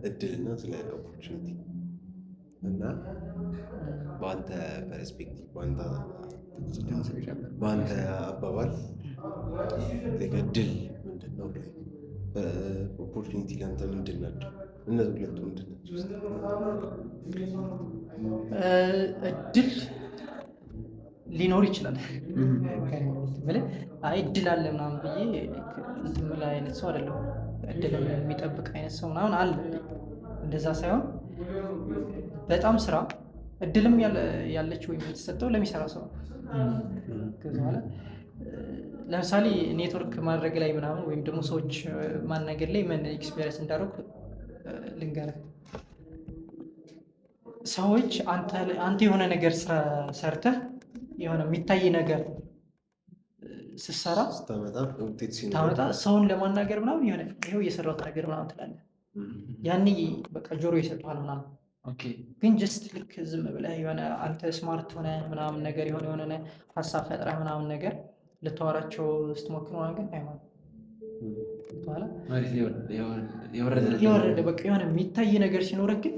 እድልና ስለ ኦፖርቹኒቲ እና በአንተ ፐርስፔክቲቭ በአንተ አባባል እድል ምንድን ነው? ኦፖርቹኒቲ ለአንተ ምንድን ናቸው? እነዚህ ሁለቱ ምንድን ናቸው? እድል ሊኖር ይችላል። አይ እድል አለ ምናምን ብዬ እንትን የምልህ አይነት ሰው አይደለም። እድል የሚጠብቅ አይነት ሰው ምናምን አለ። እንደዛ ሳይሆን በጣም ስራ እድልም ያለችው ወይም የተሰጠው ለሚሰራ ሰው ነው። ለምሳሌ ኔትወርክ ማድረግ ላይ ምናምን ወይም ደግሞ ሰዎች ማናገር ላይ ምን ኤክስፒሪየንስ እንዳደረኩ ልንገርህ። ሰዎች አንተ የሆነ ነገር ሰርተህ የሆነ የሚታይ ነገር ስትሰራ ስታመጣ ሰውን ለማናገር ምናምን የሆነ ይኸው የሰራሁት ነገር ምናምን ትላለህ። ያኔ በቃ ጆሮ ይሰጡሃል ምናምን። ግን ጀስት ልክ ዝም ብለህ የሆነ አንተ ስማርት ሆነ ምናምን ነገር የሆነ ሀሳብ ፈጥረህ ምናምን ነገር ልታወራቸው ስትሞክር ግን አይሆንም። የወረደ በቃ የሆነ የሚታይ ነገር ሲኖረህ ግን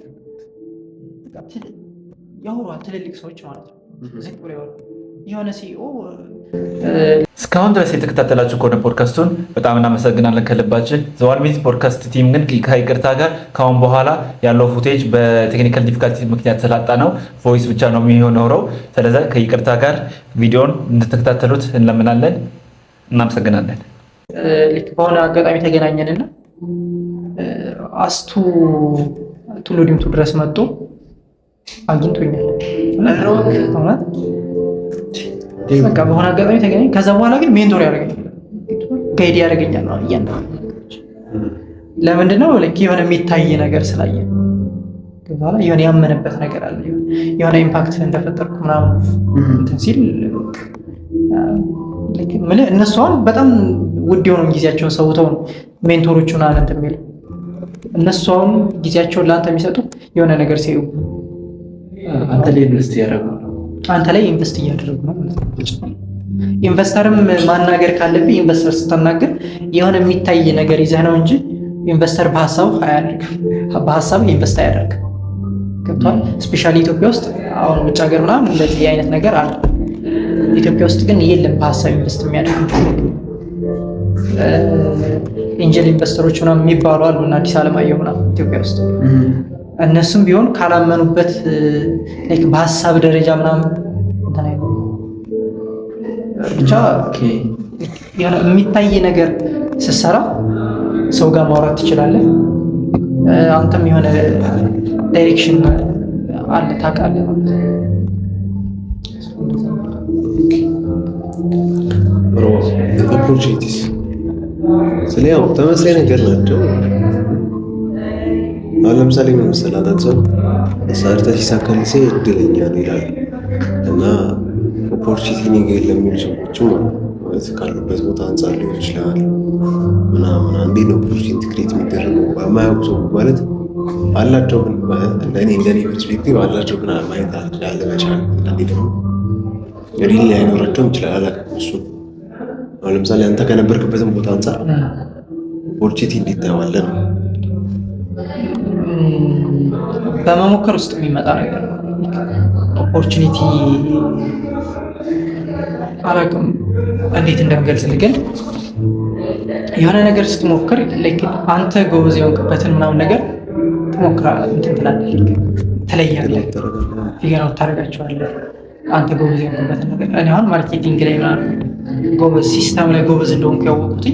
ያወራል ትልልቅ ሰዎች ማለት ነው። ዝቅ ብሎ የሆነ ሲኦ እስካሁን ድረስ የተከታተላችሁ ከሆነ ፖድካስቱን በጣም እናመሰግናለን ከልባችን። ዘዋልሚት ፖድካስት ቲም ግን ከይቅርታ ጋር ካሁን በኋላ ያለው ፉቴጅ በቴክኒካል ዲፊካልቲ ምክንያት ስላጣ ነው ቮይስ ብቻ ነው የሚሆነው። ስለዚህ ከይቅርታ ጋር ቪዲዮን እንድትከታተሉት እንለምናለን። እናመሰግናለን። ልክ በሆነ አጋጣሚ ተገናኘንና አስቱ ቱሉ ዲምቱ ድረስ መጥቶ አግኝቶኛል። በቃ በሆነ አጋጣሚ ተገናኘን። ከዛ በኋላ ግን ሜንቶር ያደርገኛል፣ ጋይድ ያደርገኛል ነው እያንዳንዱ። ለምንድነው? ልክ የሆነ የሚታይ ነገር ስላየ የሆነ ያመነበት ነገር አለ። የሆነ ኢምፓክት እንደፈጠርኩ ምናምን እንትን ሲል እነሱ አሁን በጣም ውድ የሆነውን ጊዜያቸውን ሰውተው ነው ሜንቶሮቹን አንተ የሚሉ እነሱ አሁን ጊዜያቸውን ለአንተ የሚሰጡ የሆነ ነገር ሲዩ አንተ ላይ ኢንቨስት ያደረጉ ነው። አንተ ላይ ኢንቨስት እያደረጉ ነው ማለት ነው። ኢንቨስተርም ማናገር ካለብህ ኢንቨስተር ስታናገር የሆነ የሚታይ ነገር ይዘህ ነው እንጂ ኢንቨስተር በሀሳብ አያደርግም። በሀሳብ ኢንቨስት አያደርግም። ገብቷል። ስፔሻሊ ኢትዮጵያ ውስጥ አሁን ውጭ ሀገር ምናምን እንደዚህ አይነት ነገር አለ። ኢትዮጵያ ውስጥ ግን የለም በሀሳብ ኢንቨስት የሚያደርግ ኤንጀል ኢንቨስተሮች ምናምን የሚባሉ አሉ እና አዲስ አለማየሁ ምናምን ኢትዮጵያ ውስጥ እነሱም ቢሆን ካላመኑበት በሀሳብ ደረጃ ምናምን ብቻ የሚታይ ነገር ስትሰራ ሰው ጋር ማውራት ትችላለህ። አንተም የሆነ ዳይሬክሽን አለ ታውቃለህ። ኦፖርቹኒቲስ ስለያው ተመሳሳይ ነገር ናቸው። አሁን ለምሳሌ ምን መሰለህ አንተ ሰው ሰርተህ ሲሳካልህ እድለኛ ነው ይላል እና ኦፖርቹኒቲ ነገር ለሚሉ ሰዎችም ማለት ካሉበት ቦታ አንጻር ሊሆን ይችላል ምናምን አንዴ ነው ኦፖርቹኒቲ ክሬት የሚደረገው በማያውቁ ሰው ማለት አላቸው ግን እንደኔ ፐርስፔክቲቭ አላቸው ግን ማየት አለመቻል አንዳንዴ ደግሞ ሪል ላይኖራቸውም ይችላል አላውቅም። እሱ አሁን ለምሳሌ አንተ ከነበርክበትም ቦታ አንጻር ኦፖርቹኒቲ እንዴት ታየዋለህ ነው በመሞከር ውስጥ የሚመጣ ነገር ነው። ኦፖርቹኒቲ አላውቅም እንዴት እንደምገልጽልህ ግን የሆነ ነገር ስትሞክር አንተ ጎበዝ የሆንክበትን ምናምን ነገር ትሞክራለህ፣ እንትን ትላለህ፣ ትለያለህ፣ ፊገር አውት ታደርጋቸዋለህ። አንተ ጎበዝ የሆንክበትን ነገር እኔ አሁን ማርኬቲንግ ላይ ምናምን ጎበዝ ሲስተም ላይ ጎበዝ እንደሆንኩ ያወቅሁት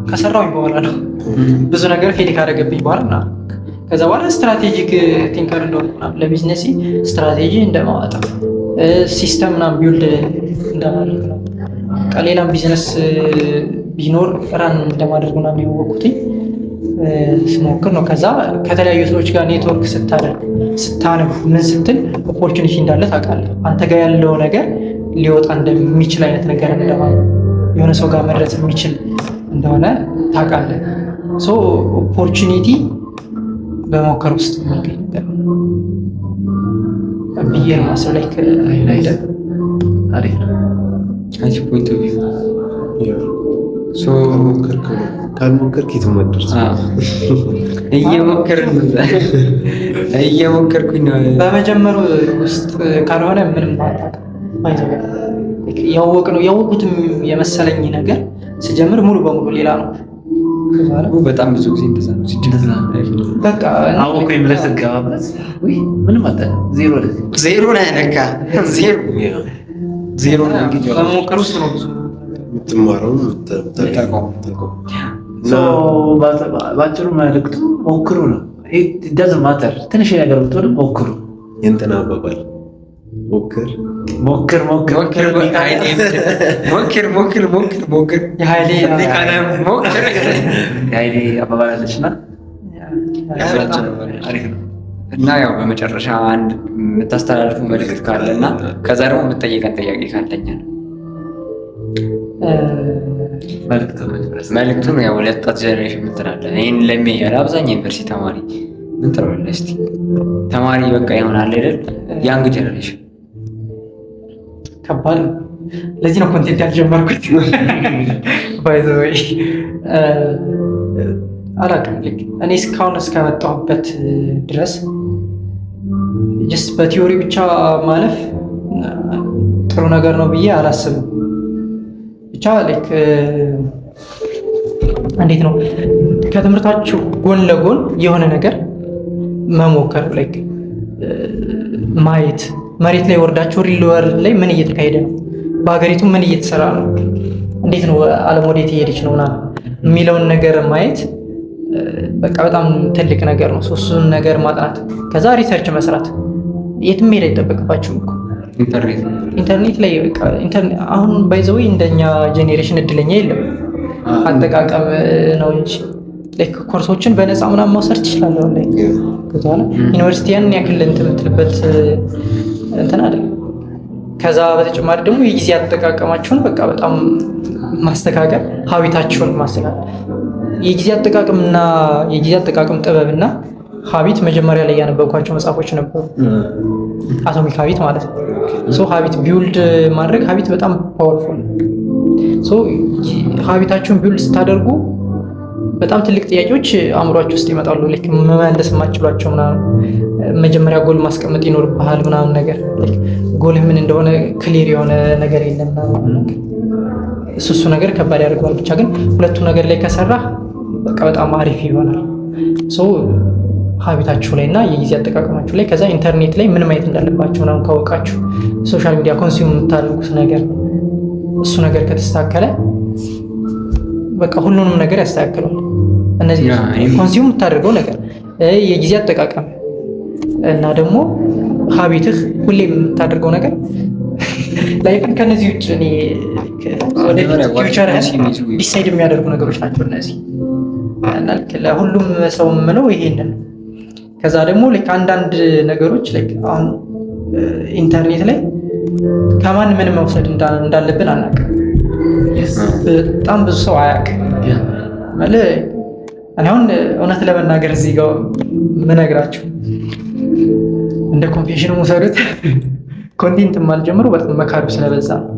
ከሰራሁኝ በኋላ ነው። ብዙ ነገር ፌል ካደረገብኝ በኋላ ምናምን ከዛ በኋላ ስትራቴጂክ ቲንከር እንደሆንኩ ምናምን ለቢዝነስ ስትራቴጂ እንደማወጣ ሲስተም ምናምን ቢውልድ እንደማድረግ ነው። ሌላም ቢዝነስ ቢኖር ራን እንደማድረግ ምናምን ያወቅሁት ስሞክር ነው። ከዛ ከተለያዩ ሰዎች ጋር ኔትወርክ ስታደርግ ስታነብ ምን ስትል ኦፖርቹኒቲ እንዳለ ታውቃለህ። አንተ ጋር ያለው ነገር ሊወጣ እንደሚችል አይነት ነገር እንደማለት የሆነ ሰው ጋር መድረስ የሚችል እንደሆነ ታውቃለህ። ሶ ኦፖርቹኒቲ በሞከር ውስጥ የሚገኝ ነገር ነው ብዬ ነው ማሰብ ላይ አሪፍ ፖይንት ኦፍ ቪው ሶ ካልሞከርክ የትም አትደርስም። እየሞከርኩኝ ነው። በመጀመሩ ውስጥ ካልሆነ ምንም ያወቅኩትም የመሰለኝ ነገር ስጀምር ሙሉ በሙሉ ሌላ ነው። በጣም ብዙ ጊዜ እንደዛ ነው። በቃ አወኩኝ ብለህ ስትገባበት ምንም ዜሮ ላይ ነካ ዜሮ ነው። እንግዲህ በመሞከር ውስጥ ነው ብዙ የምትማረው ባጭሩ መልዕክቱ ሞክሩ ነው። ዳዝንት ማተር ትንሽ ነገር ብትሆን ሞክሩ። የእንትና አባባል ሞክር የኃይሌ አባባል አለችና እና ያው በመጨረሻ አንድ የምታስተላልፈው መልዕክት ካለ እና ከዛ ደግሞ የምትጠይቀን ጥያቄ ካለኛ ነው። መልዕክቱን ያው ለወጣት ጀነሬሽን የምትላለህ ይህን ለሚያየው አብዛኛው ዩኒቨርሲቲ ተማሪ ምን ትለዋለህ እስኪ? ተማሪ በቃ ይሆናል አይደል? ያንግ ጀነሬሽን ከባድ ነው። ለዚህ ነው ኮንቴንት ያልጀመርኩት። ባይ ዘ ወይ አላውቅም እኔ እስካሁን እስከመጣሁበት ድረስ ጀስት በቲዮሪ ብቻ ማለፍ ጥሩ ነገር ነው ብዬ አላስብም። ብቻ እንዴት ነው ከትምህርታችሁ ጎን ለጎን የሆነ ነገር መሞከር ማየት መሬት ላይ ወርዳችሁ ሪል ወርልድ ላይ ምን እየተካሄደ ነው፣ በሀገሪቱ ምን እየተሰራ ነው፣ እንዴት ነው ዓለም ወዴት እየሄደች ነው ምናምን የሚለውን ነገር ማየት በቃ በጣም ትልቅ ነገር ነው። እሱን ነገር ማጥናት ከዛ ሪሰርች መስራት የትም ሄድ አይጠበቅባችሁም እኮ ኢንተርኔት ላይ አሁን ባይ ዘ ወይ እንደኛ ጄኔሬሽን እድለኛ የለም። አጠቃቀም ነው እንጂ ኮርሶችን በነፃ ምናምን መውሰድ ትችላለህ። ላይ ከዛለ ዩኒቨርሲቲ ያን ያክል እንትን የምትልበት እንትን አይደለም። ከዛ በተጨማሪ ደግሞ የጊዜ አጠቃቀማቸውን በቃ በጣም ማስተካከል፣ ሀቢታቸውን ማስተካከል። የጊዜ አጠቃቀምና የጊዜ አጠቃቀም ጥበብና ሀቢት መጀመሪያ ላይ ያነበብኳቸው መጽሐፎች ነበሩ። አቶሚክ ሀቢት ማለት ነው። ሶ ሀቢት ቢውልድ ማድረግ ሀቢት በጣም ፓወርፉል። ሶ ሀቢታችሁን ቢውልድ ስታደርጉ በጣም ትልቅ ጥያቄዎች አእምሯችሁ ውስጥ ይመጣሉ። ልክ መመለስ የማትችሏቸው ምናምን መጀመሪያ ጎል ማስቀመጥ ይኖርብሃል ምናምን ነገር ጎልህ ምን እንደሆነ ክሊር የሆነ ነገር የለም ምናምን እሱ ነገር ከባድ ያደርገዋል። ብቻ ግን ሁለቱ ነገር ላይ ከሰራህ በቃ በጣም አሪፍ ይሆናል። ሶ ሀቢታችሁ ላይ እና የጊዜ አጠቃቀማችሁ ላይ ከዛ ኢንተርኔት ላይ ምን ማየት እንዳለባችሁ ምናምን ካወቃችሁ ሶሻል ሚዲያ ኮንሱም የምታደርጉት ነገር እሱ ነገር ከተስተካከለ በቃ ሁሉንም ነገር ያስተካክላል። እነዚህ ኮንሱም የምታደርገው ነገር የጊዜ አጠቃቀም እና ደግሞ ሀቢትህ ሁሌ የምታደርገው ነገር ላይፍን ከነዚህ ውጭ እኔ ወደ ፊውቸርህን ዲሳይድ የሚያደርጉ ነገሮች ናቸው እነዚህ። እና ለሁሉም ሰው የምለው ይሄንን። ከዛ ደግሞ ልክ አንዳንድ ነገሮች ልክ አሁን ኢንተርኔት ላይ ከማን ምን መውሰድ እንዳለብን አናውቅም። በጣም ብዙ ሰው አያውቅም። እኔ አሁን እውነት ለመናገር እዚህ ጋር ምነግራችሁ እንደ ኮንፌሽን መውሰዱት ኮንቴንት ማልጀምሩ በጣም መካሩ ስለበዛ ነው።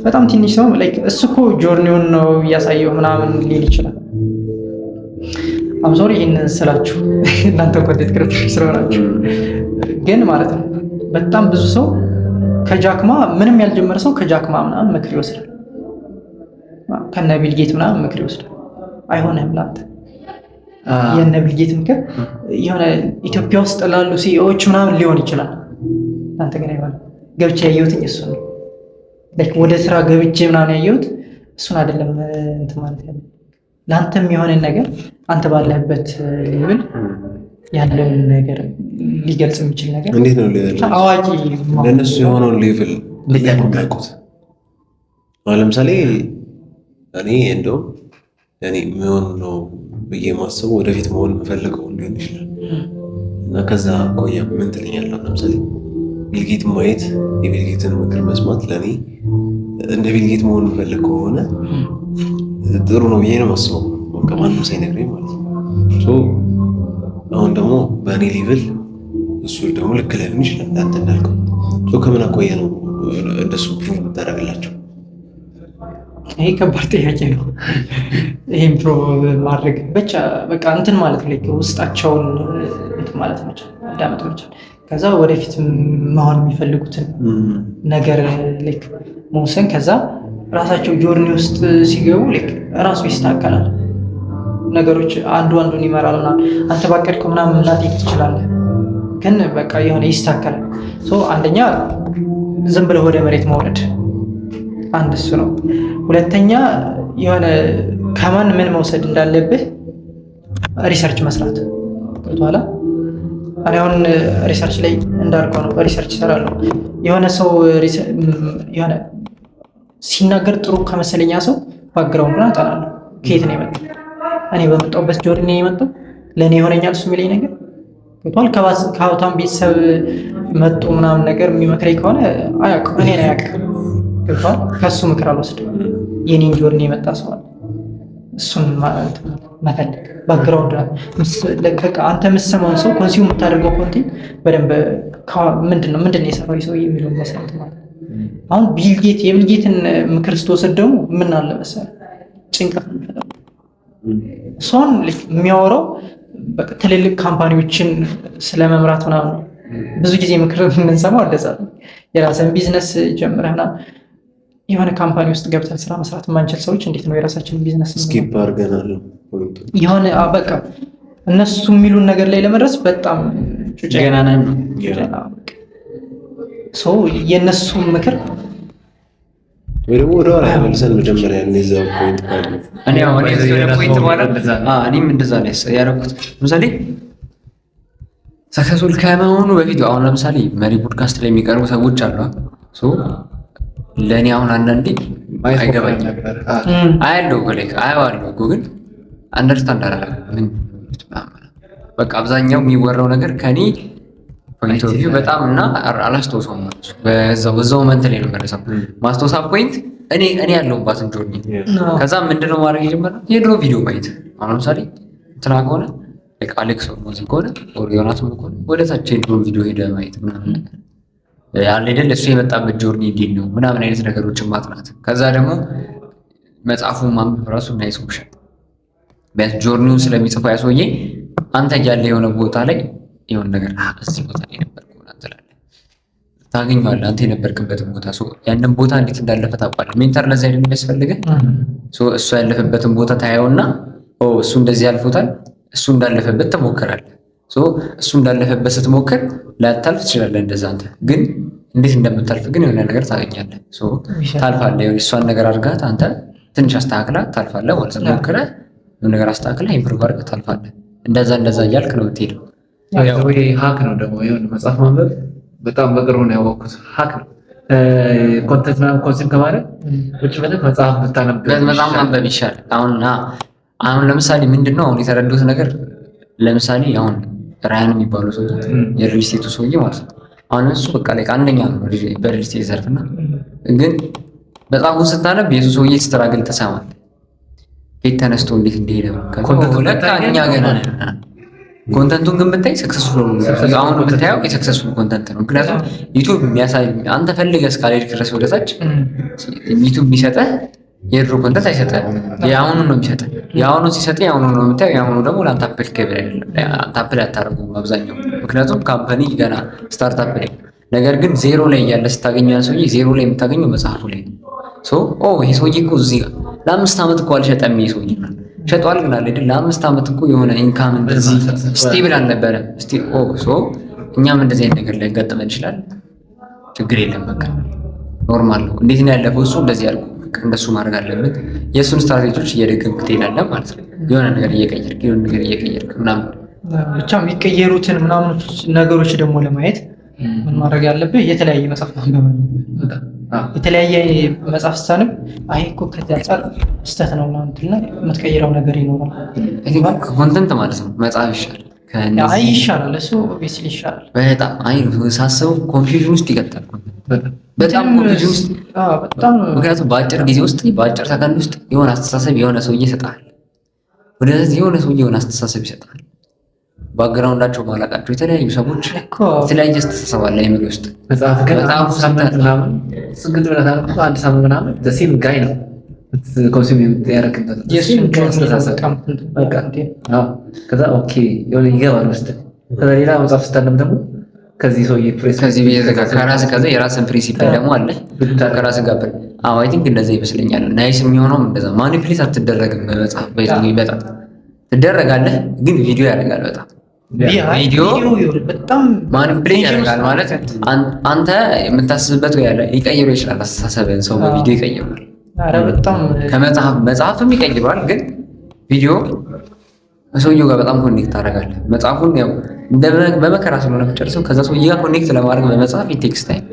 በጣም ትንሽ ሰው እሱ እኮ ጆርኒውን ነው እያሳየው ምናምን ሊል ይችላል። አምሶሪ ይህንን ስላችሁ እናንተ ኮንቴንት ክሬተሮች ስለሆናችሁ ግን ማለት ነው በጣም ብዙ ሰው ከጃክማ ምንም ያልጀመረ ሰው ከጃክማ ምናምን ምክር ይወስዳል፣ ከነ ቢልጌት ምናምን ምክር ይወስዳል። አይሆንም ላንተ የነ ቢልጌት ምክር የሆነ ኢትዮጵያ ውስጥ ላሉ ሲኢኦዎች ምናምን ሊሆን ይችላል። አንተ ግን አይሆንም። ገብቼ ያየሁት እሱ ነው። ወደ ስራ ገብቼ ምናምን ያየሁት እሱን አይደለም እንትን ማለት ያለ ለአንተም የሆነን ነገር አንተ ባለህበት ሌብል ያለውን ነገር ሊገልጽ የሚችል ነገር እንዴት ነው አዋቂ ለእነሱ የሆነውን ሌቭል የሚያውቁት? ለምሳሌ እኔ እንደውም እኔ የሚሆኑ ነው ብዬ ማሰቡ ወደፊት መሆን የምፈልገው ሊሆን ይችላል እና ከዛ አኳያ ምን ትለኛለህ? ለምሳሌ ቢልጌት ማየት የቢልጌትን ምክር መስማት ለእኔ እንደ ቢልጌት መሆን የምፈልግ ከሆነ ጥሩ ነው ብዬ ነው ማስበው፣ ከማንም ሳይነግረኝ ማለት ነው። አሁን ደግሞ በእኔ ሌቭል እሱ ደግሞ ልክ ላይሆን ይችላል አንተ እንዳልከው። ከምን አኳያ ነው እንደሱ ፕሩቭ የምታደርግላቸው? ይሄ ከባድ ጥያቄ ነው። ይሄን ፕሩቭ ማድረግ ብቻ በቃ እንትን ማለት ነው ውስጣቸውን እንትን ማለት መቻል ማዳመጥ መቻል። ከዛ ወደፊት መሆን የሚፈልጉትን ነገር ልክ መውሰን። ከዛ ራሳቸው ጆርኒ ውስጥ ሲገቡ ልክ ራሱ ይስተካከላል። ነገሮች አንዱን ይመራል ምናምን አንተ ባቀድከው ምናምን ላትሄድ ትችላለህ፣ ግን በቃ የሆነ ይስተካከላል። አንደኛ ዝም ብለህ ወደ መሬት መውረድ አንድ እሱ ነው። ሁለተኛ የሆነ ከማን ምን መውሰድ እንዳለብህ ሪሰርች መስራት ገብቶሃል። እኔ አሁን ሪሰርች ላይ እንዳልከው ነው ሪሰርች እሰራለሁ። የሆነ ሰው የሆነ ሲናገር ጥሩ ከመሰለኛ ሰው ባክግራውንድ አጠናለሁ። ከየት ነው የመጣው? እኔ በመጣሁበት ጆርኒ ነው የመጣው፣ ለእኔ የሆነኛል እሱ የሚለኝ ነገር ገብቶሃል። ከሀብታም ቤተሰብ መጡ ምናምን ነገር የሚመክረኝ ከሆነ አያውቅም፣ እኔን አያውቅም ገብቶሃል። ከእሱ ምክር አልወስድም። የኔን ጆርኒ የመጣ ሰው አለ፣ እሱን መፈለግ ባክግራውንድ በቃ አንተ የምትሰማውን ሰው ኮንሱም የምታደርገው ኮንቴንት በደንብ ምንድነው የሰራው ሰው የሚለው መሰረት ማለት። አሁን የቢልጌትን ምክር ስትወስድ ደግሞ ምን አለ መሰለህ ጭንቀት ነው የሚፈጠረው። ሰውን የሚያወራው በቃ ትልልቅ ካምፓኒዎችን ስለመምራት ምናምን ነው። ብዙ ጊዜ ምክር የምንሰማው እንደዛ ነው። የራስን ቢዝነስ ጀምረህ ምናምን የሆነ ካምፓኒ ውስጥ ገብተን ስራ መስራት የማንችል ሰዎች እንዴት ነው የራሳችንን ቢዝነስ ስኪፕ አድርገናል? የሆነ በቃ እነሱ የሚሉን ነገር ላይ ለመድረስ በጣም ገና ነን። የእነሱ ምክር ወይ ደግሞ ወደ ኋላ መልሰን መጀመሪያ እነዚያ ፖይንት ካሉ እኔም እንደዛ ነው ያደረኩት። ለምሳሌ ሰክሰስፉል ከመሆኑ በፊት አሁን ለምሳሌ መሪ ፖድካስት ላይ የሚቀርቡ ሰዎች አሉ። ለእኔ አሁን አንዳንዴ አይገባኝ አያለው አየዋለሁ እኮ ግን አንደርስታንድ አላደርግም። በቃ አብዛኛው የሚወራው ነገር ከኔ ፖይንት ኦፍ ቪው በጣም እና አላስታውሰውም። በዛው መንት ላይ ነው መረሰው ማስታወሳ ፖይንት እኔ ያለሁባትን ጆርኒ ከዛ ምንድነው ማድረግ የጀመረው የድሮ ቪዲዮ ማየት። አሁን ለምሳሌ እንትና ከሆነ አሌክስ ኦርሞዚ ከሆነ ዮናስ ከሆነ ወደ ታች የድሮ ቪዲዮ ሄደ ማየት ምናምን ነገር ያለ አይደል እሱ የመጣበት ጆርኒ እንዴት ነው ምናምን አይነት ነገሮችን ማጥናት። ከዛ ደግሞ መጽሐፉን ማንበብ ራሱ እና ይሰውሻል ቢያንስ ጆርኒውን ስለሚጽፈው ያሰውዬ አንተ ያለ የሆነ ቦታ ላይ የሆነ ነገር እዚህ ቦታ ላይ ነበርኩ ትላለህ ታገኘዋለህ። አንተ የነበርክበትን ቦታ ያንን ቦታ እንዴት እንዳለፈ ታውቃለህ። ሜንተር ለዛ አይደል የሚያስፈልግህ እሱ ያለፈበትን ቦታ ታየውና እሱ እንደዚህ ያልፎታል እሱ እንዳለፈበት ትሞክራለህ። እሱ እንዳለፈበት ስትሞክር ላታልፍ ትችላለህ። እንደዛ አንተ ግን እንዴት እንደምታልፍ ግን የሆነ ነገር ታገኛለህ። ታልፋለህ። እሷን ነገር አድርጋት አንተ ትንሽ አስተካክላት ታልፋለህ ማለት ነው። ሞክረህ የሆነ ነገር አስተካክለህ ኢምፕሩቭ አድርገህ ታልፋለህ። እንደዛ እያልክ ነው የምትሄደው። ወይ ሀክ ነው ደግሞ የሆነ መጽሐፍ ማንበብ በጣም በቅርቡ ነው ያወቅሁት። ሀክ ነው ኮንተንት ምናምን ኮንሱም ከማድረግ ውጭ ብለህ መጽሐፍ ብታነብ መጽሐፍ ማንበብ ይሻላል። አሁን ለምሳሌ ምንድነው አሁን የተረዱት ነገር ለምሳሌ አሁን ራያን የሚባለው ሰው የሪል ስቴቱ ሰውዬ ማለት ነው። አሁን እሱ በቃ ላይ አንደኛ ነው በሪል ስቴት ዘርፍና ግን መጽሐፉን ስታነብ የሱ ሰውዬ ስትራግል ተሰማል። ቤት ተነስቶ እንዴት እንደሄደ እኛ ገና ኮንተንቱን ግን ብታይ ሰክሰስፉል ነው። አሁን ብታየው የሰክሰስፉል ኮንተንት ነው። ምክንያቱም ዩቲዩብ የሚያሳይ አንተ ፈልገህ እስካልሄድክ ድረስ ወደታች ዩቲዩብ የሚሰጠህ የድሮ ኮንተንት አይሰጥህም። የአሁኑ ነው የሚሰጥህ። የአሁኑ ሲሰጥህ የአሁኑ ነው የምታየው። የአሁኑ ደግሞ ለአንተ አፕሊኬብል አይደለም። አፕል አታደርጉም አብዛኛው ምክንያቱም ካምፓኒ ገና ስታርታፕ ላይ። ነገር ግን ዜሮ ላይ እያለ ስታገኘው ሰውዬ ዜሮ ላይ የምታገኘው መጽሐፉ ላይ ነው። ይሄ ሰውዬ እኮ እዚህ ጋር ለ5 ዓመት እኮ አልሸጠም። ይሄ ሰውዬ ሸጧል ግን አለ አይደል ለ5 ዓመት እኮ የሆነ ኢንካም እንደዚህ ስቴብል አልነበረ። እኛም እንደዚህ አይነት ነገር ላይ ያጋጥመን ይችላል። ችግር የለም በቃ ኖርማል ነው። እንዴት ነው ያለፈው እሱ እንደዚህ ያልኩ እንደሱ ማድረግ አለበት። የእሱን ስትራቴጂዎች እየደገምክ ትሄዳለህ ማለት ነው። የሆነ ነገር እየቀየርክ ምናምን ብቻ የሚቀየሩትን ምናምን ነገሮች ደግሞ ለማየት ምን ማድረግ ያለብህ የተለያየ መጽሐፍ ማንበብ አለብህ። የተለያየ መጽሐፍ ስታነብ አይ እኮ ከዚህ አንጻር ስህተት ነው ምናምን ትልና የምትቀይረው ነገር ይኖራል። ኮንተንት ማለት ነው መጽሐፍ ይሻላል። ይሻላል እሱ ኦብቪየስሊ ይሻላል በጣም ሳስበው ኮንፊውዥን ውስጥ ይቀጣል። በጣም ኮንፊውዥን ውስጥ ምክንያቱም በአጭር ጊዜ ውስጥ በአጭር ሰከንድ ውስጥ የሆነ አስተሳሰብ የሆነ ሰውዬ ይሰጣል። ወደዚህ የሆነ ሰውዬ የሆነ አስተሳሰብ ይሰጣል። ባክግራውንዳቸው ማላቃቸው የተለያዩ ሰዎች የተለያየ አስተሳሰብ አለ አይምሮ ውስጥ መጽሐፉ ሳምንት ምናምን ስንት ብለህ አንድ ሳምንት ምናምን ደሴም ጋይ ነው ኮንሱም ያደረግበት ከዛ ኦኬ የሆነ ይገባል ውስጥ ከዛ ሌላ መጽሐፍ ስታነብ ደግሞ ከዚህ ሰውዬ ከራስህ ከዛ የራስን ፕሪንሲፕል ደግሞ አለ ከራስህ ጋር አይ ቲንክ እንደዛ ይመስለኛል። ናይስ የሚሆነው እንደዛ ማኒፕሌት አትደረግም። በመጽሐፍ በጣም ትደረጋለህ ግን ቪዲዮ ያደርጋል። በጣም ቪዲዮ በጣም ማኒፕሌት ያደርጋል ማለት አንተ የምታስብበት ወይ ያለ ሊቀይረው ይችላል። አስተሳሰብህን ሰው በቪዲዮ ይቀይራል። መጽሐፍም ይቀይረዋል ግን ቪዲዮ ሰውየው ጋር በጣም ኮኔክት ታደርጋለህ። መጽሐፉን ያው በመከራ ስለሆነ የምጨርሰው ከዛ ሰውዬ ጋር ኮኔክት ለማድረግ በመጽሐፍ ቴክስ ታይም፣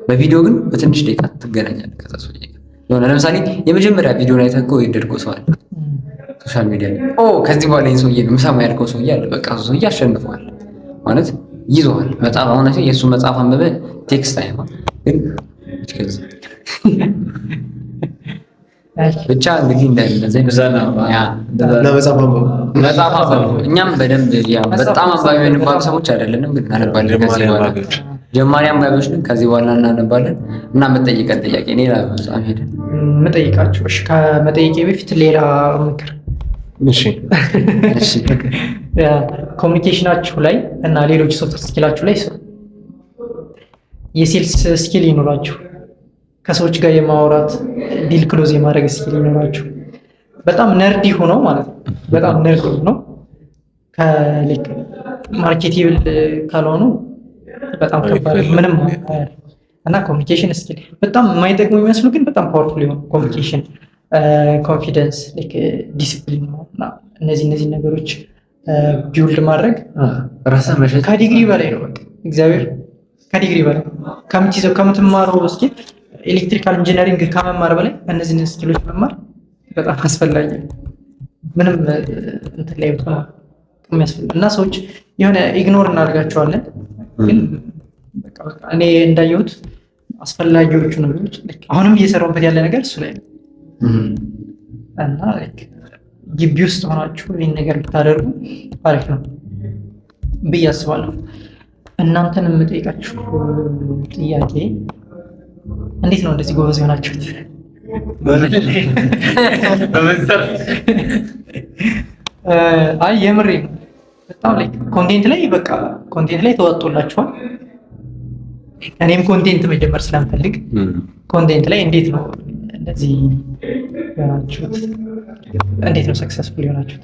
በቪዲዮ ግን በትንሽ ደቂቃ ትገናኛለህ ከዛ ሰውዬ ጋር። የሆነ ለምሳሌ የመጀመሪያ ቪዲዮ ላይ ተንኮ የወደድከው ሰው አለ ሶሻል ሚዲያ ላይ ከዚህ በኋላ ይሄን ሰውዬ ምሳማ ያልከው ሰውዬ አለ በቃ ሰውዬ አሸንፈዋል ማለት ይዘዋል። መጽሐፍ አሁን የእሱ መጽሐፍ አንብበ ቴክስ ታይም ግን ብቻ እንግዲህ እንደዚህ መጽሐፍ እኛም በደንብ በጣም አንባቢ የምንባሉ ሰዎች አይደለንም፣ ግን እናነባለን። ከዚህ በኋላ ጀማሪ አንባቢዎች ነን። ከዚህ በኋላ እናነባለን እና የምጠይቀን ጥያቄ ሌላ በጣም ሄደን የምጠይቃችሁ ከመጠየቄ በፊት ሌላ ምክር ኮሚኒኬሽናችሁ ላይ እና ሌሎች ሶፍት ስኪላችሁ ላይ የሴልስ ስኪል ይኖራችሁ፣ ከሰዎች ጋር የማውራት ዲል ክሎዝ የማድረግ ስኪል ይኖራችሁ። በጣም ነርዲ ሆነው ማለት ነው። በጣም ነርዲ ሆነው ማርኬቲብል ካልሆኑ በጣም ከባድ ምንም እና ኮሚኒኬሽን ስኪል በጣም የማይጠቅሙ የሚመስሉ ግን በጣም ፓወርፉል የሆኑ ኮሚኒኬሽን፣ ኮንፊደንስ፣ ዲሲፕሊን እና እነዚህ ነገሮች ቢውልድ ማድረግ ራስን መሸጥ ከዲግሪ በላይ ነው። በቃ እግዚአብሔር ከዲግሪ በላይ ከምትማረው ስኪል ኤሌክትሪካል ኢንጂነሪንግ ከመማር በላይ እነዚህን ስኪሎች መማር በጣም አስፈላጊ ነው። ምንም እንትን ላይ በጣም የሚያስፈልግ እና ሰዎች የሆነ ኢግኖር እናደርጋቸዋለን ግን እኔ እንዳየሁት አስፈላጊዎቹ ነገሮች አሁንም እየሰራሁበት ያለ ነገር እሱ ላይ ነው እና ግቢ ውስጥ ሆናችሁ ይህን ነገር ብታደርጉ አሪፍ ነው ብዬ አስባለሁ። እናንተን የምጠይቃችሁ ጥያቄ እንዴት ነው እንደዚህ ጎበዝ የሆናችሁት? አይ የምሬ ነው። በጣም ኮንቴንት ላይ ተዋጥቶላችኋል። እኔም ኮንቴንት መጀመር ስለምፈልግ ኮንቴንት ላይ እንዴት ነው እንደዚህ የሆናችሁት? እንዴት ነው ሰክሰስፉል የሆናችሁት?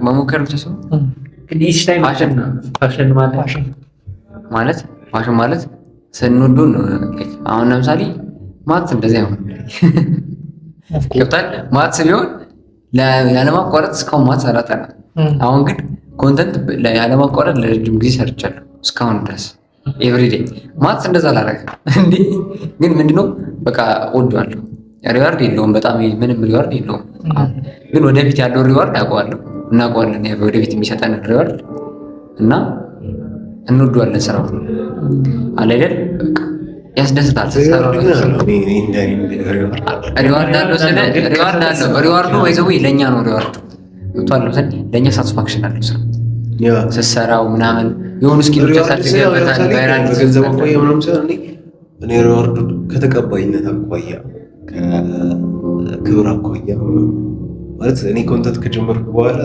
መሞከር ብቻ ፋሽን ማለት ስንወዱ ነው። አሁን ለምሳሌ ማት እንደዚህ አይሆን ገብታል። ማት ቢሆን ያለማቋረጥ እስካሁን ማት ሰራተና። አሁን ግን ኮንተንት ያለማቋረጥ ለረጅም ጊዜ ሰርቻለሁ እስካሁን ድረስ ኤቭሪዴይ። ማት እንደዛ አላደረግም እንዴ። ግን ምንድነው በቃ ወዷለሁ። ሪዋርድ የለውም፣ በጣም ምንም ሪዋርድ የለውም። ግን ወደፊት ያለው ሪዋርድ አውቀዋለሁ፣ እናውቀዋለን ወደፊት የሚሰጠን ሪዋርድ እና እንወደዋለን። ስራው አለ አይደል? በቃ ያስደስታል። ሪዋርዱ ወይዘው ለእኛ ነው ሪዋርዱ ቷል። ለእኛ ሳትስፋክሽን አለው ስራ ስትሰራው ምናምን የሆኑ ስኪሎች ያሳድገበታል። ቫይራል ገንዘብ አኳያ ምናምን ሲሆን እኔ ሪዋርዱ ከተቀባይነት አኳያ ከክብር አኳያ ማለት እኔ ኮንተንት ከጀመርኩ በኋላ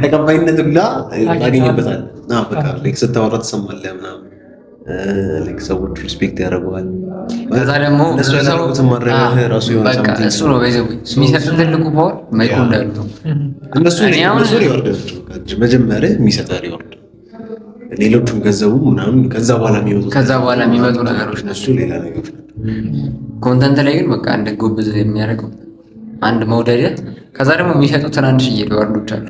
ተቀባይነት ብላ ታገኝበታል። በቃ ስታወራ ትሰማለህ ምናምን ሰዎች ሪስፔክት ያደርገዋል። ከዛ ደግሞ እነሱ ያደረጉትን ማድረግ ራሱ የሆነ እሱ ነው የሚሰጥ ትልቁ ፓወር ማይኮ እንዳሉ እነሱ ሪዋርድ መጀመሪያ የሚሰጠ ሪዋርድ፣ ሌሎቹም ገንዘቡ ምናምን ከዛ በኋላ የሚመጡ ነገሮች እነሱ ሌላ ነገሮች ናቸው። ኮንተንት ላይ ግን በቃ እንደ ጎብዝ የሚያደርገው አንድ መውደድ፣ ከዛ ደግሞ የሚሰጡ ትናንሽ ሪዋርዶች አሉ።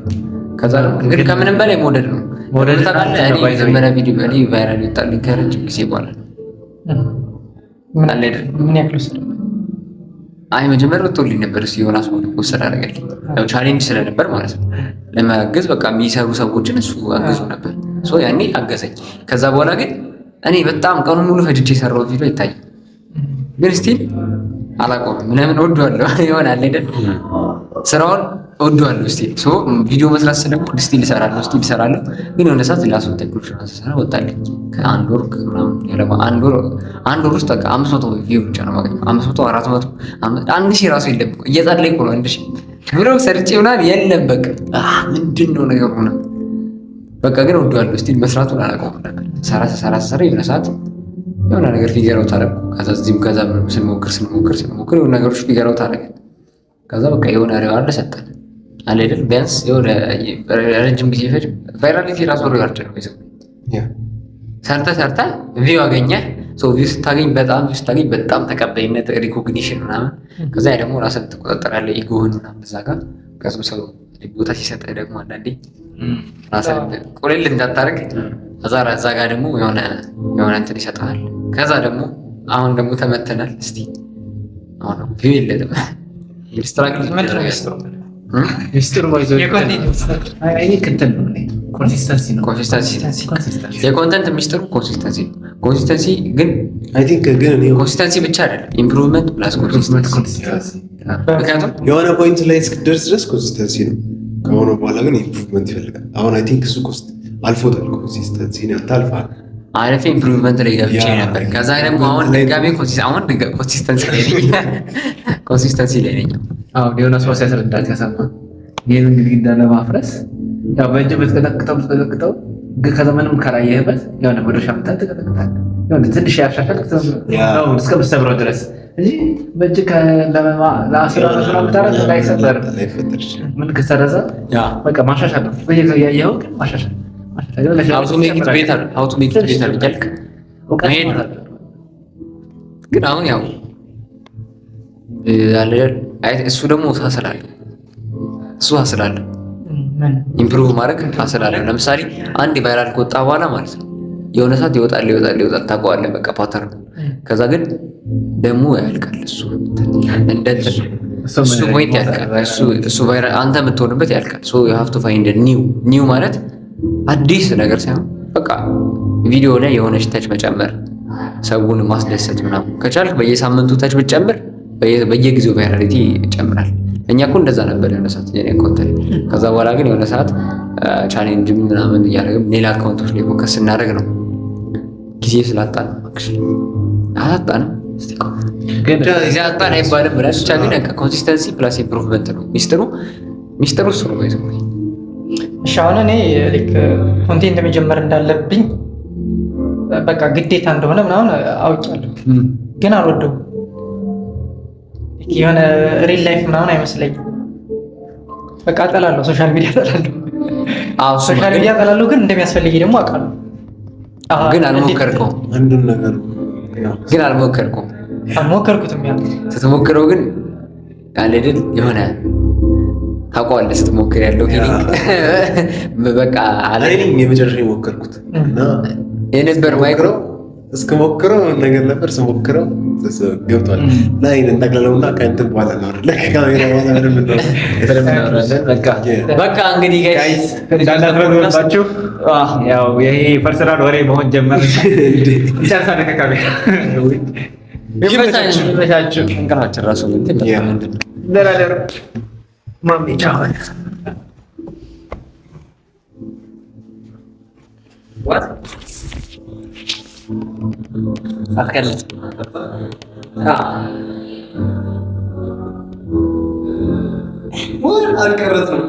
ከዛ እንግዲህ ከምንም በላይ መውደድ ነው። መጀመሪያ ቪዲዮ በላይ ቫይራል ይወጣልኝ ከረጅም ጊዜ በኋላ ነው። ምን ያክል ውስጥ አይ መጀመሪያ ወጥቶልኝ ነበር። እሱ ዮናስ ወሰድ አደረገልኝ። ያው ቻሌንጅ ስለነበር ማለት ነው ለማገዝ በቃ የሚሰሩ ሰዎችን እሱ አገዙ ነበር። ያኔ አገዘኝ። ከዛ በኋላ ግን እኔ በጣም ቀኑ ሙሉ ፈጅቼ የሰራሁት ቪዲዮ አይታይም። ግን ስቲል አላቆምም። ለምን እወደዋለሁ ይሆናል አይደል? ስራውን እወደዋለሁ ስቲል። ቪዲዮ መስራት ደግሞ ስቲል እሰራለሁ። ግን የሆነ ሰዓት ላስወጣ ፕሮፌሽናል ስሰራ ወጣልኝ። ከአንድ ወር አንድ ወር ውስጥ በቃ 500 ቪው ብቻ ነው ማገኘው። 500 400 1000 ራሱ የለም። እየጸለይኩ ነው 1000 ብሎግ ሰርቼ ምናምን የለም። በቃ ምንድን ነው ነገሩ ነው። በቃ ግን እወደዋለሁ ስቲል። መስራቱን አላውቀውም ነበር። ሰራ የሆነ ሰዓት የሆነ ነገር ፊገር አውት አደረኩ። ከዛ እዚህም ከዛ ስንሞክር የሆነ ነገሮች ፊገር አውት አደረግን። ከዛ በቃ የሆነ ሪዋርድ ሰጠን አለ አይደል? ቢያንስ የሆነ ረጅም ጊዜ ፈጅ ቫይራሊቲ ራሱ ሪዋርድ ነው ይዘው ሰርተ ቪው አገኘህ። ቪው ስታገኝ በጣም ተቀባይነት ሪኮግኒሽን ምናምን። ከዛ ደግሞ ራስን ትቆጣጠራለህ ኢጎህን ምናምን እዛ ጋር። ከዛም ሰው ቦታ ሲሰጥህ ደግሞ አንዳንዴ ራስን ቁልል እንዳታደርግ እዛ ጋር ደግሞ የሆነ እንትን ይሰጥሃል። ከዛ ደግሞ አሁን ደግሞ ተመተናል። እስቲ አሁን ቪው የለንም ስትራግል የኮንተንት ሚስጥሩ ኮንሲስተንሲ ግን ኮንሲስተንሲ ብቻ አይደለም፣ ኢምፕሩቭመንት ፕላስ ኮንሲስተንሲ። ምክንያቱም የሆነ ፖይንት ላይ እስክትደርስ ድረስ ኮንሲስተንሲ ነው። ከሆነ በኋላ ግን ኢምፕሩቭመንት ይፈልጋል። አሁን አይ ቲንክ እሱ አልፎታል። ኮንሲስተንሲ ነው ታልፋል። አሪፍ ኢምፕሩቭመንት ላይ ገብቼ ነበር። ከዛ ደግሞ አሁን ድጋሜ ኮንሲስተንሲ ላይ ነኝ። የሆነ ሰው ሲያስረዳ ከሰማ ይህን ግድግዳ ለማፍረስ ያው በእጅ ብትቀጠቅጠው ከዘመንም ካላየህበት የሆነ መድረሻ ምታን ትቀጠቅጣለህ። የሆነ ትንሽ ያሻሻል እስከምትሰብረው ድረስ እንጂ በእጅ ለአስራ ምታረግ ላይሰበር ምን ከሰረዘ በቃ ማሻሻል ነው። በየጊዜው ያየኸው ግን ማሻሻል ግን አሁን ያው እሱ ደግሞ ስላለ ኢምፕሩቭ ማድረግ ስላለ ለምሳሌ አንድ ቫይራል ከወጣ በኋላ ማለት ነው የሆነ ሰዓት ይወጣል ታውቀዋለህ፣ በቃ ፓተርን። ከዛ ግን ደግሞ ያልቃል። እሱ እንደዚህ እሱ ፖይንት ያልቃል። እሱ ቫይራል አንተ የምትሆንበት ያልቃል። ሶ ዩ ሃቭ ቱ ፋይንድ ኒው ማለት አዲስ ነገር ሳይሆን በቃ ቪዲዮ ላይ የሆነች ተች መጨመር፣ ሰውን ማስደሰት ምናምን ከቻልክ በየሳምንቱ ተች ብትጨምር በየጊዜው ቫይራሊቲ ይጨምራል። እኛ እኮ እንደዛ ነበር የሆነ ሰዓት የኔ አካውንት ላይ። ከዛ በኋላ ግን የሆነ ሰዓት ቻሌንጅ ምናምን እያደረግን ሌላ አካውንቶች ላይ ፎከስ ስናደርግ ነው ጊዜ ስላጣን አላጣንም። ጊዜ አጣን አይባልም ብለን ብቻ ግን ኮንሲስተንሲ ፕላስ ኢምፕሩቭመንት ነው ሚስጥሩ እሱ ነው። ይዘ እሺ አሁን እኔ ኮንቴንት መጀመር እንዳለብኝ በቃ ግዴታ እንደሆነ ምናምን አውቃለሁ፣ ግን አልወደውም። የሆነ ሪል ላይፍ ምናምን አይመስለኝም። በቃ እጠላለሁ፣ ሶሻል ሚዲያ እጠላለሁ። ሶሻል ሚዲያ እጠላለሁ፣ ግን እንደሚያስፈልግ ደግሞ አውቃለሁ። ግን አልሞከርከውም። አንዱን ነገር ግን አልሞከርከውም። አልሞከርኩትም። ያ ስትሞክረው ግን ያለ ድል የሆነ ታውቀዋለህ። ስትሞክር ያለው ፊሊንግ በቃ አለኝ። የመጨረሻ የሞከርኩት እና የነበር ማይክሮ እስከሞክረው ነገር ነበር። ስሞክረው ገብቷል። ላይ እንጠቅለለውና ከእንትን በኋላ ነው አይደል? ካሜራ በኋላ በቃ እንግዲህ ጋይስ እንዳናረጋባችሁ ያው ይሄ ፐርሰናል ወሬ መሆን ጀመረ። ቻንሳ ለካካቤ ይመቻችሁ። እንቀራችን ራሱ ምንድን ደራደሩ ማሚ ቻው what አትቀልድ። አልቀረጽም።